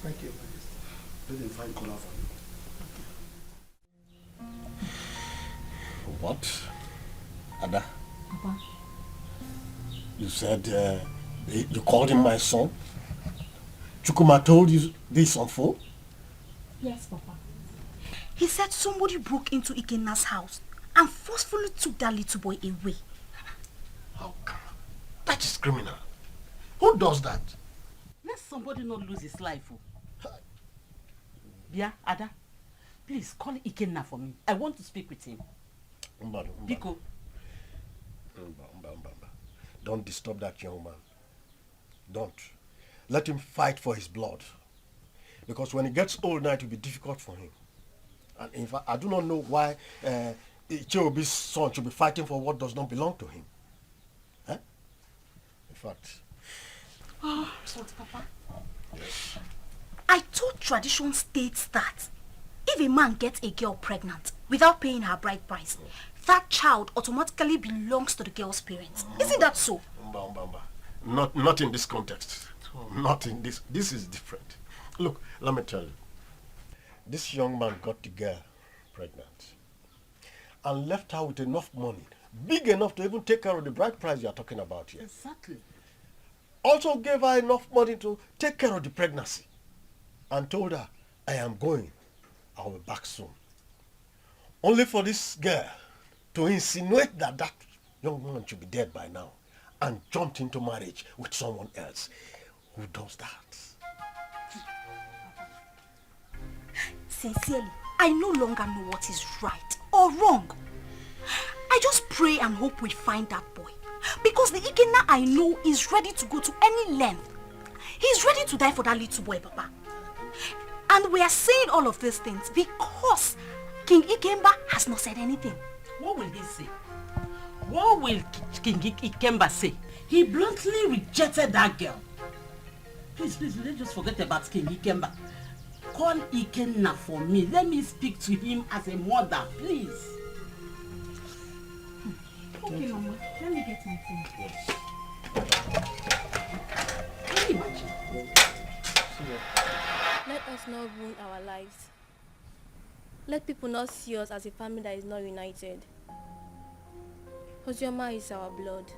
Thank you. Let them find color for you. What? Ada? Papa. You said you called him my son? Chukuma told you this on phone? Yes, Papa. He said somebody broke into Ikena's house and forcefully took that little boy away. How come? That is criminal. Who does that? Let somebody not lose his life. Yeah, Ada, please call Ikenna for me. I want to speak with him. Biko. Don't disturb that young man. Don't. Let him fight for his blood. Because when he gets old now, it will be difficult for him. And in fact, I do not know why Icheobi's son should be fighting for what does not belong to him. Huh? In fact... Oh, Papa. Yes. I thought tradition states that if a man gets a girl pregnant without paying her bride price, that child automatically belongs to the girl's parents. Isn't that so? Not in this context. Not in this. This is different. Look, let me tell you. This young man got the girl pregnant and left her with enough money, big enough to even take care of the bride price you are talking about here. Exactly. also gave her enough money to take care of the pregnancy and told her, I am going. I'll be back soon. Only for this girl to insinuate that that young man should be dead by now and jumped into marriage with someone else. Who does that? Sincerely, I no longer know what is right or wrong. I just pray and hope we find that boy. Because the Ikenna I know is ready to go to any length. He's ready to die for that little boy, Papa. And we are saying all of these things because King Ikemba has not said anything. What will he say? What will King Ikemba say? He bluntly rejected that girl. Please, let's just forget about King Ikemba. Call Ikenna for me. Let me speak to him as a mother, please. Okay, Mama. Let me get my phone. Yes. Can you imagine? Let us not ruin our lives. Let people not see us as a family that is not united. Ozioma is our blood.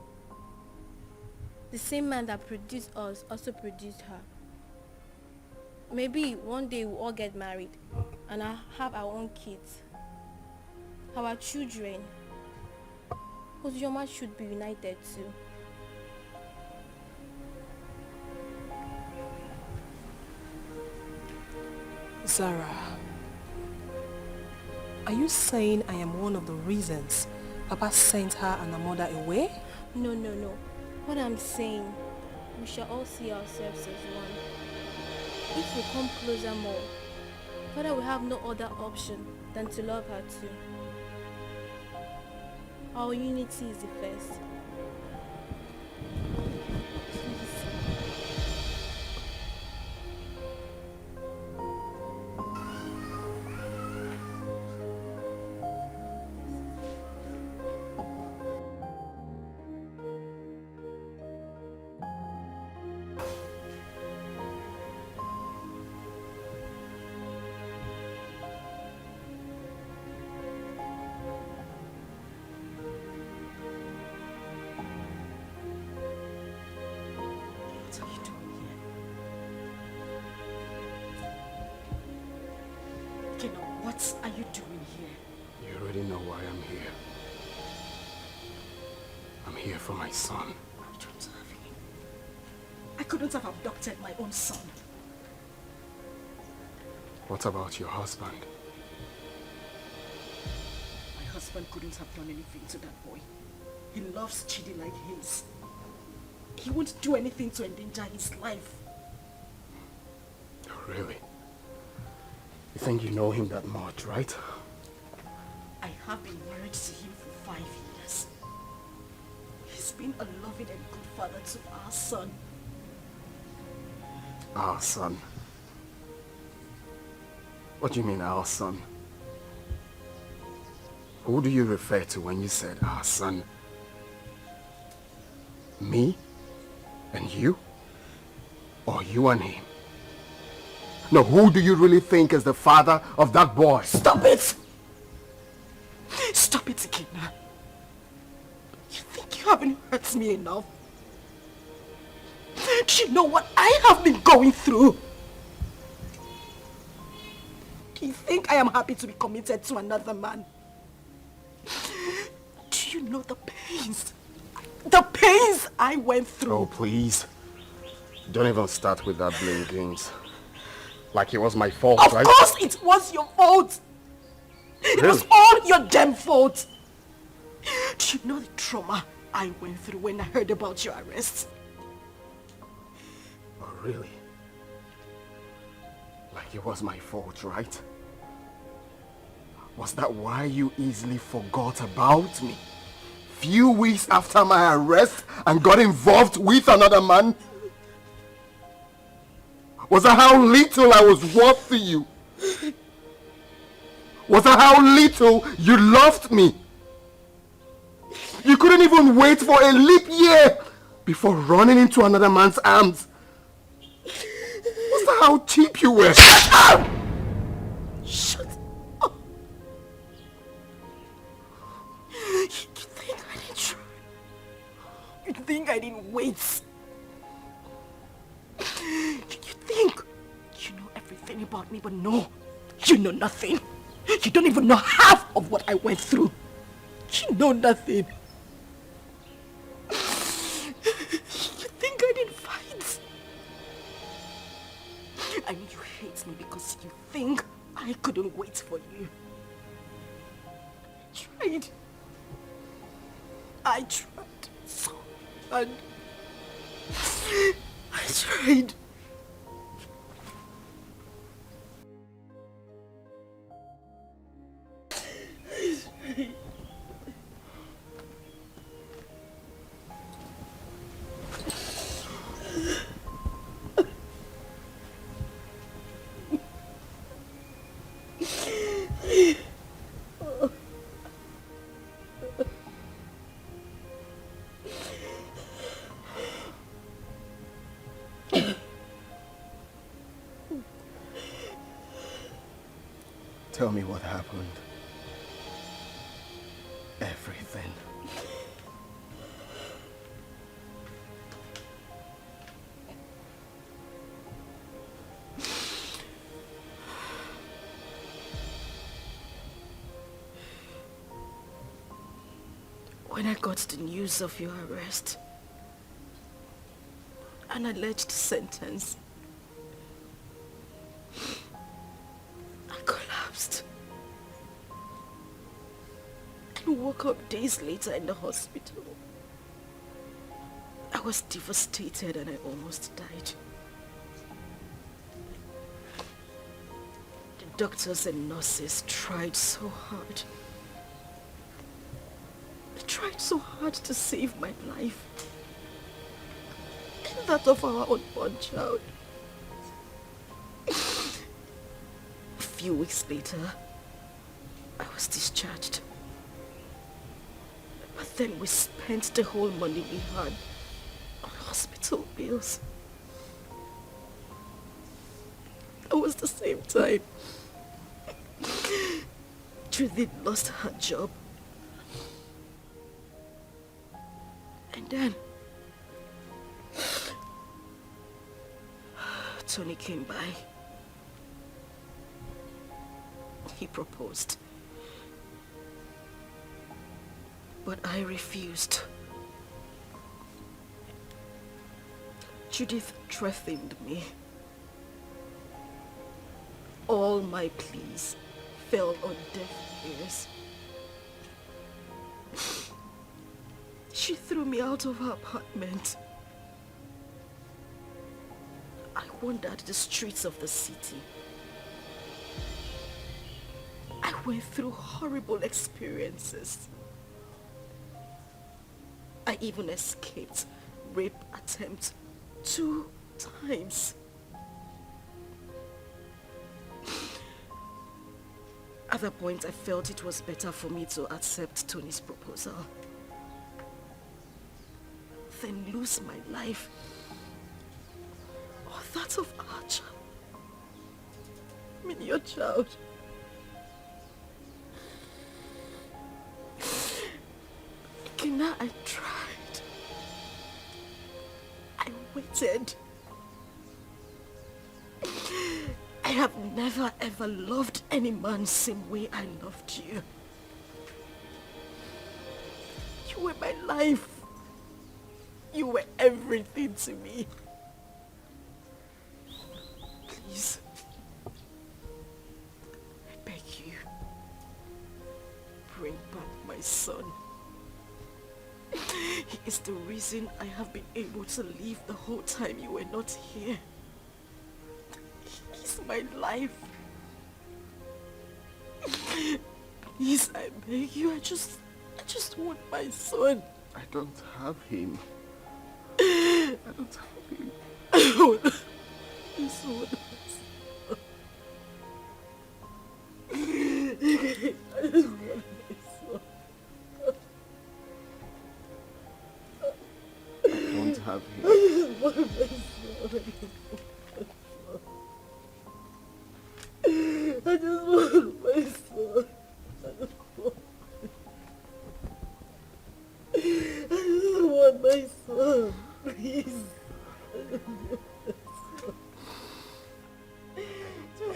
The same man that produced us also produced her. Maybe one day we'll all get married and I'll have our own kids, our children. Ozioma should be united too. Zara, are you saying I am one of the reasons Papa sent her and her mother away? No. What I'm saying, we shall all see ourselves as one. If we come closer more, Father will have no other option than to love her too. Our unity is the first. What are you doing here? You already know why I'm here. I'm here for my son. I don't have him. I couldn't have abducted my own son. What about your husband? My husband couldn't have done anything to that boy. He loves Chidi like his. He won't do anything to endanger his life. Oh, really? You think you know him that much, right? I have been married to him for 5 years. He's been a loving and good father to our son. Our son? What do you mean, our son? Who do you refer to when you said our son? Me? And you? Or you and him? No, who do you really think is the father of that boy? Stop it! Stop it, Ikenna. You think you haven't hurt me enough? Do you know what I have been going through? Do you think I am happy to be committed to another man? Do you know the pains? The pains I went through. Oh, please. Don't even start with that blame games. Like it was my fault, right? Of course it was your fault. It was all your damn fault. Do you know the trauma I went through when I heard about your arrest? Oh, really? Like it was my fault, right? Was that why you easily forgot about me? Few weeks after my arrest and got involved with another man? Was that how little I was worth to you? Was that how little you loved me? You couldn't even wait for a leap year before running into another man's arms. Was that how cheap you were? Shut up! Shut up! You think I didn't try? You think I didn't wait? about me, but no, you know nothing. You don't even know half of what I went through. You know nothing. You think I didn't fight? I know you hate me because you think I couldn't wait for you. I tried so hard. I tried. Tell me what happened. Everything. When I got the news of your arrest, an alleged sentence, I collapsed and woke up days later in the hospital. I was devastated and I almost died. The doctors and nurses tried so hard. They tried so hard to save my life and that of our unborn child. A few weeks later, I was discharged. But then we spent the whole money we had on hospital bills. It was the same time Chidi lost her job. And then Tony came by. He proposed. But I refused. Judith threatened me. All my pleas fell on deaf ears. She threw me out of her apartment. I wandered the streets of the city. I went through horrible experiences. I even escaped rape attempt 2 times. At that point, I felt it was better for me to accept Tony's proposal than lose my life or that of our child. I mean, your child. Kina, I tried. I waited. I have never ever loved any man same way I loved you. You were my life. You were everything to me. Please, I beg you, bring back my son. He is the reason I have been able to live the whole time you were not here. He's my life. Please, I beg you, I just want my son. I don't have him. I don't have him. I want my son. I just want my son. I don't have him. I just want my son. I just want my son. I just want my son. Please. I just want my son.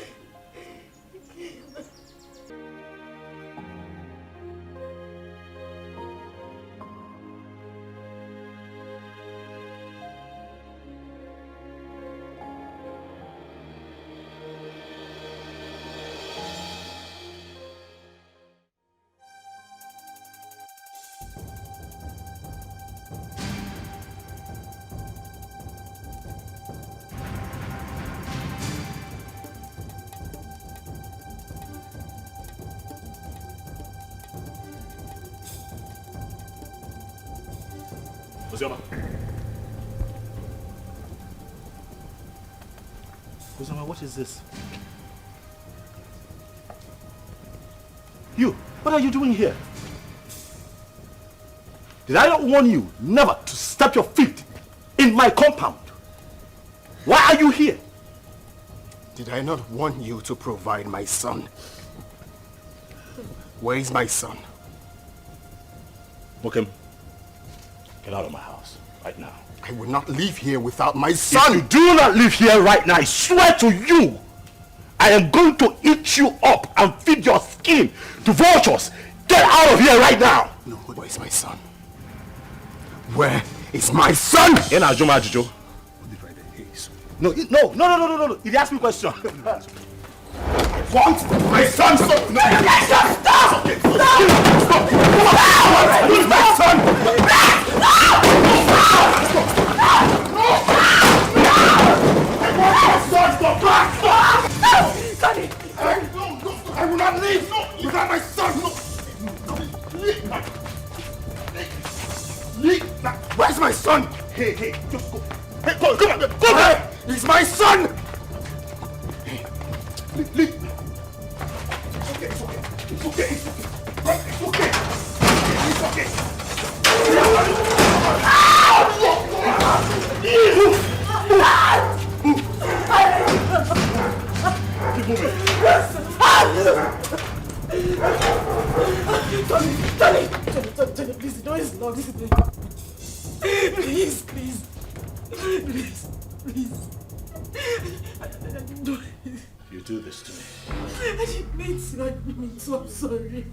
Uzioma. Uzioma, what is this? You, what are you doing here? Did I not warn you never to step your feet in my compound? Why are you here? Did I not warn you to provide my son? Where is my son? Mokem, get out of my house right now. I will not leave here without my son. If you do not leave here right now, I swear to you, I am going to eat you up and feed your skin to vultures. Get out of here right now. No, where is my son? Where is my son? In Ajuma Ajujo. No. He asked me a question. Want my son? Stop! No, stop! Stop! Where's my son? Sonny! I will not leave without my son! Where's my son? Hey, just go. Hey, come on, go back! He's my son! Leave. It's okay. Keep moving. Tony, please, the door is locked. Please. You do this to me. I didn't mean to, I'm sorry.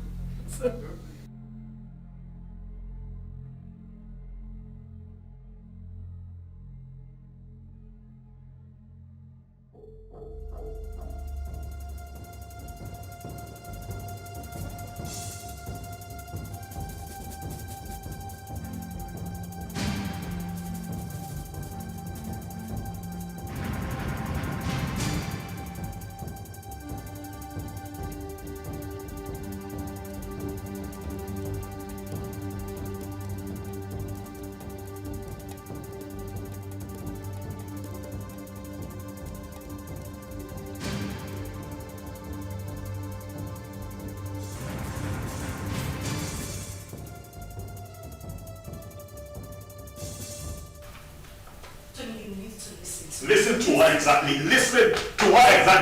Listen to what exactly?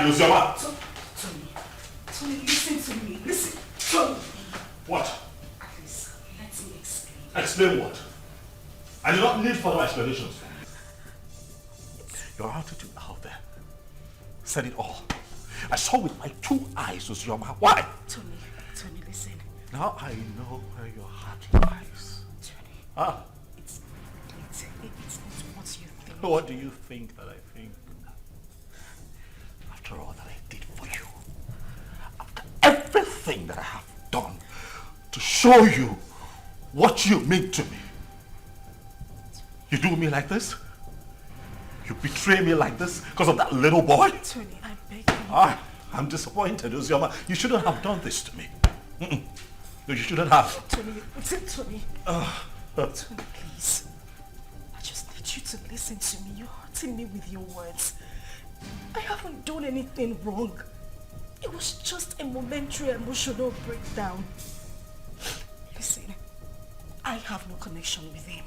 Uzioma? Tony, listen to me. Listen. Tony. What? Please, let me explain. Explain what? I do not need further explanations from you. Your attitude out there said it all. I saw with my 2 eyes, Uzioma. Why? Tony, listen. Now I know where your heart lies. Tony. It's not what you think. What do you think that I think? After all that I did for you, after everything that I have done to show you what you mean to me, you do me like this? You betray me like this because of that little boy? Tony, I beg you. I'm disappointed, Uzioma. You shouldn't have done this to me. No, you shouldn't have. Tony. Tony, please. I just need you to listen to me. You're hurting me with your words. I haven't done anything wrong. It was just a momentary emotional breakdown. Listen, I have no connection with him.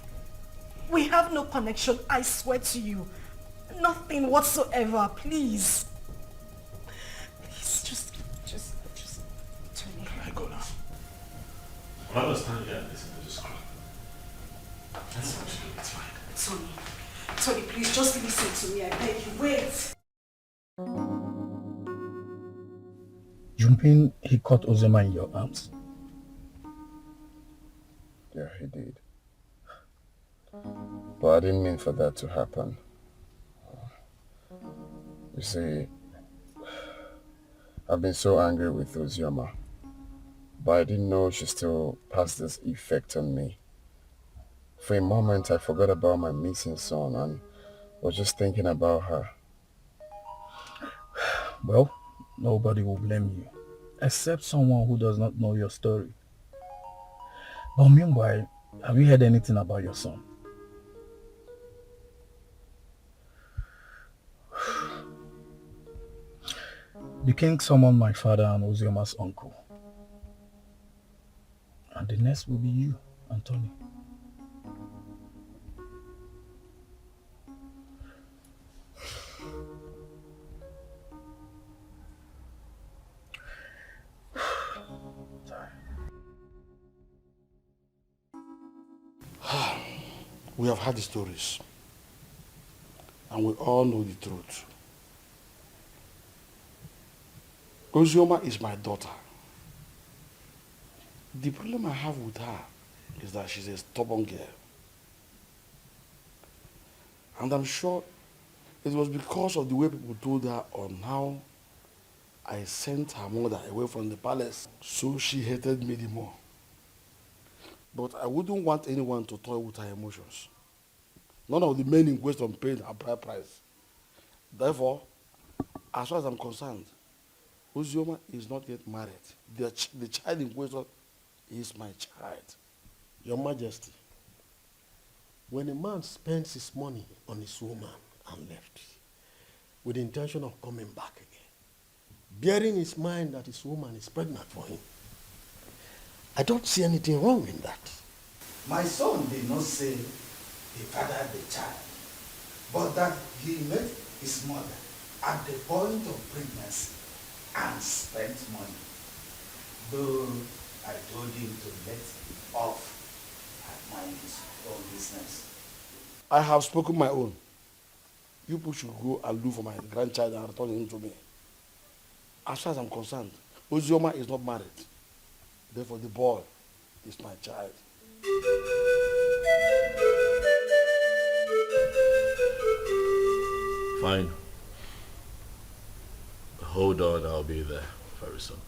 We have no connection, I swear to you. Nothing whatsoever, please. Please, just, Tony. I go now. I understand here and listen to this crap. That's what you do, it's fine. Tony, please, just listen to me, I beg you. Wait. Jumping, he caught Uzioma in your arms. Yeah, he did. But I didn't mean for that to happen. You see, I've been so angry with Uzioma, but I didn't know she still has this effect on me. For a moment, I forgot about my missing son and was just thinking about her. Well, nobody will blame you, except someone who does not know your story. But meanwhile, have you heard anything about your son? The king summoned my father and Ozioma's uncle. And the next will be you, Anthony. We have heard the stories, and we all know the truth. Ozioma is my daughter. The problem I have with her is that she's a stubborn girl. And I'm sure it was because of the way people told her on how I sent her mother away from the palace, so she hated me the more. But I wouldn't want anyone to toy with her emotions. None of the men in question paid a bride price. Therefore, as far as I'm concerned, Ozioma is not yet married. The child in question is my child. Your Majesty, when a man spends his money on his woman and left, with the intention of coming back again, bearing in his mind that his woman is pregnant for him, I don't see anything wrong in that. My son did not say he fathered the child, but that he met his mother at the point of pregnancy and spent money. Though I told him to let off and mind his own business. I have spoken my own. You people should go and look for my grandchild and return him to me. As far as I'm concerned, Ozioma is not married. Therefore, the boy is my child. Fine. Hold on, I'll be there very soon.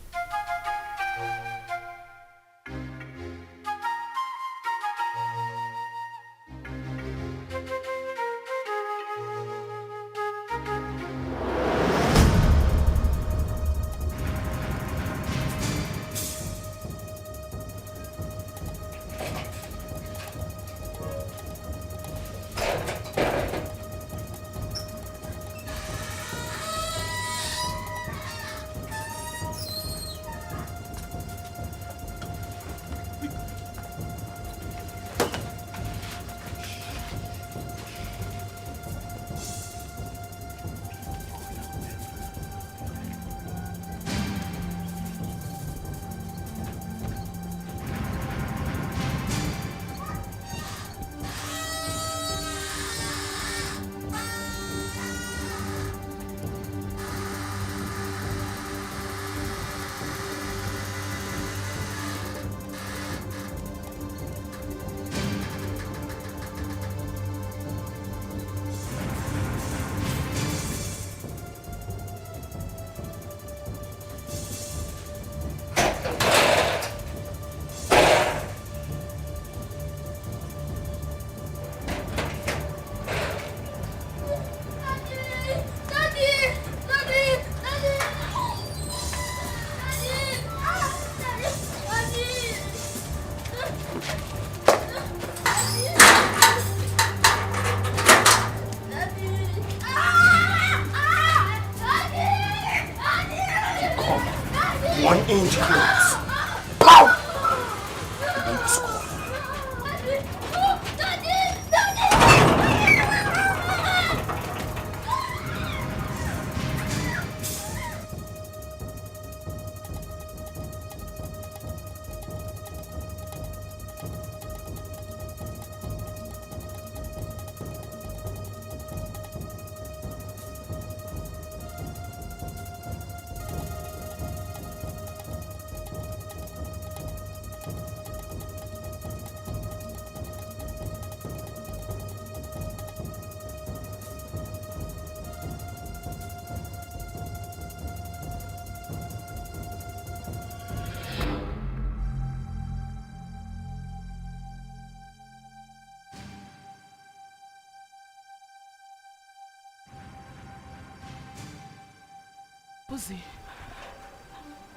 Uzi,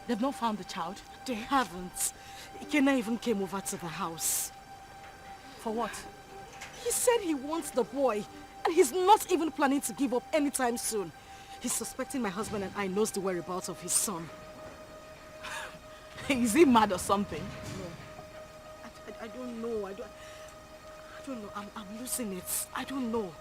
they've not found the child. They haven't. Ikena even came over to the house. For what? He said he wants the boy, and he's not even planning to give up anytime soon. He's suspecting my husband and I knows the whereabouts of his son. Is he mad or something? No. I don't know. I don't know. I'm losing it. I don't know.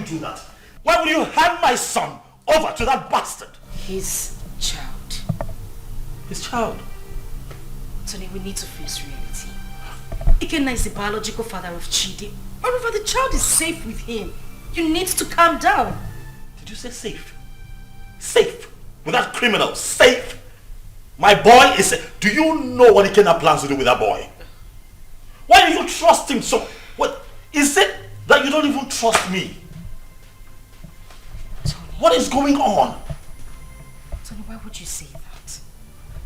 Do that? Why would you hand my son over to that bastard? His child. His child? Tony, we need to face reality. Ikenna is the biological father of Chidi. Moreover, the child is safe with him. You need to calm down. Did you say safe? Safe? With that criminal? Safe? My boy is safe. Do you know what Ikenna plans to do with that boy? Why do you trust him so? What is it that you don't even trust me? What is going on? Tony, why would you say that?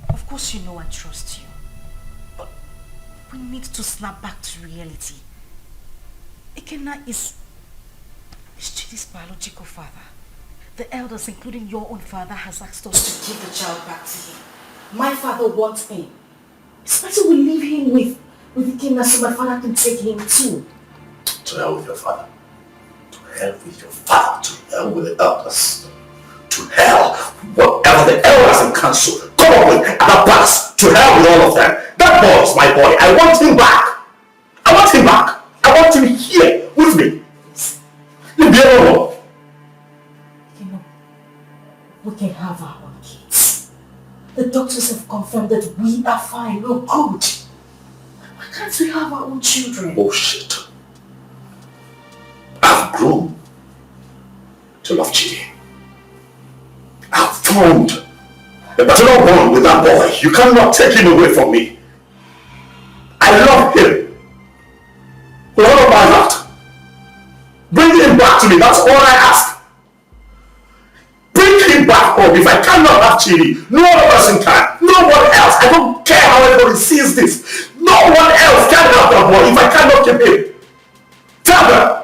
Of course you know I trust you. But we need to snap back to reality. Ikenna is Chidi's biological father. The elders, including your own father, has asked us to give the child back to him. My father wants him. It's better we leave him with Ikenna so my father can take him too. To hell with your father. To hell with your father. To hell with the elders. To hell, whatever the elders in council come up with at the past. To hell with all of them. That boy is my boy. I want him back. I want him back. I want him here with me. Leave me alone. You know, we can have our own kids. The doctors have confirmed that we are fine. We're good. Why can't we have our own children? Bullshit. I've grown to love Chidi. I've formed a paternal bond with that boy. You cannot take him away from me. I love him with all of my heart. Bring him back to me. That's all I ask. Bring him back home. If I cannot have Chidi, no other person can. No one else. I don't care how everybody sees this. No one else can have that boy if I cannot keep him. Tell them.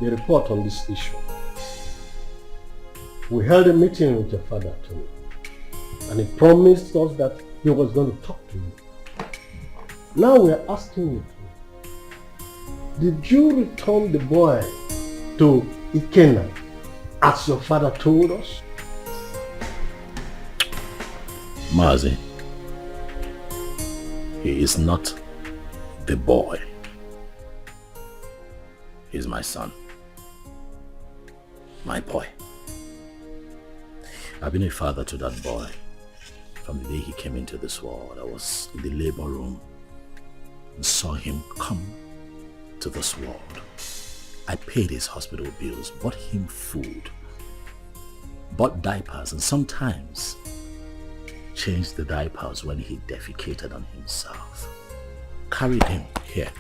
The report on this issue. We held a meeting with your father, Tony, and he promised us that he was going to talk to you. Now we are asking you, did you return the boy to Ikenna as your father told us? Mazi, he is not the boy. He's my son. My boy. I've been a father to that boy from the day he came into this world. I was in the labor room and saw him come to this world. I paid his hospital bills, bought him food, bought diapers, and sometimes changed the diapers when he defecated on himself. Carried him here.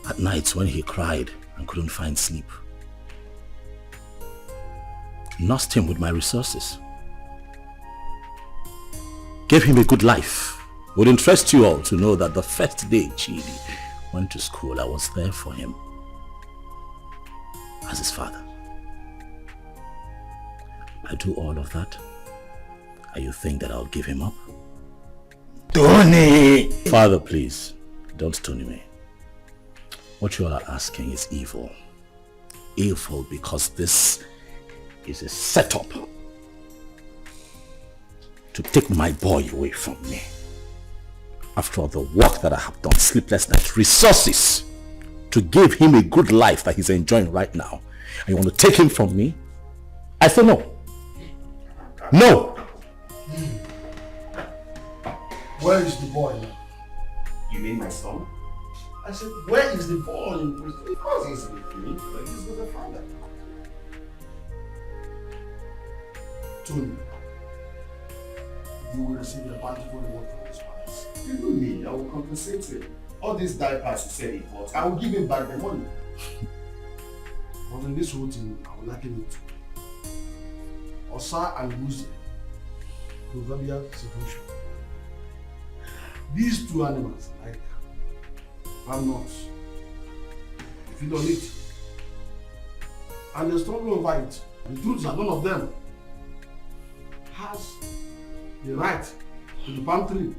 At nights when he cried and couldn't find sleep, nursed him with my resources. Gave him a good life. It would interest you all to know that the first day Chidi went to school, I was there for him as his father. I do all of that, and you think that I'll give him up? Tony! Father, please, don't Tony me. What you are asking is evil. Evil because this is a setup to take my boy away from me. After all the work that I have done, sleepless nights, resources to give him a good life that he's enjoying right now, and you want to take him from me? I say no. No! Where is the boy now? You mean my son? I said, where is the boy in prison? Of course he's with me, but he's with the father. Tony, you will receive a bountiful reward from this palace. Even me, I will compensate him. All these diapers he said he bought, I will give him back the money. But in this whole thing, I will liken it to Osa and Uzi, proverbial situation. These two animals, like palm nuts, feed on it, and they stumble over it. The truth is that none of them has the right to the palm tree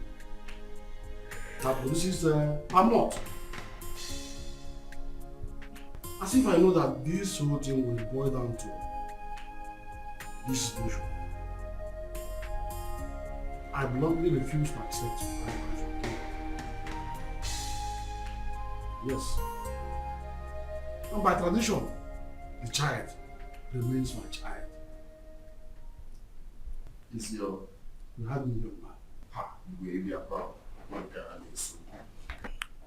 that produces palm nut. As if I know that this whole thing will boil down to this situation. I bluntly refuse to accept my wife. Yes. And by tradition, the child remains my child. Is your... You had me, young man. Ha, you will be a proud.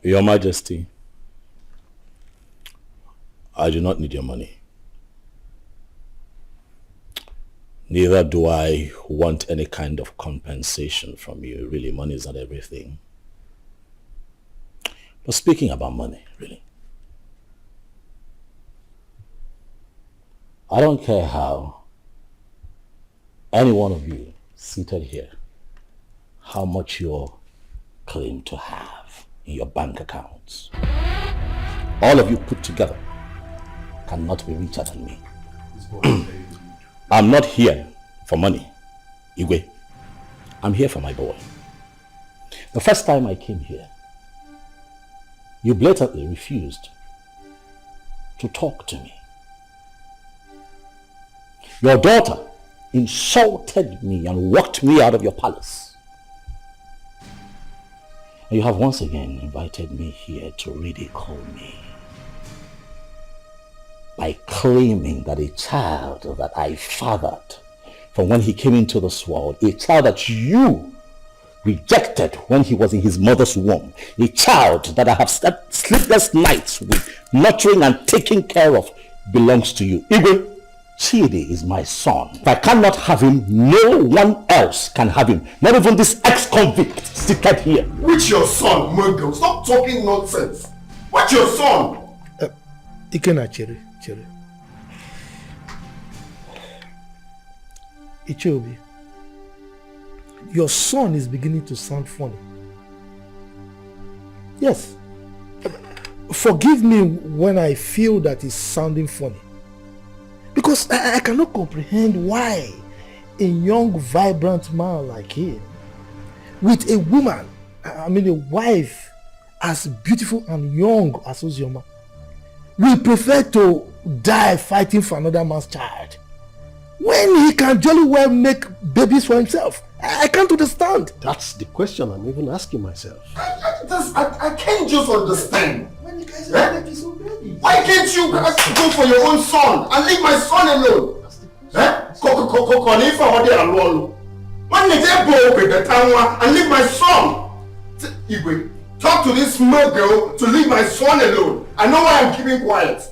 Your Majesty, I do not need your money. Neither do I want any kind of compensation from you. Really, money is not everything. But speaking about money, really, I don't care how any one of you seated here, how much you claim to have in your bank accounts. All of you put together cannot be richer than me. I'm not here for money, Igwe. I'm here for my boy. The first time I came here, you blatantly refused to talk to me. Your daughter insulted me and walked me out of your palace. And you have once again invited me here to ridicule me by claiming that a child that I fathered from when he came into this world, a child that you rejected when he was in his mother's womb, a child that I have slept sleepless nights with, nurturing and taking care of, belongs to you. Igwe, Chidi is my son. If I cannot have him, no one else can have him. Not even this ex-convict seated here. Which your son, Muggle? Stop talking nonsense. What's your son? Ikena Chere. Ichobi, your son is beginning to sound funny. Yes. Forgive me when I feel that it's sounding funny. Because I cannot comprehend why a young, vibrant man like him, with a woman, a wife as beautiful and young as Ozioma, will prefer to die fighting for another man's child when he can jolly well make babies for himself. I can't understand. That's the question I'm even asking myself. I can't just understand. When you guys are making so baby, why can't you go for your own son and leave my son alone? When you go with the town and leave my son? Igwe, talk to this small girl to leave my son alone. I know why I'm keeping quiet.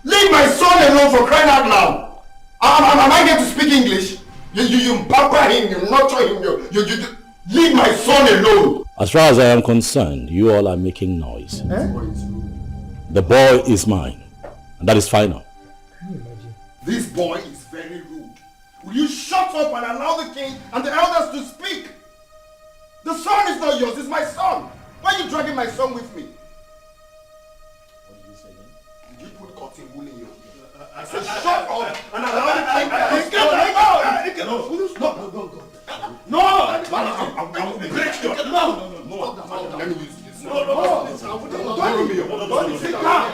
Leave my son alone, for crying out loud. Am I going to speak English? You pamper him, you nurture him, you leave my son alone. As far as I am concerned, you all are making noise. The boy is mine, and that is final. This boy is very very rude. Will you shut up and allow the king and the elders to speak? The son is not yours, it's my son. Why are you dragging my son with me? What did you say then? Did you put cotton wool in your ear? I said shut up and allow the king to speak. No, I will break your... No. Let me use this. No. Don't sit down.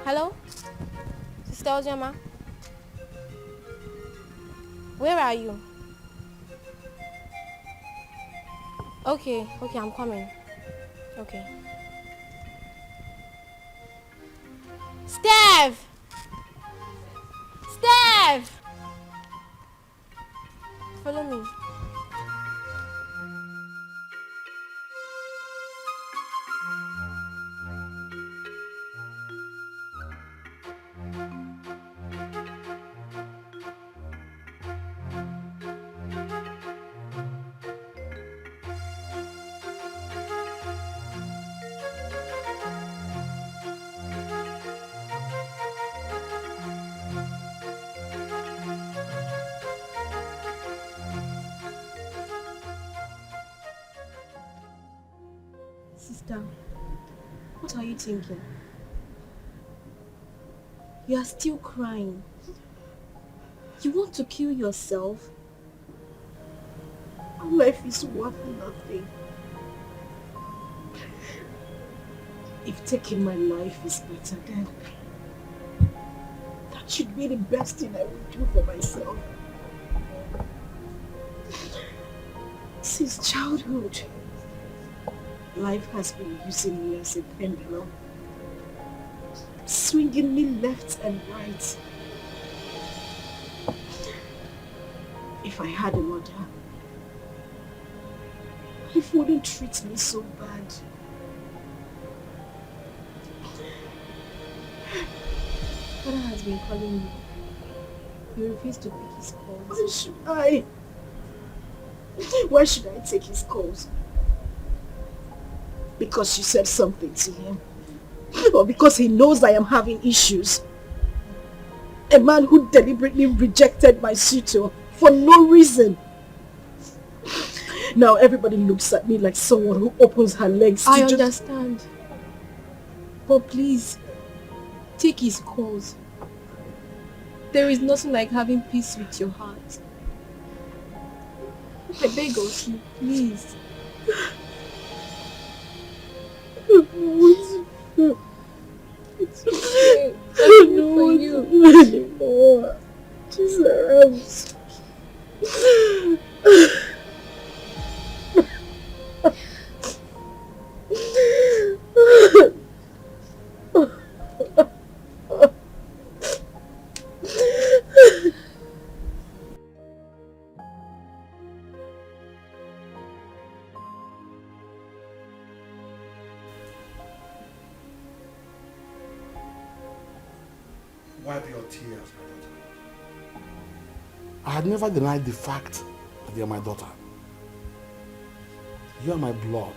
Hello? Sister Ojama? Where are you? Okay, I'm coming. Okay. Steph! Steph! Follow me. Sister, what are you thinking? You are still crying. You want to kill yourself? Our life is worth nothing. If taking my life is better, then that should be the best thing I would do for myself. Since childhood, life has been using me as a pendulum, swinging me left and right. If I had a mother, life wouldn't treat me so bad. Father has been calling you. You refuse to pick his calls. Why should I? Why should I take his calls? Because you said something to him? Or because he knows I am having issues? A man who deliberately rejected my suitor for no reason. Now everybody looks at me like someone who opens her legs to I understand. But please, take his calls. There is nothing like having peace with your heart. I beg of you, please. It's okay. I know for you anymore. Jesus. Wipe your tears, my daughter. I had never denied the fact that you are my daughter. You are my blood,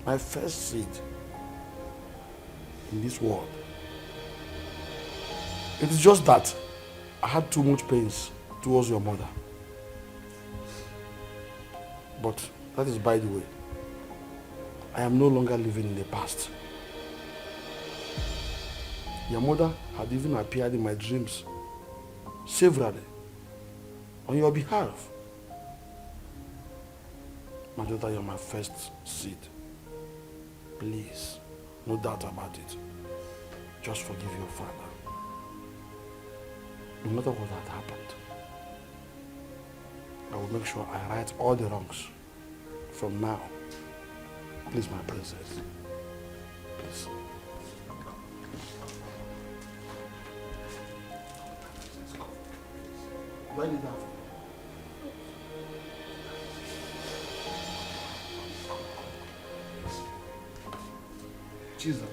my first seed in this world. It is just that I had too much pains towards your mother. But that is by the way. I am no longer living in the past. Your mother had even appeared in my dreams severally on your behalf. My daughter, you are my first seed. Please, no doubt about it. Just forgive your father. No matter what had happened, I will make sure I right all the wrongs from now. Please, my princess. Please. Do I need that? Jesus.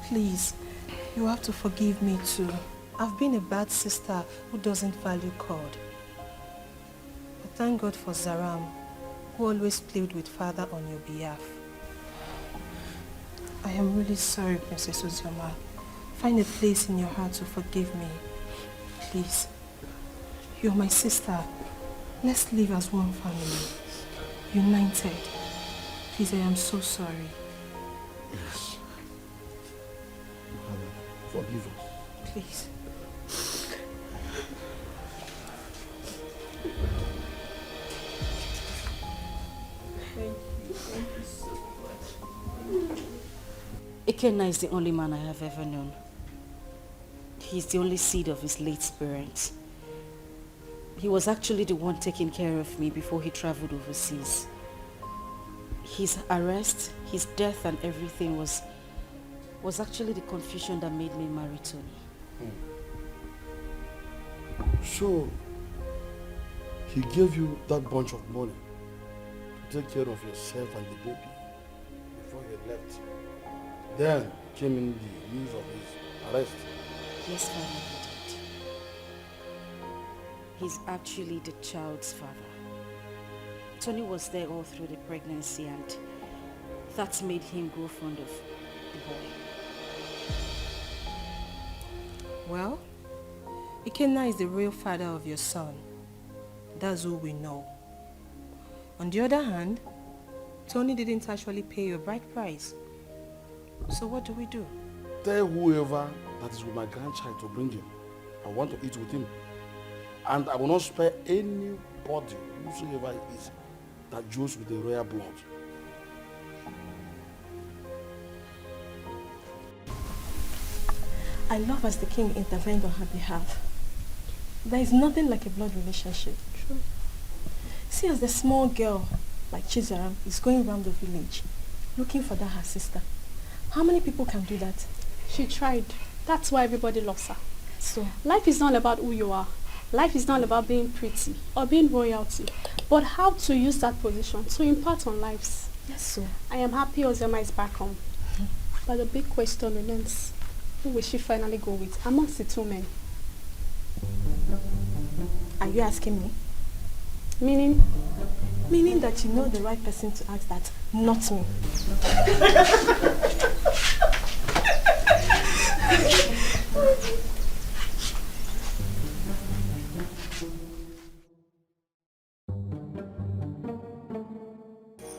Please, you have to forgive me too. I've been a bad sister who doesn't value God. But thank God for Zaram, who always played with Father on your behalf. I am really sorry, Princess Uzioma. Find a place in your heart to forgive me. Please. You're my sister. Let's live as one family. United. Please, I am so sorry. Yes. Forgive us. Please. Thank you so much. Ikenna is the only man I have ever known. He's the only seed of his late parents. He was actually the one taking care of me before he traveled overseas. His arrest, his death and everything was actually the confusion that made me marry Tony. So, he gave you that bunch of money to take care of yourself and the baby before you left. Then came in the news of his arrest. Yes, Father, he did. He's actually the child's father. Tony was there all through the pregnancy and that made him grow fond of the boy. Well, Ikenna is the real father of your son. That's all we know. On the other hand, Tony didn't actually pay your bride price. So what do we do? Tell whoever that is with my grandchild to bring him. I want to eat with him. And I will not spare anybody, whosoever it is, that joins with the royal blood. I love as the king intervened on her behalf. There is nothing like a blood relationship. True. See, as the small girl, like Chizaram, is going around the village, looking for that her sister. How many people can do that? She tried. That's why everybody loves her. So, life is not about who you are. Life is not about being pretty or being royalty, but how to use that position to impart on lives. Yes, so. I am happy Ozema is back home. But the big question remains, who will she finally go with amongst the two men? Are you asking me? Meaning? Meaning that you know the right person to ask that, not me.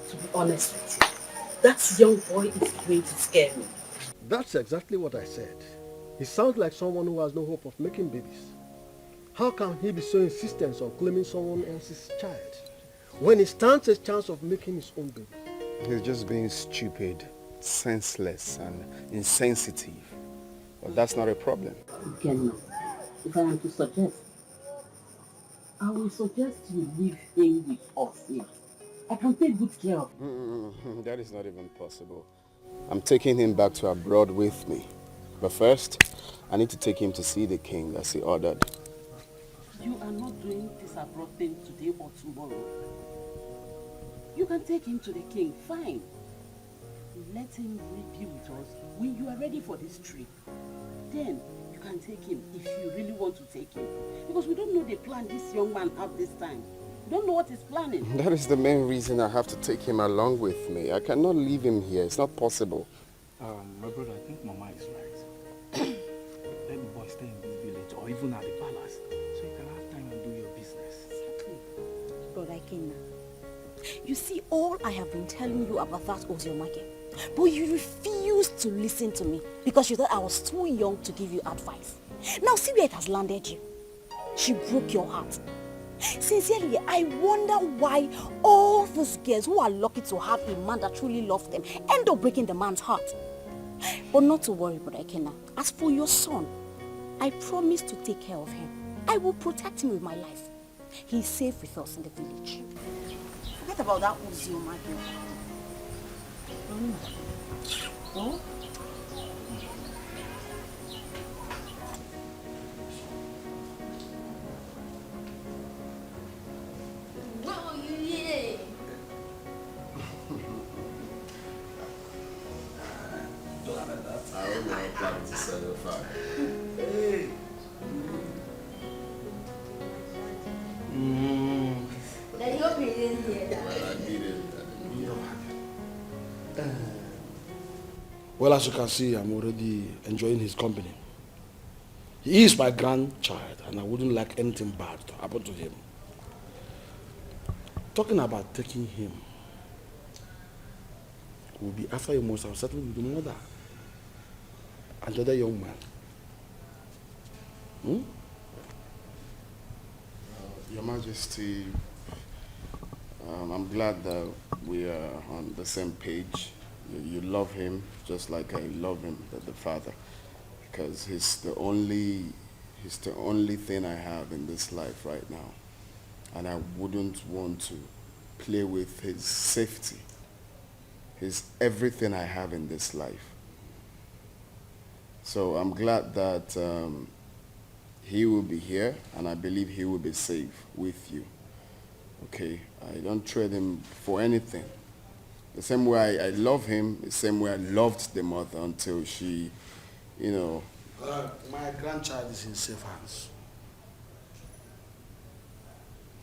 To be honest with you, that young boy is going to scare me. That's exactly what I said. He sounds like someone who has no hope of making babies. How can he be so insistent on claiming someone else's child when he stands a chance of making his own baby? He's just being stupid, senseless, and insensitive. But that's not a problem. Again, if I am to suggest, I will suggest you leave him with us here. I can take good care of him. That is not even possible. I'm taking him back to abroad with me. But first, I need to take him to see the king as he ordered. You are not doing this abroad thing today or tomorrow. You can take him to the king, fine. Let him be with us when you are ready for this trip. Then you can take him if you really want to take him. Because we don't know the plan this young man have this time. We don't know what he's planning. That is the main reason I have to take him along with me. I cannot leave him here. It's not possible. My brother, I think Mama is right. Let the boy stay in this village or even at the palace so you can have time and do your business. Brother Ikenna, you see, all I have been telling you about that Oziomake, but you refused to listen to me because you thought I was too young to give you advice. Now see where it has landed you. She broke your heart. Sincerely, I wonder why all those girls who are lucky to have a man that truly loves them end up breaking the man's heart. But not to worry, Brother Ekena. As for your son, I promise to take care of him. I will protect him with my life. He's safe with us in the village. Forget about that Uju Okoli. Oh? I don't know how planning to set it fire. Hey. Then you hope he didn't hear that. Well, I need it. Well, as you can see, I'm already enjoying his company. He is my grandchild, and I wouldn't like anything bad to happen to him. Talking about taking him will be after you must have settled with the mother and the other young man. Your Majesty, I'm glad that we are on the same page. You love him just like I love him, the father, because he's the only thing I have in this life right now, and I wouldn't want to play with his safety. He's everything I have in this life. So I'm glad that he will be here, and I believe he will be safe with you. Okay, I don't trade him for anything. The same way I love him, the same way I loved the mother until she, My grandchild is in safe hands.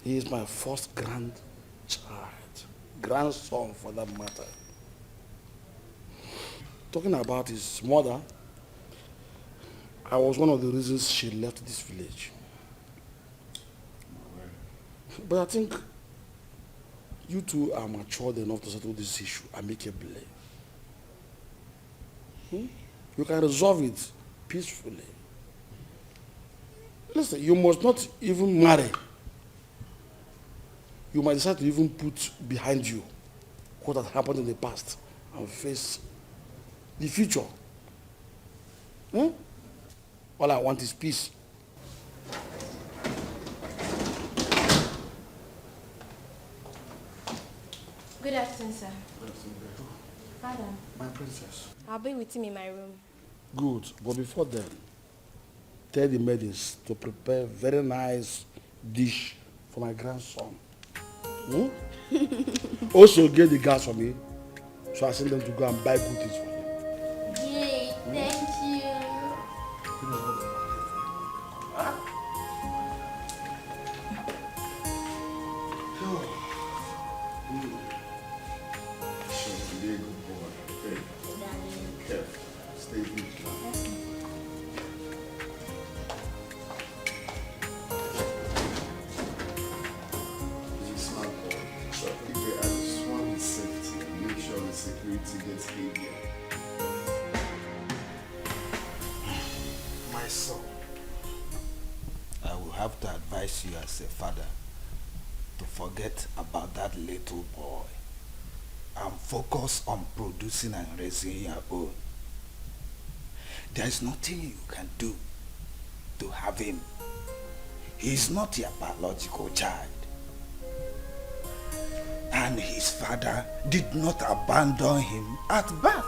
He is my first grandchild, grandson for that matter. Talking about his mother, I was one of the reasons she left this village. But I think you two are matured enough to settle this issue amicably. You can resolve it peacefully. Listen, you must not even marry. You might decide to even put behind you what had happened in the past and face the future. All I want is peace. Good afternoon, sir. Father. My princess. I'll be with him in my room. Good, but before then, tell the maidens to prepare very nice dish for my grandson. Also get the gas for me, so I send them to go and buy good things for him. Yay, thank you. Be a good boy. Okay. Careful. Stay vigilant. He's a smart boy. So I just want his safety and make sure the security gets heavier. My son, I will have to advise you as a father to forget about that little boy and focus on producing and raising your own. There is nothing you can do to have him. He is not your biological child. And his father did not abandon him at birth.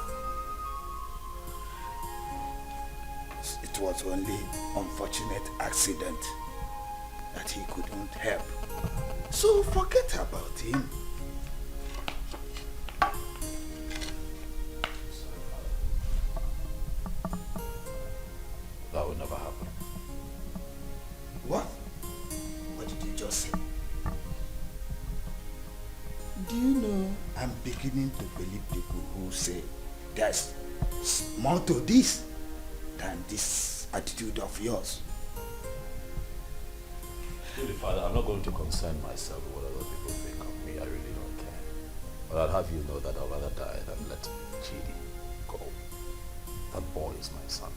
It was only unfortunate accident that he couldn't help. So forget about him. That would never happen. What? What did you just say? Do you know I'm beginning to believe people who say there's more to this than this attitude of yours? Really, Father, I'm not going to concern myself with what other people think of me. I really don't care. But I'll have you know that I'd rather die than let Chidi go. That boy is my son.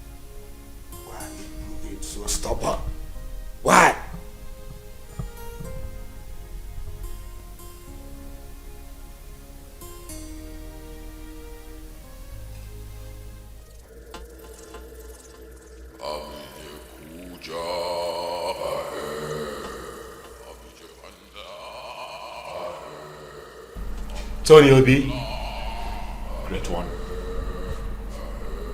Why are you being so stubborn? Why? Tony Obi, Great One.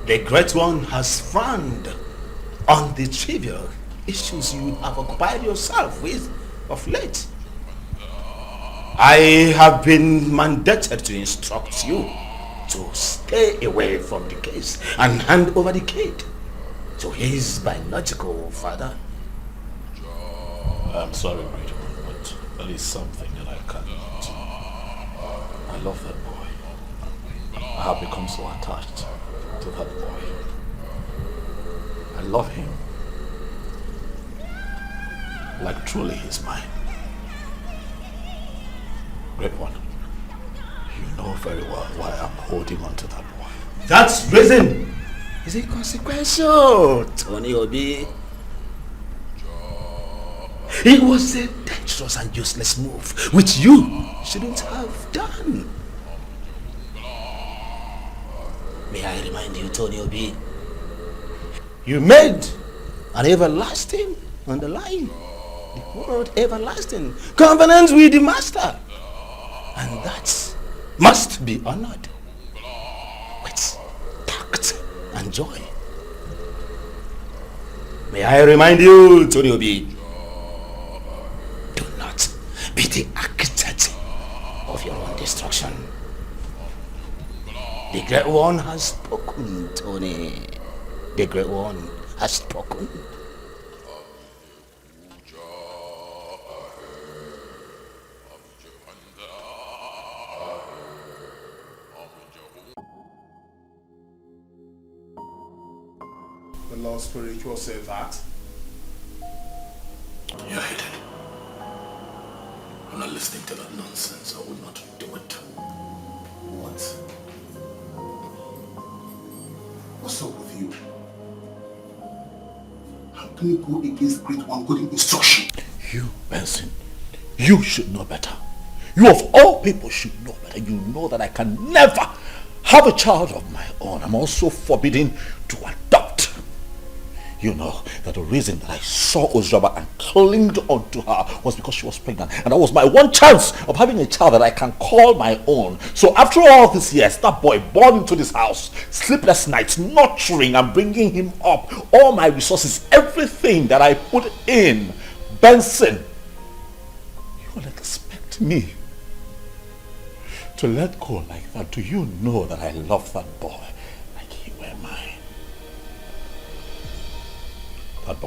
The Great One has frowned on the trivial issues you have occupied yourself with of late. I have been mandated to instruct you to stay away from the case and hand over the kid to his biological father. I'm sorry, Great One, but there is something that I cannot do. I love that boy. I have become so attached to that boy. I love him. Like truly he's mine. Great One, you know very well why I'm holding on to that boy. That's reason is inconsequential, Tony Obi. It was a dangerous and useless move, which you shouldn't have done. May I remind you, Tony Obi, you made an everlasting underlying, the word everlasting, covenant with the master. And that must be honored with tact and joy. May I remind you, Tony Obi, do not be the architect of your own destruction. The Great One has spoken, Tony. The Great One has spoken. The Lord Spiritual said that. You're hated. I'm not listening to that nonsense. I would not do it. What? What's up with you? How can you go against Great One good instruction? You, Benson, you should know better. You of all people should know better. You know that I can never have a child of my own. I'm also forbidden to adopt. You know that the reason that I saw Ozraba and clinged onto her was because she was pregnant. And that was my one chance of having a child that I can call my own. So after all these years, that boy born into this house, sleepless nights, nurturing and bringing him up, all my resources, everything that I put in, Benson, you will expect me to let go like that? Do you know that I love that boy like he were mine? That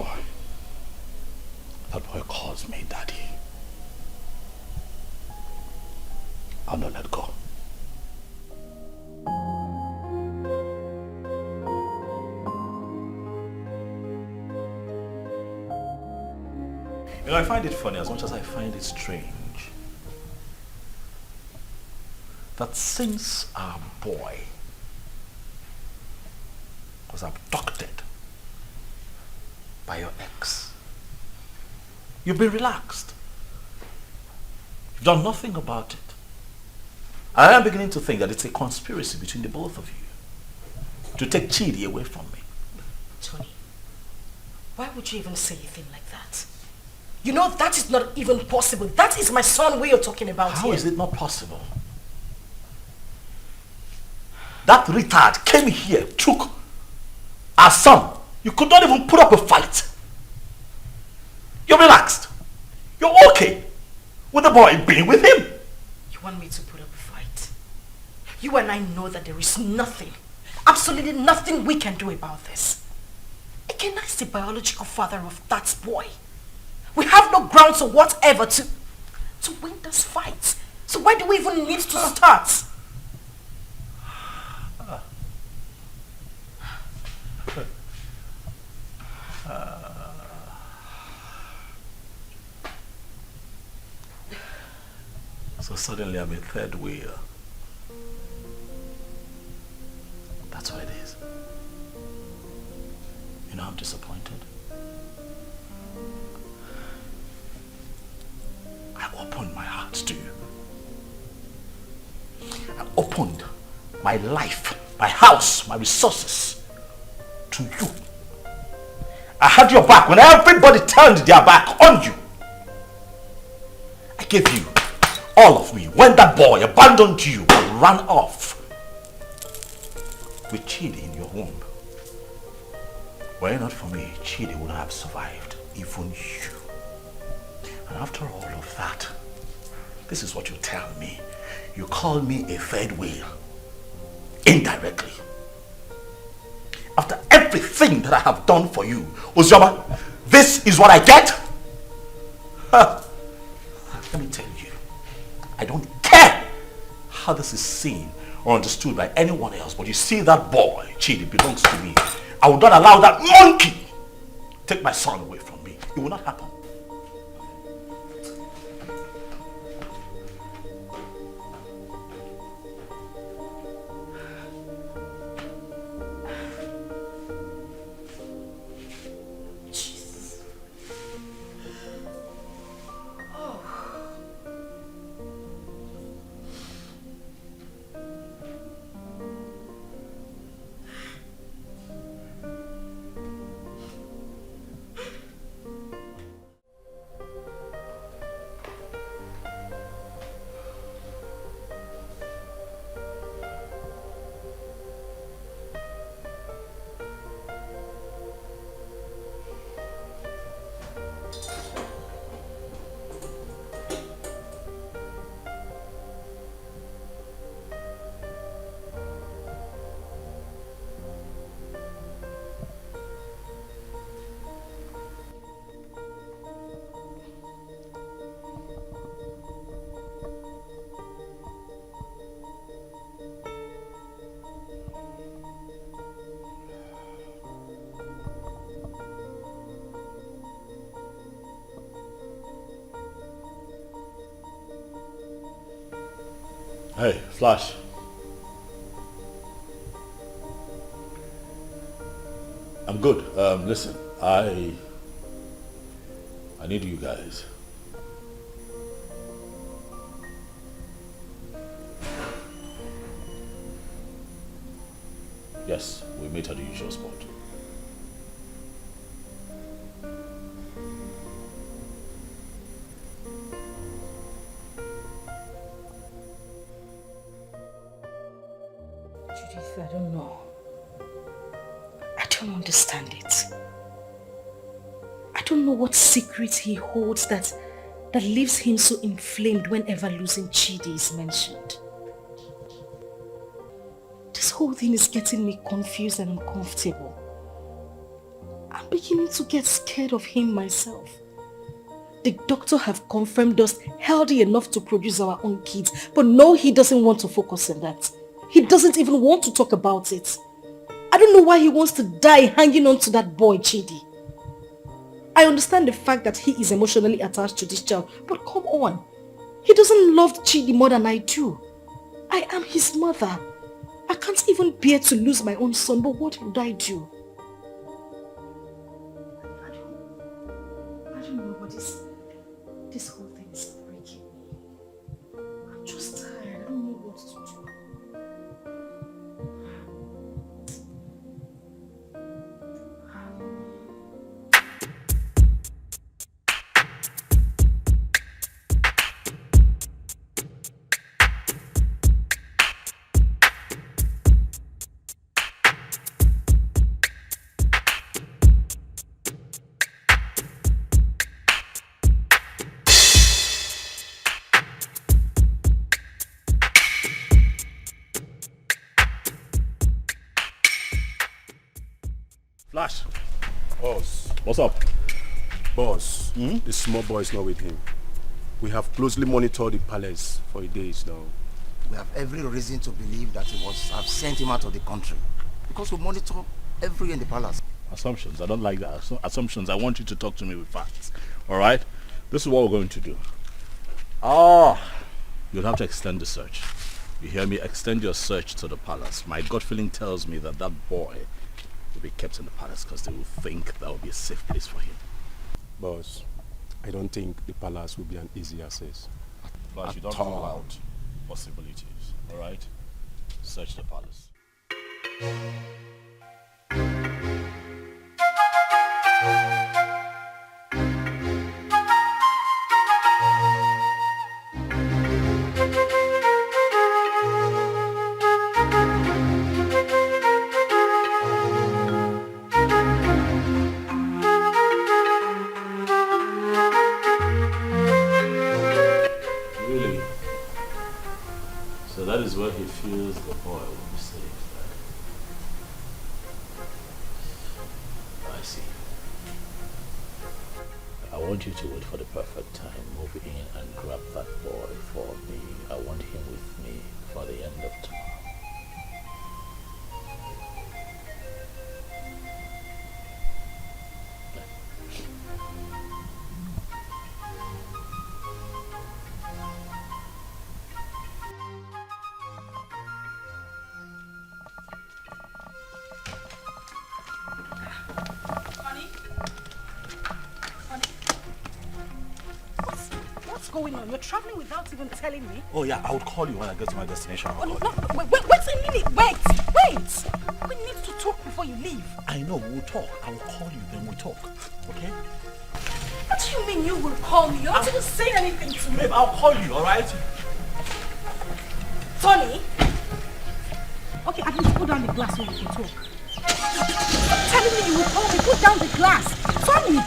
boy calls me daddy. I'll not let go. You know, I find it funny as much as I find it strange that since our boy was abducted by your ex, you've been relaxed. You've done nothing about it. I am beginning to think that it's a conspiracy between the both of you to take Chidi away from me. Tony, why would you even say a thing like that? You know that is not even possible. That is my son we are talking about How here. is it not possible? That retard came here, took our son. You could not even put up a fight. You're relaxed. You're okay with the boy being with him. You want me to put up a fight? You and I know that there is nothing, absolutely nothing we can do about this. Again, is the biological father of that boy. We have no grounds or whatever to win this fight. So why do we even need to start? So suddenly I'm a third wheel. That's what it is. You know, I'm disappointed. I opened my heart to you. I opened my life, my house, my resources to you. I had your back when everybody turned their back on you. I gave you all of me when that boy abandoned you and ran off with Chidi in your womb. Were it not for me, Chidi would not have survived, even you. And after all of that, this is what you tell me. You call me a third wheel. Indirectly. After everything that I have done for you, Uzioma, this is what I get? Huh. Let me tell you, I don't care how this is seen or understood by anyone else, but you see that boy, Chidi, belongs to me. I will not allow that monkey take my son away from me. It will not happen. Hey, Flash. I'm good. Listen, I need you guys. Yes, we meet at the usual spot. I don't know. I don't understand it. I don't know what secret he holds that leaves him so inflamed whenever losing Chidi is mentioned. This whole thing is getting me confused and uncomfortable. I'm beginning to get scared of him myself. The doctor have confirmed us healthy enough to produce our own kids, but no, he doesn't want to focus on that. He doesn't even want to talk about it. I don't know why he wants to die hanging on to that boy, Chidi. I understand the fact that he is emotionally attached to this child, but come on. He doesn't love Chidi more than I do. I am his mother. I can't even bear to lose my own son, but what would I do? I don't know what this whole thing is breaking me. I'm just tired. I don't know what to do. Flash. Boss. What's up? Boss, the small boy is not with him. We have closely monitored the palace for days now. We have every reason to believe that he must have sent him out of the country. Because we monitor everywhere in the palace. Assumptions. I don't like that. Assumptions. I want you to talk to me with facts. Alright? This is what we're going to do. You'll have to extend the search. You hear me? Extend your search to the palace. My gut feeling tells me that boy will be kept in the palace because they will think that will be a safe place for him. Boss, I don't think the palace will be an easy access. But you don't rule out possibilities, alright? Search the palace. see. I want you to wait for the perfect time, move in and grab that boy for me. I want him with me for the end of tomorrow. Going on? You're traveling without even telling me? Oh yeah, I would call you when I get to my destination. Oh, no, wait a minute. Wait. We need to talk before you leave. I know, we'll talk. I will call you, then we'll talk. Okay? What do you mean you will call me? You're not even saying anything to me. Babe, I'll call you, alright? Tony? Okay, at least put down the glass so we can talk. Stop telling me you will call me. Put down the glass. Tony!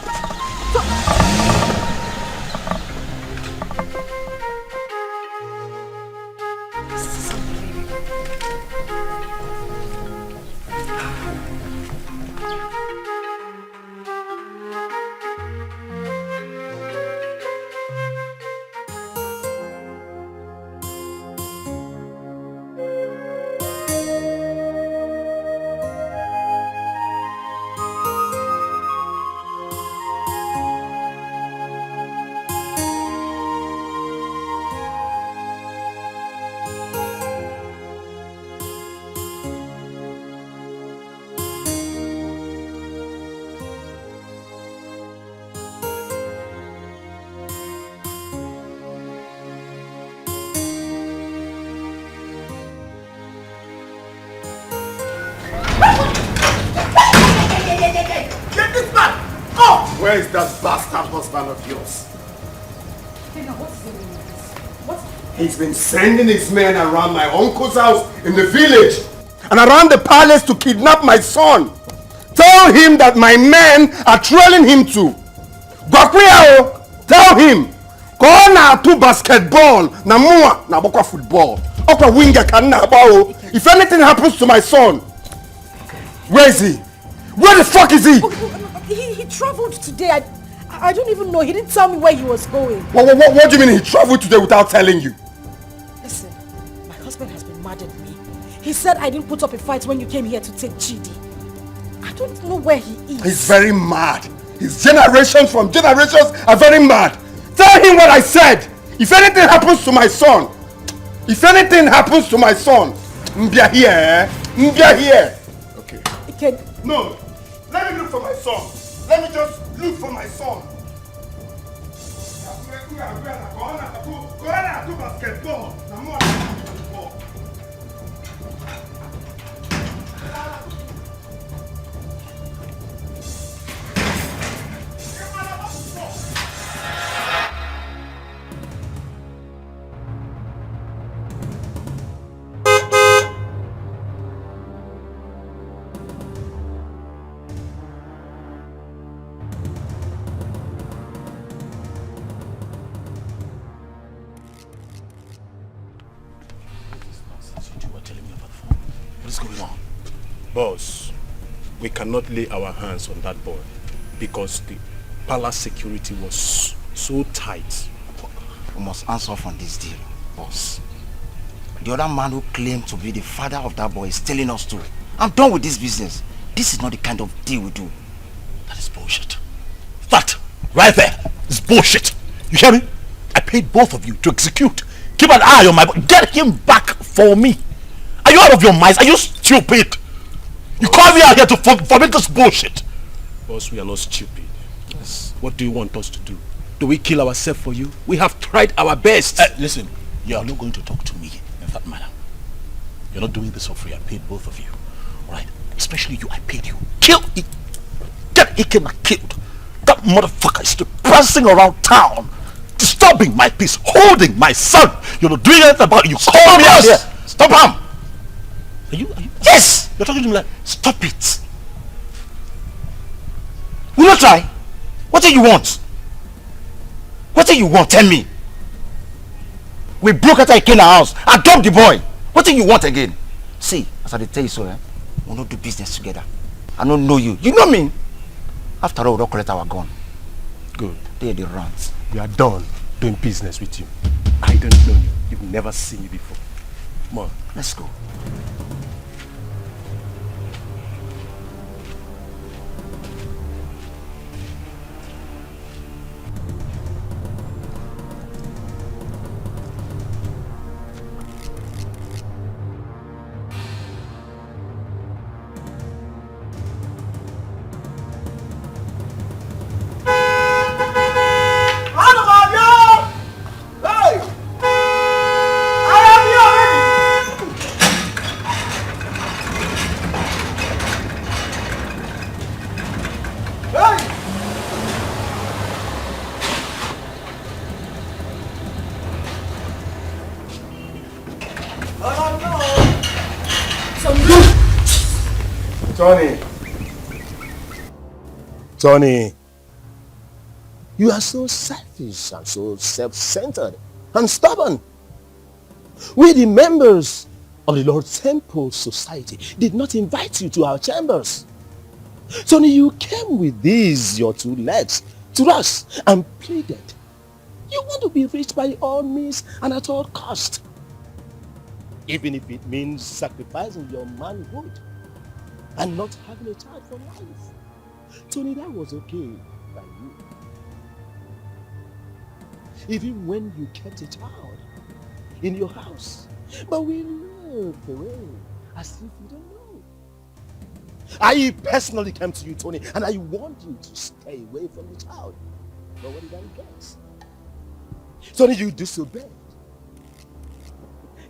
Where is that bastard husband of yours? Okay, now what's the meaning of this? He's been sending his men around my uncle's house in the village and around the palace to kidnap my son. Tell him that my men are trailing him to. Gwakwiyao, tell him. Go na to basketball, na mua na bokwa football. Okwa winger kan na bao. If anything happens to my son, where is he? Where the fuck is he? He traveled today. I don't even know. He didn't tell me where he was going. What do you mean he traveled today without telling you? Listen, my husband has been mad at me. He said I didn't put up a fight when you came here to take Chidi. I don't know where he is. He's very mad. His generations from generations are very mad. Tell him what I said. If anything happens to my son, Mbia here, eh? Mbia here. Okay. No, let me look for my son. Let me just look for my son. Go on to basketball. Boss, we cannot lay our hands on that boy because the palace security was so tight. We must answer off on this deal, boss. The other man who claimed to be the father of that boy is telling us to. I'm done with this business. This is not the kind of deal we do. That is bullshit. That right there is bullshit. You hear me? I paid both of you to execute. Keep an eye on my boy. Get him back for me. Are you out of your minds? Are you stupid? You called me out here to forbid this bullshit. Boss, we are not stupid. Yes. What do you want us to do? Do we kill ourselves for you? We have tried our best. Listen, you are not going to talk to me in that manner. You're not doing this for free. I paid both of you. Alright? Especially you, I paid you. Kill it. Get Ikena killed. That motherfucker is still prancing around town, disturbing my peace, holding my son. You're not doing anything about it. You call me out here. Stop him. Are you? Yes! You're talking to me like, stop it. Will you try? What do you want? What do you want? Tell me. We broke out in our house. I dropped the boy. What do you want again? See, as I tell you so, we'll not do business together. I don't know you. You know me. After all, we don't collect our gun. Good. They're the runs. We are done doing business with you. I don't know you. You've never seen me before. Come on. Let's go. Tony, you are so selfish and so self-centered and stubborn. We, the members of the Lord Temple Society, did not invite you to our chambers. Tony, you came with these, your two legs, to us and pleaded. You want to be rich by all means and at all cost. Even if it means sacrificing your manhood and not having a child for life. Tony, that was okay by you. Even when you kept a child in your house. But we looked away as if you don't know. I personally came to you, Tony, and I warned you to stay away from the child. But what did I get? Tony, you disobeyed.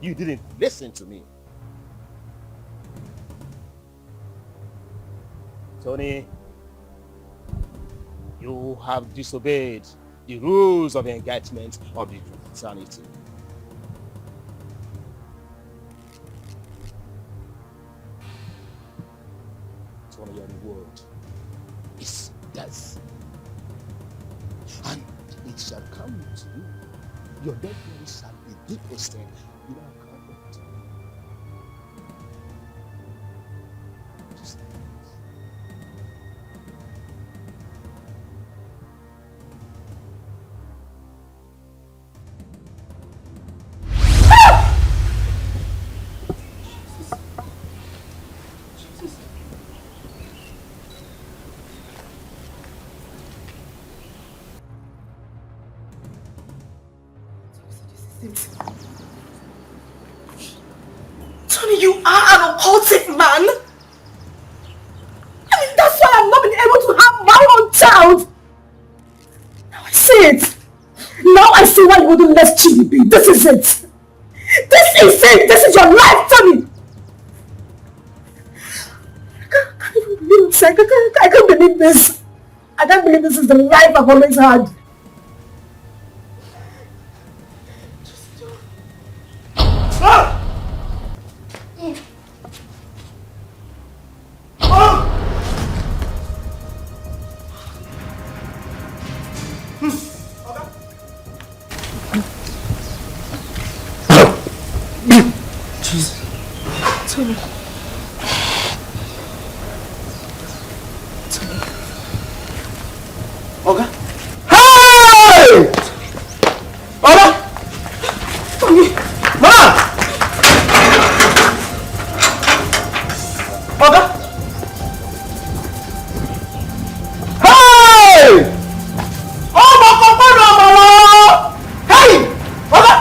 You didn't listen to me. Tony, you have disobeyed the rules of engagement of the fraternity. Tony, your reward is death. And it shall come to you. Your dead body shall be deposited in our covenant. Tony, you are an occultic man. I mean, that's why I've not been able to have my own child. Now I see it. Now I see why you wouldn't let Chidi be. This is it. This is it. This is your life, Tony. I can't even believe it. I can't believe this. I can't believe this is the life I've always had. Tony. Oga? Hey! Oga? Tony! Mama! Oga? Hey! Oh, Mama! Hey! Oga!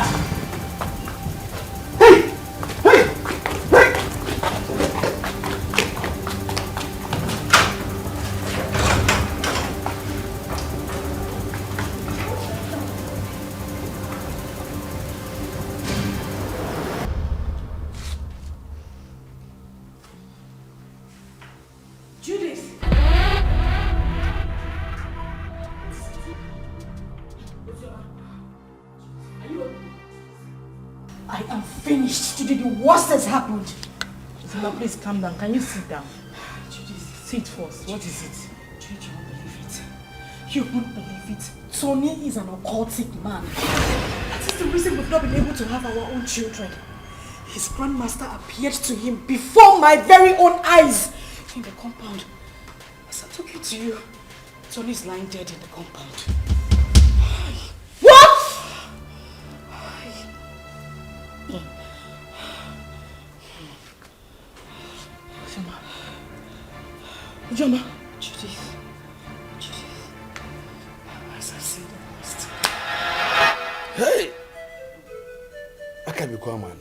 I am finished. Today the worst has happened. Zima, please calm down. Can you sit down? Sit first. What is it? You won't believe it. You won't believe it. Tony is an occultic man. That is the reason we've not been able to have our own children. His grandmaster appeared to him before my very own eyes in the compound. As I'm talking to you, Tony is lying dead in the compound. What? Ujoma. Judith. As I see the worst. Hey! I can't be quiet, man.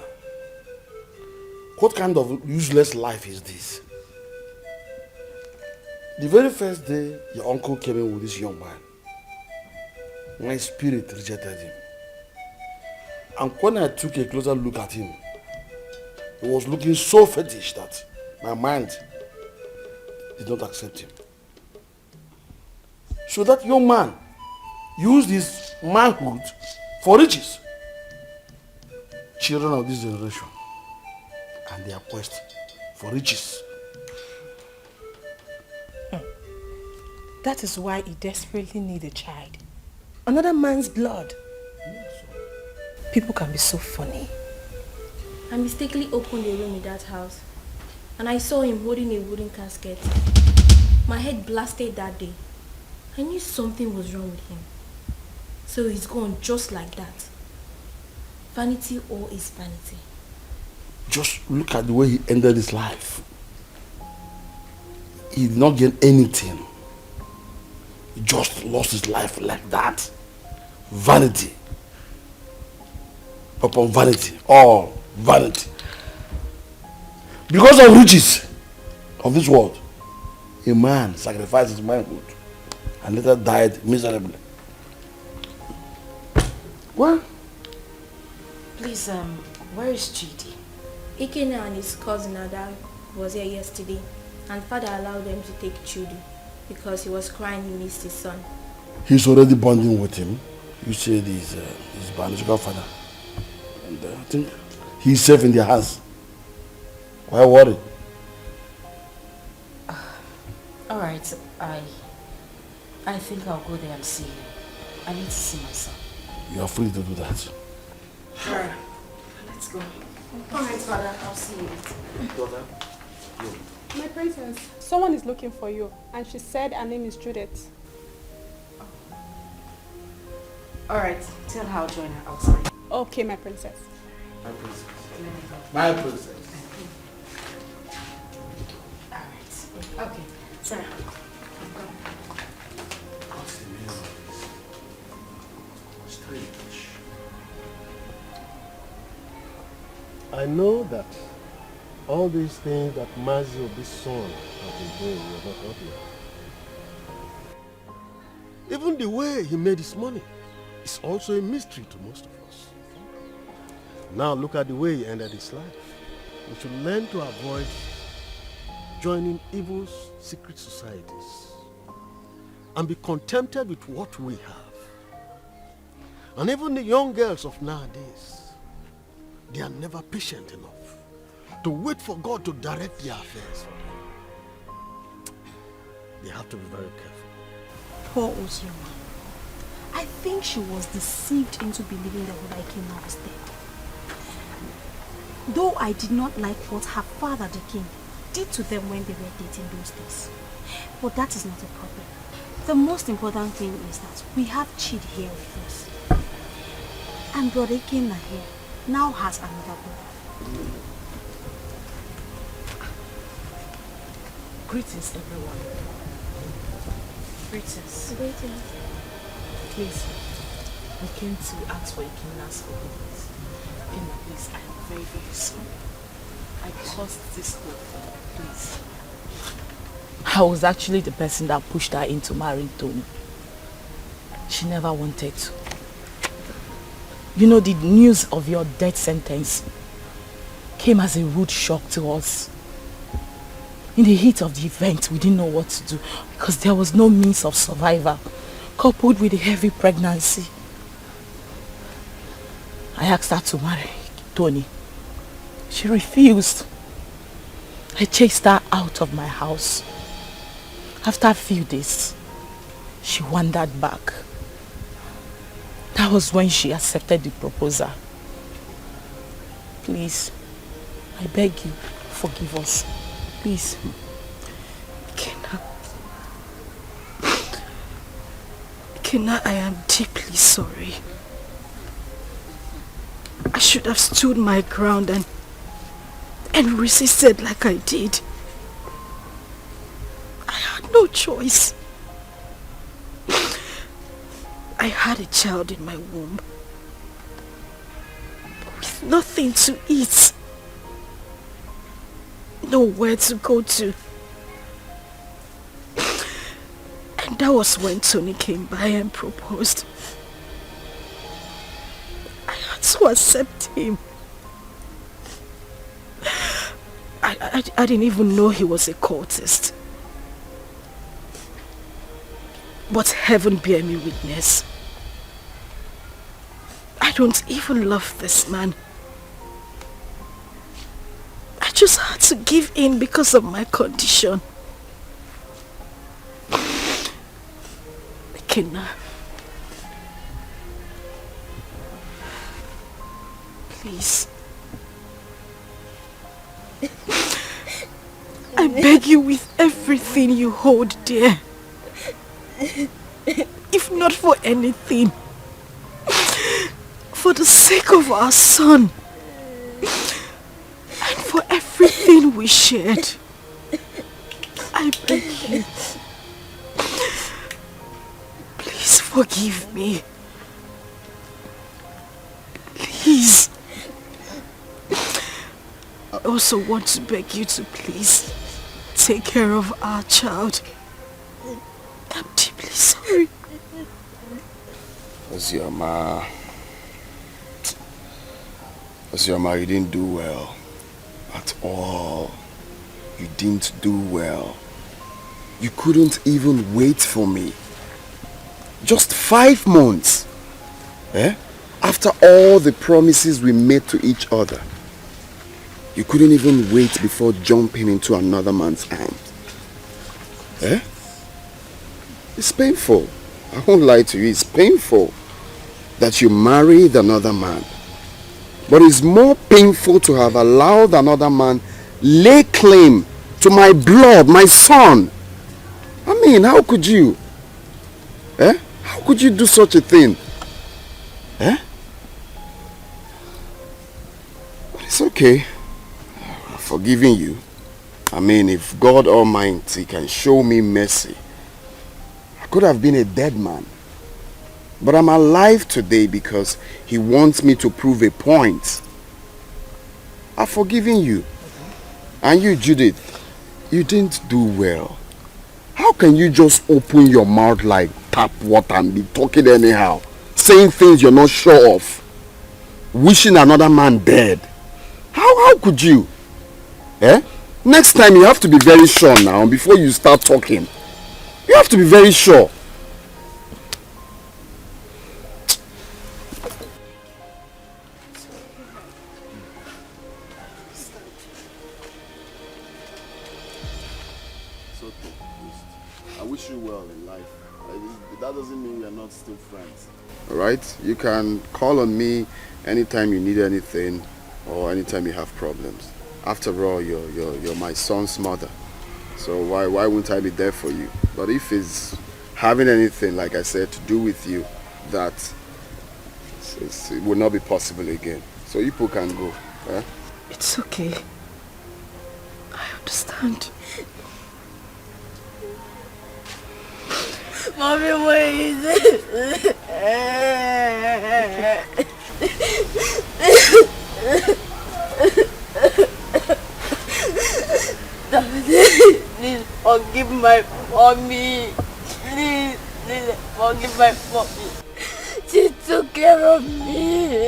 What kind of useless life is this? The very first day your uncle came in with this young man, my spirit rejected him. And when I took a closer look at him, he was looking so fetish that my mind did not accept him. So that young man used his manhood for riches. Children of this generation and their quest for riches. That is why he desperately needs a child. Another man's blood. People can be so funny. I mistakenly opened a room in that house and I saw him holding a wooden casket. My head blasted that day. I knew something was wrong with him. So he's gone just like that. Vanity all is vanity. Just look at the way he ended his life. He did not gain anything. He just lost his life like that. Vanity upon vanity. All vanity. Because of riches of this world, a man sacrificed his manhood and later died miserably. What? Please, where is Chidi? Ikena and his cousin Ada was here yesterday and father allowed them to take Chidi because he was crying he missed his son. He's already bonding with him. You said he's his biological father. And I think he's safe in their hands. Why worry? Alright, I think I'll go there and see him. I need to see my son. You are free to do that. Sure. Let's go. Alright, father, I'll see you later. Daughter, My princess, someone is looking for you, and she said her name is Judith. Alright, tell her I'll join her outside. Okay, my princess. My princess. My princess. Alright. Okay, sorry. I know that all these things that Mazio, this son, have been doing, you're not happy of. Even the way he made his money is also a mystery to most of us. Now look at the way he ended his life. We should learn to avoid joining evil secret societies and be contented with what we have. And even the young girls of nowadays, they are never patient enough to wait for God to direct their affairs for them. They have to be very careful. Poor Uzioma. I think she was deceived into believing that what I came out was dead. Though I did not like what her father, the king, did to them when they were dating those days. But that is not a problem. The most important thing is that we have Chidi here with us. And Brother Ikenna here now has another brother. Greetings, everyone. Greetings. Greetings. Please, I came to ask for Ikenna's forgiveness. Ikenna, please, I am very, very sorry. I caused this whole thing, please. I was actually the person that pushed her into marrying Tony. She never wanted to. You know, the news of your death sentence came as a rude shock to us. In the heat of the event, we didn't know what to do because there was no means of survival, coupled with a heavy pregnancy. I asked her to marry Tony. She refused. I chased her out of my house. After a few days, she wandered back. That was when she accepted the proposal. Please, I beg you, forgive us. Please. Kina, I am deeply sorry. I should have stood my ground and resisted like I did. I had no choice. I had a child in my womb with nothing to eat, nowhere to go to. And that was when Tony came by and proposed. I had to accept him. I didn't even know he was a cultist. But heaven bear me witness. I don't even love this man. I just had to give in because of my condition. Kina, please. I beg you with everything you hold dear. If not for anything, for the sake of our son and for everything we shared, I beg you, please forgive me. Please. I also want to beg you to please take care of our child. I'm deeply sorry. Ozioma, you didn't do well. At all. You didn't do well. You couldn't even wait for me. Just 5 months. Eh? After all the promises we made to each other. You couldn't even wait before jumping into another man's arms. Eh? It's painful. I won't lie to you. It's painful that you married another man. But it's more painful to have allowed another man lay claim to my blood, my son. I mean, how could you? Eh? How could you do such a thing? Eh? But it's okay. I'm forgiving you. I mean, if God Almighty can show me mercy, I could have been a dead man. But I'm alive today because he wants me to prove a point. I've forgiven you. And you, Judith, you didn't do well. How can you just open your mouth like tap water and be talking anyhow? Saying things you're not sure of. Wishing another man dead. How could you? Eh? Next time you have to be very sure now before you start talking. You have to be very sure. It's okay. I wish you well in life. That doesn't mean we are not still friends. Alright? You can call on me anytime you need anything or anytime you have problems. After all, you're my son's mother. So why wouldn't I be there for you? But if it's having anything, like I said, to do with you, that it will not be possible again. So you people can go. Eh? It's okay. I understand. Mommy, where is it? Please forgive my mommy. Please forgive my mommy. She took care of me.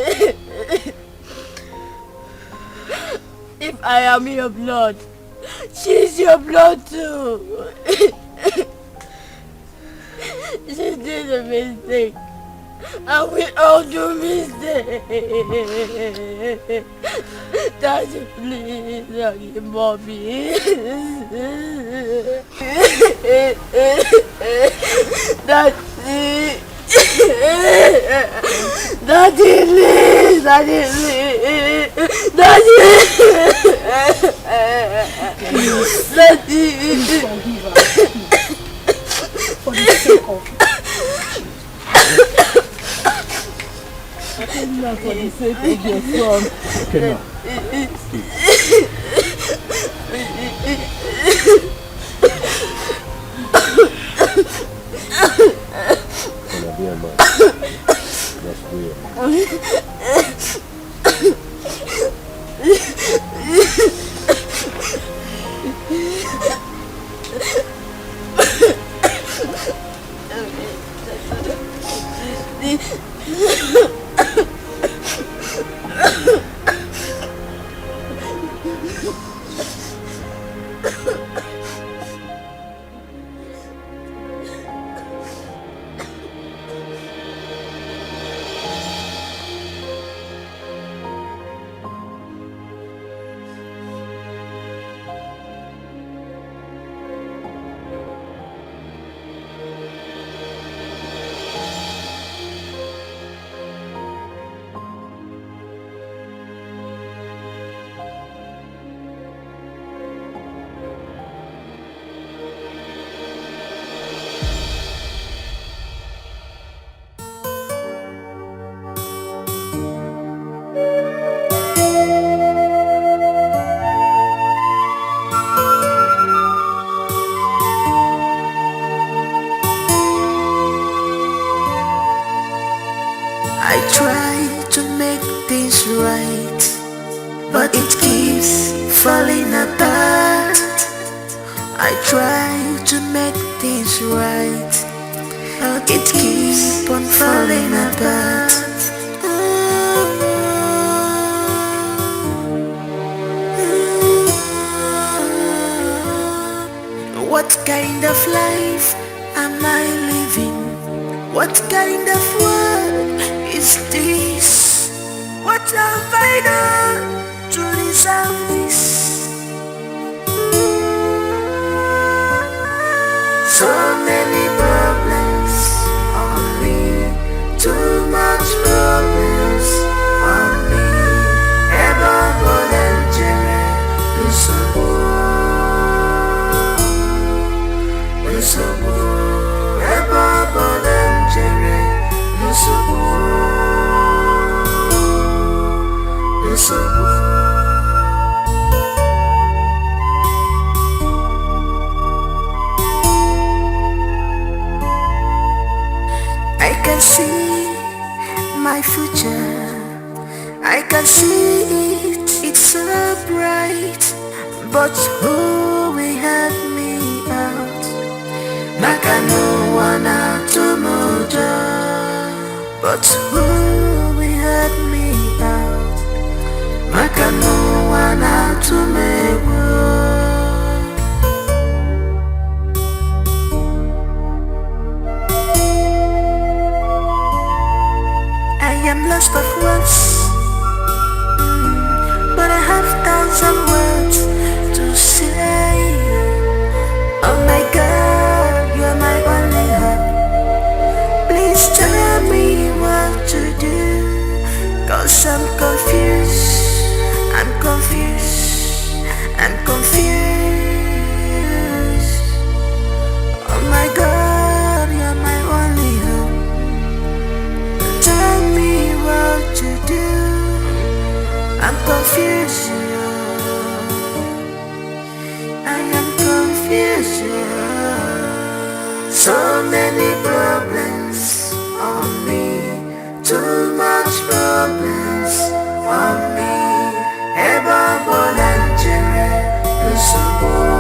If I am your blood, she's your blood too. She did a mistake. And we all do mistakes. Daddy, please forgive mommy. Daddy. Daddy, please. Daddy, please. Daddy. Daddy. For the sake of Now for the sake of your son. Okay, now. Gonna be a man. That's weird. I try to make things right, but it keeps falling apart. I try to make things right, but it keeps on falling apart. What kind of life am I living? What kind of world is this? What have I done to deserve this? So many problems on me, too much problems on me. Ever volunteer, ever volunteer. I can see my future, I can see it, it's so bright. But who will help me out? Maka no one out to mojo. But who will help me out? Maka no one out to me. I am lost of words, but I have thousand words to say. Oh my God, you're my only hope. Please tell me what to do, 'cause I'm confused, I'm confused, I'm confused. Oh my God, you're my only hope. Tell me what to do, I'm confused. I am confused. So many problems on me, too much problems on me. Ever volunteer, lose some more.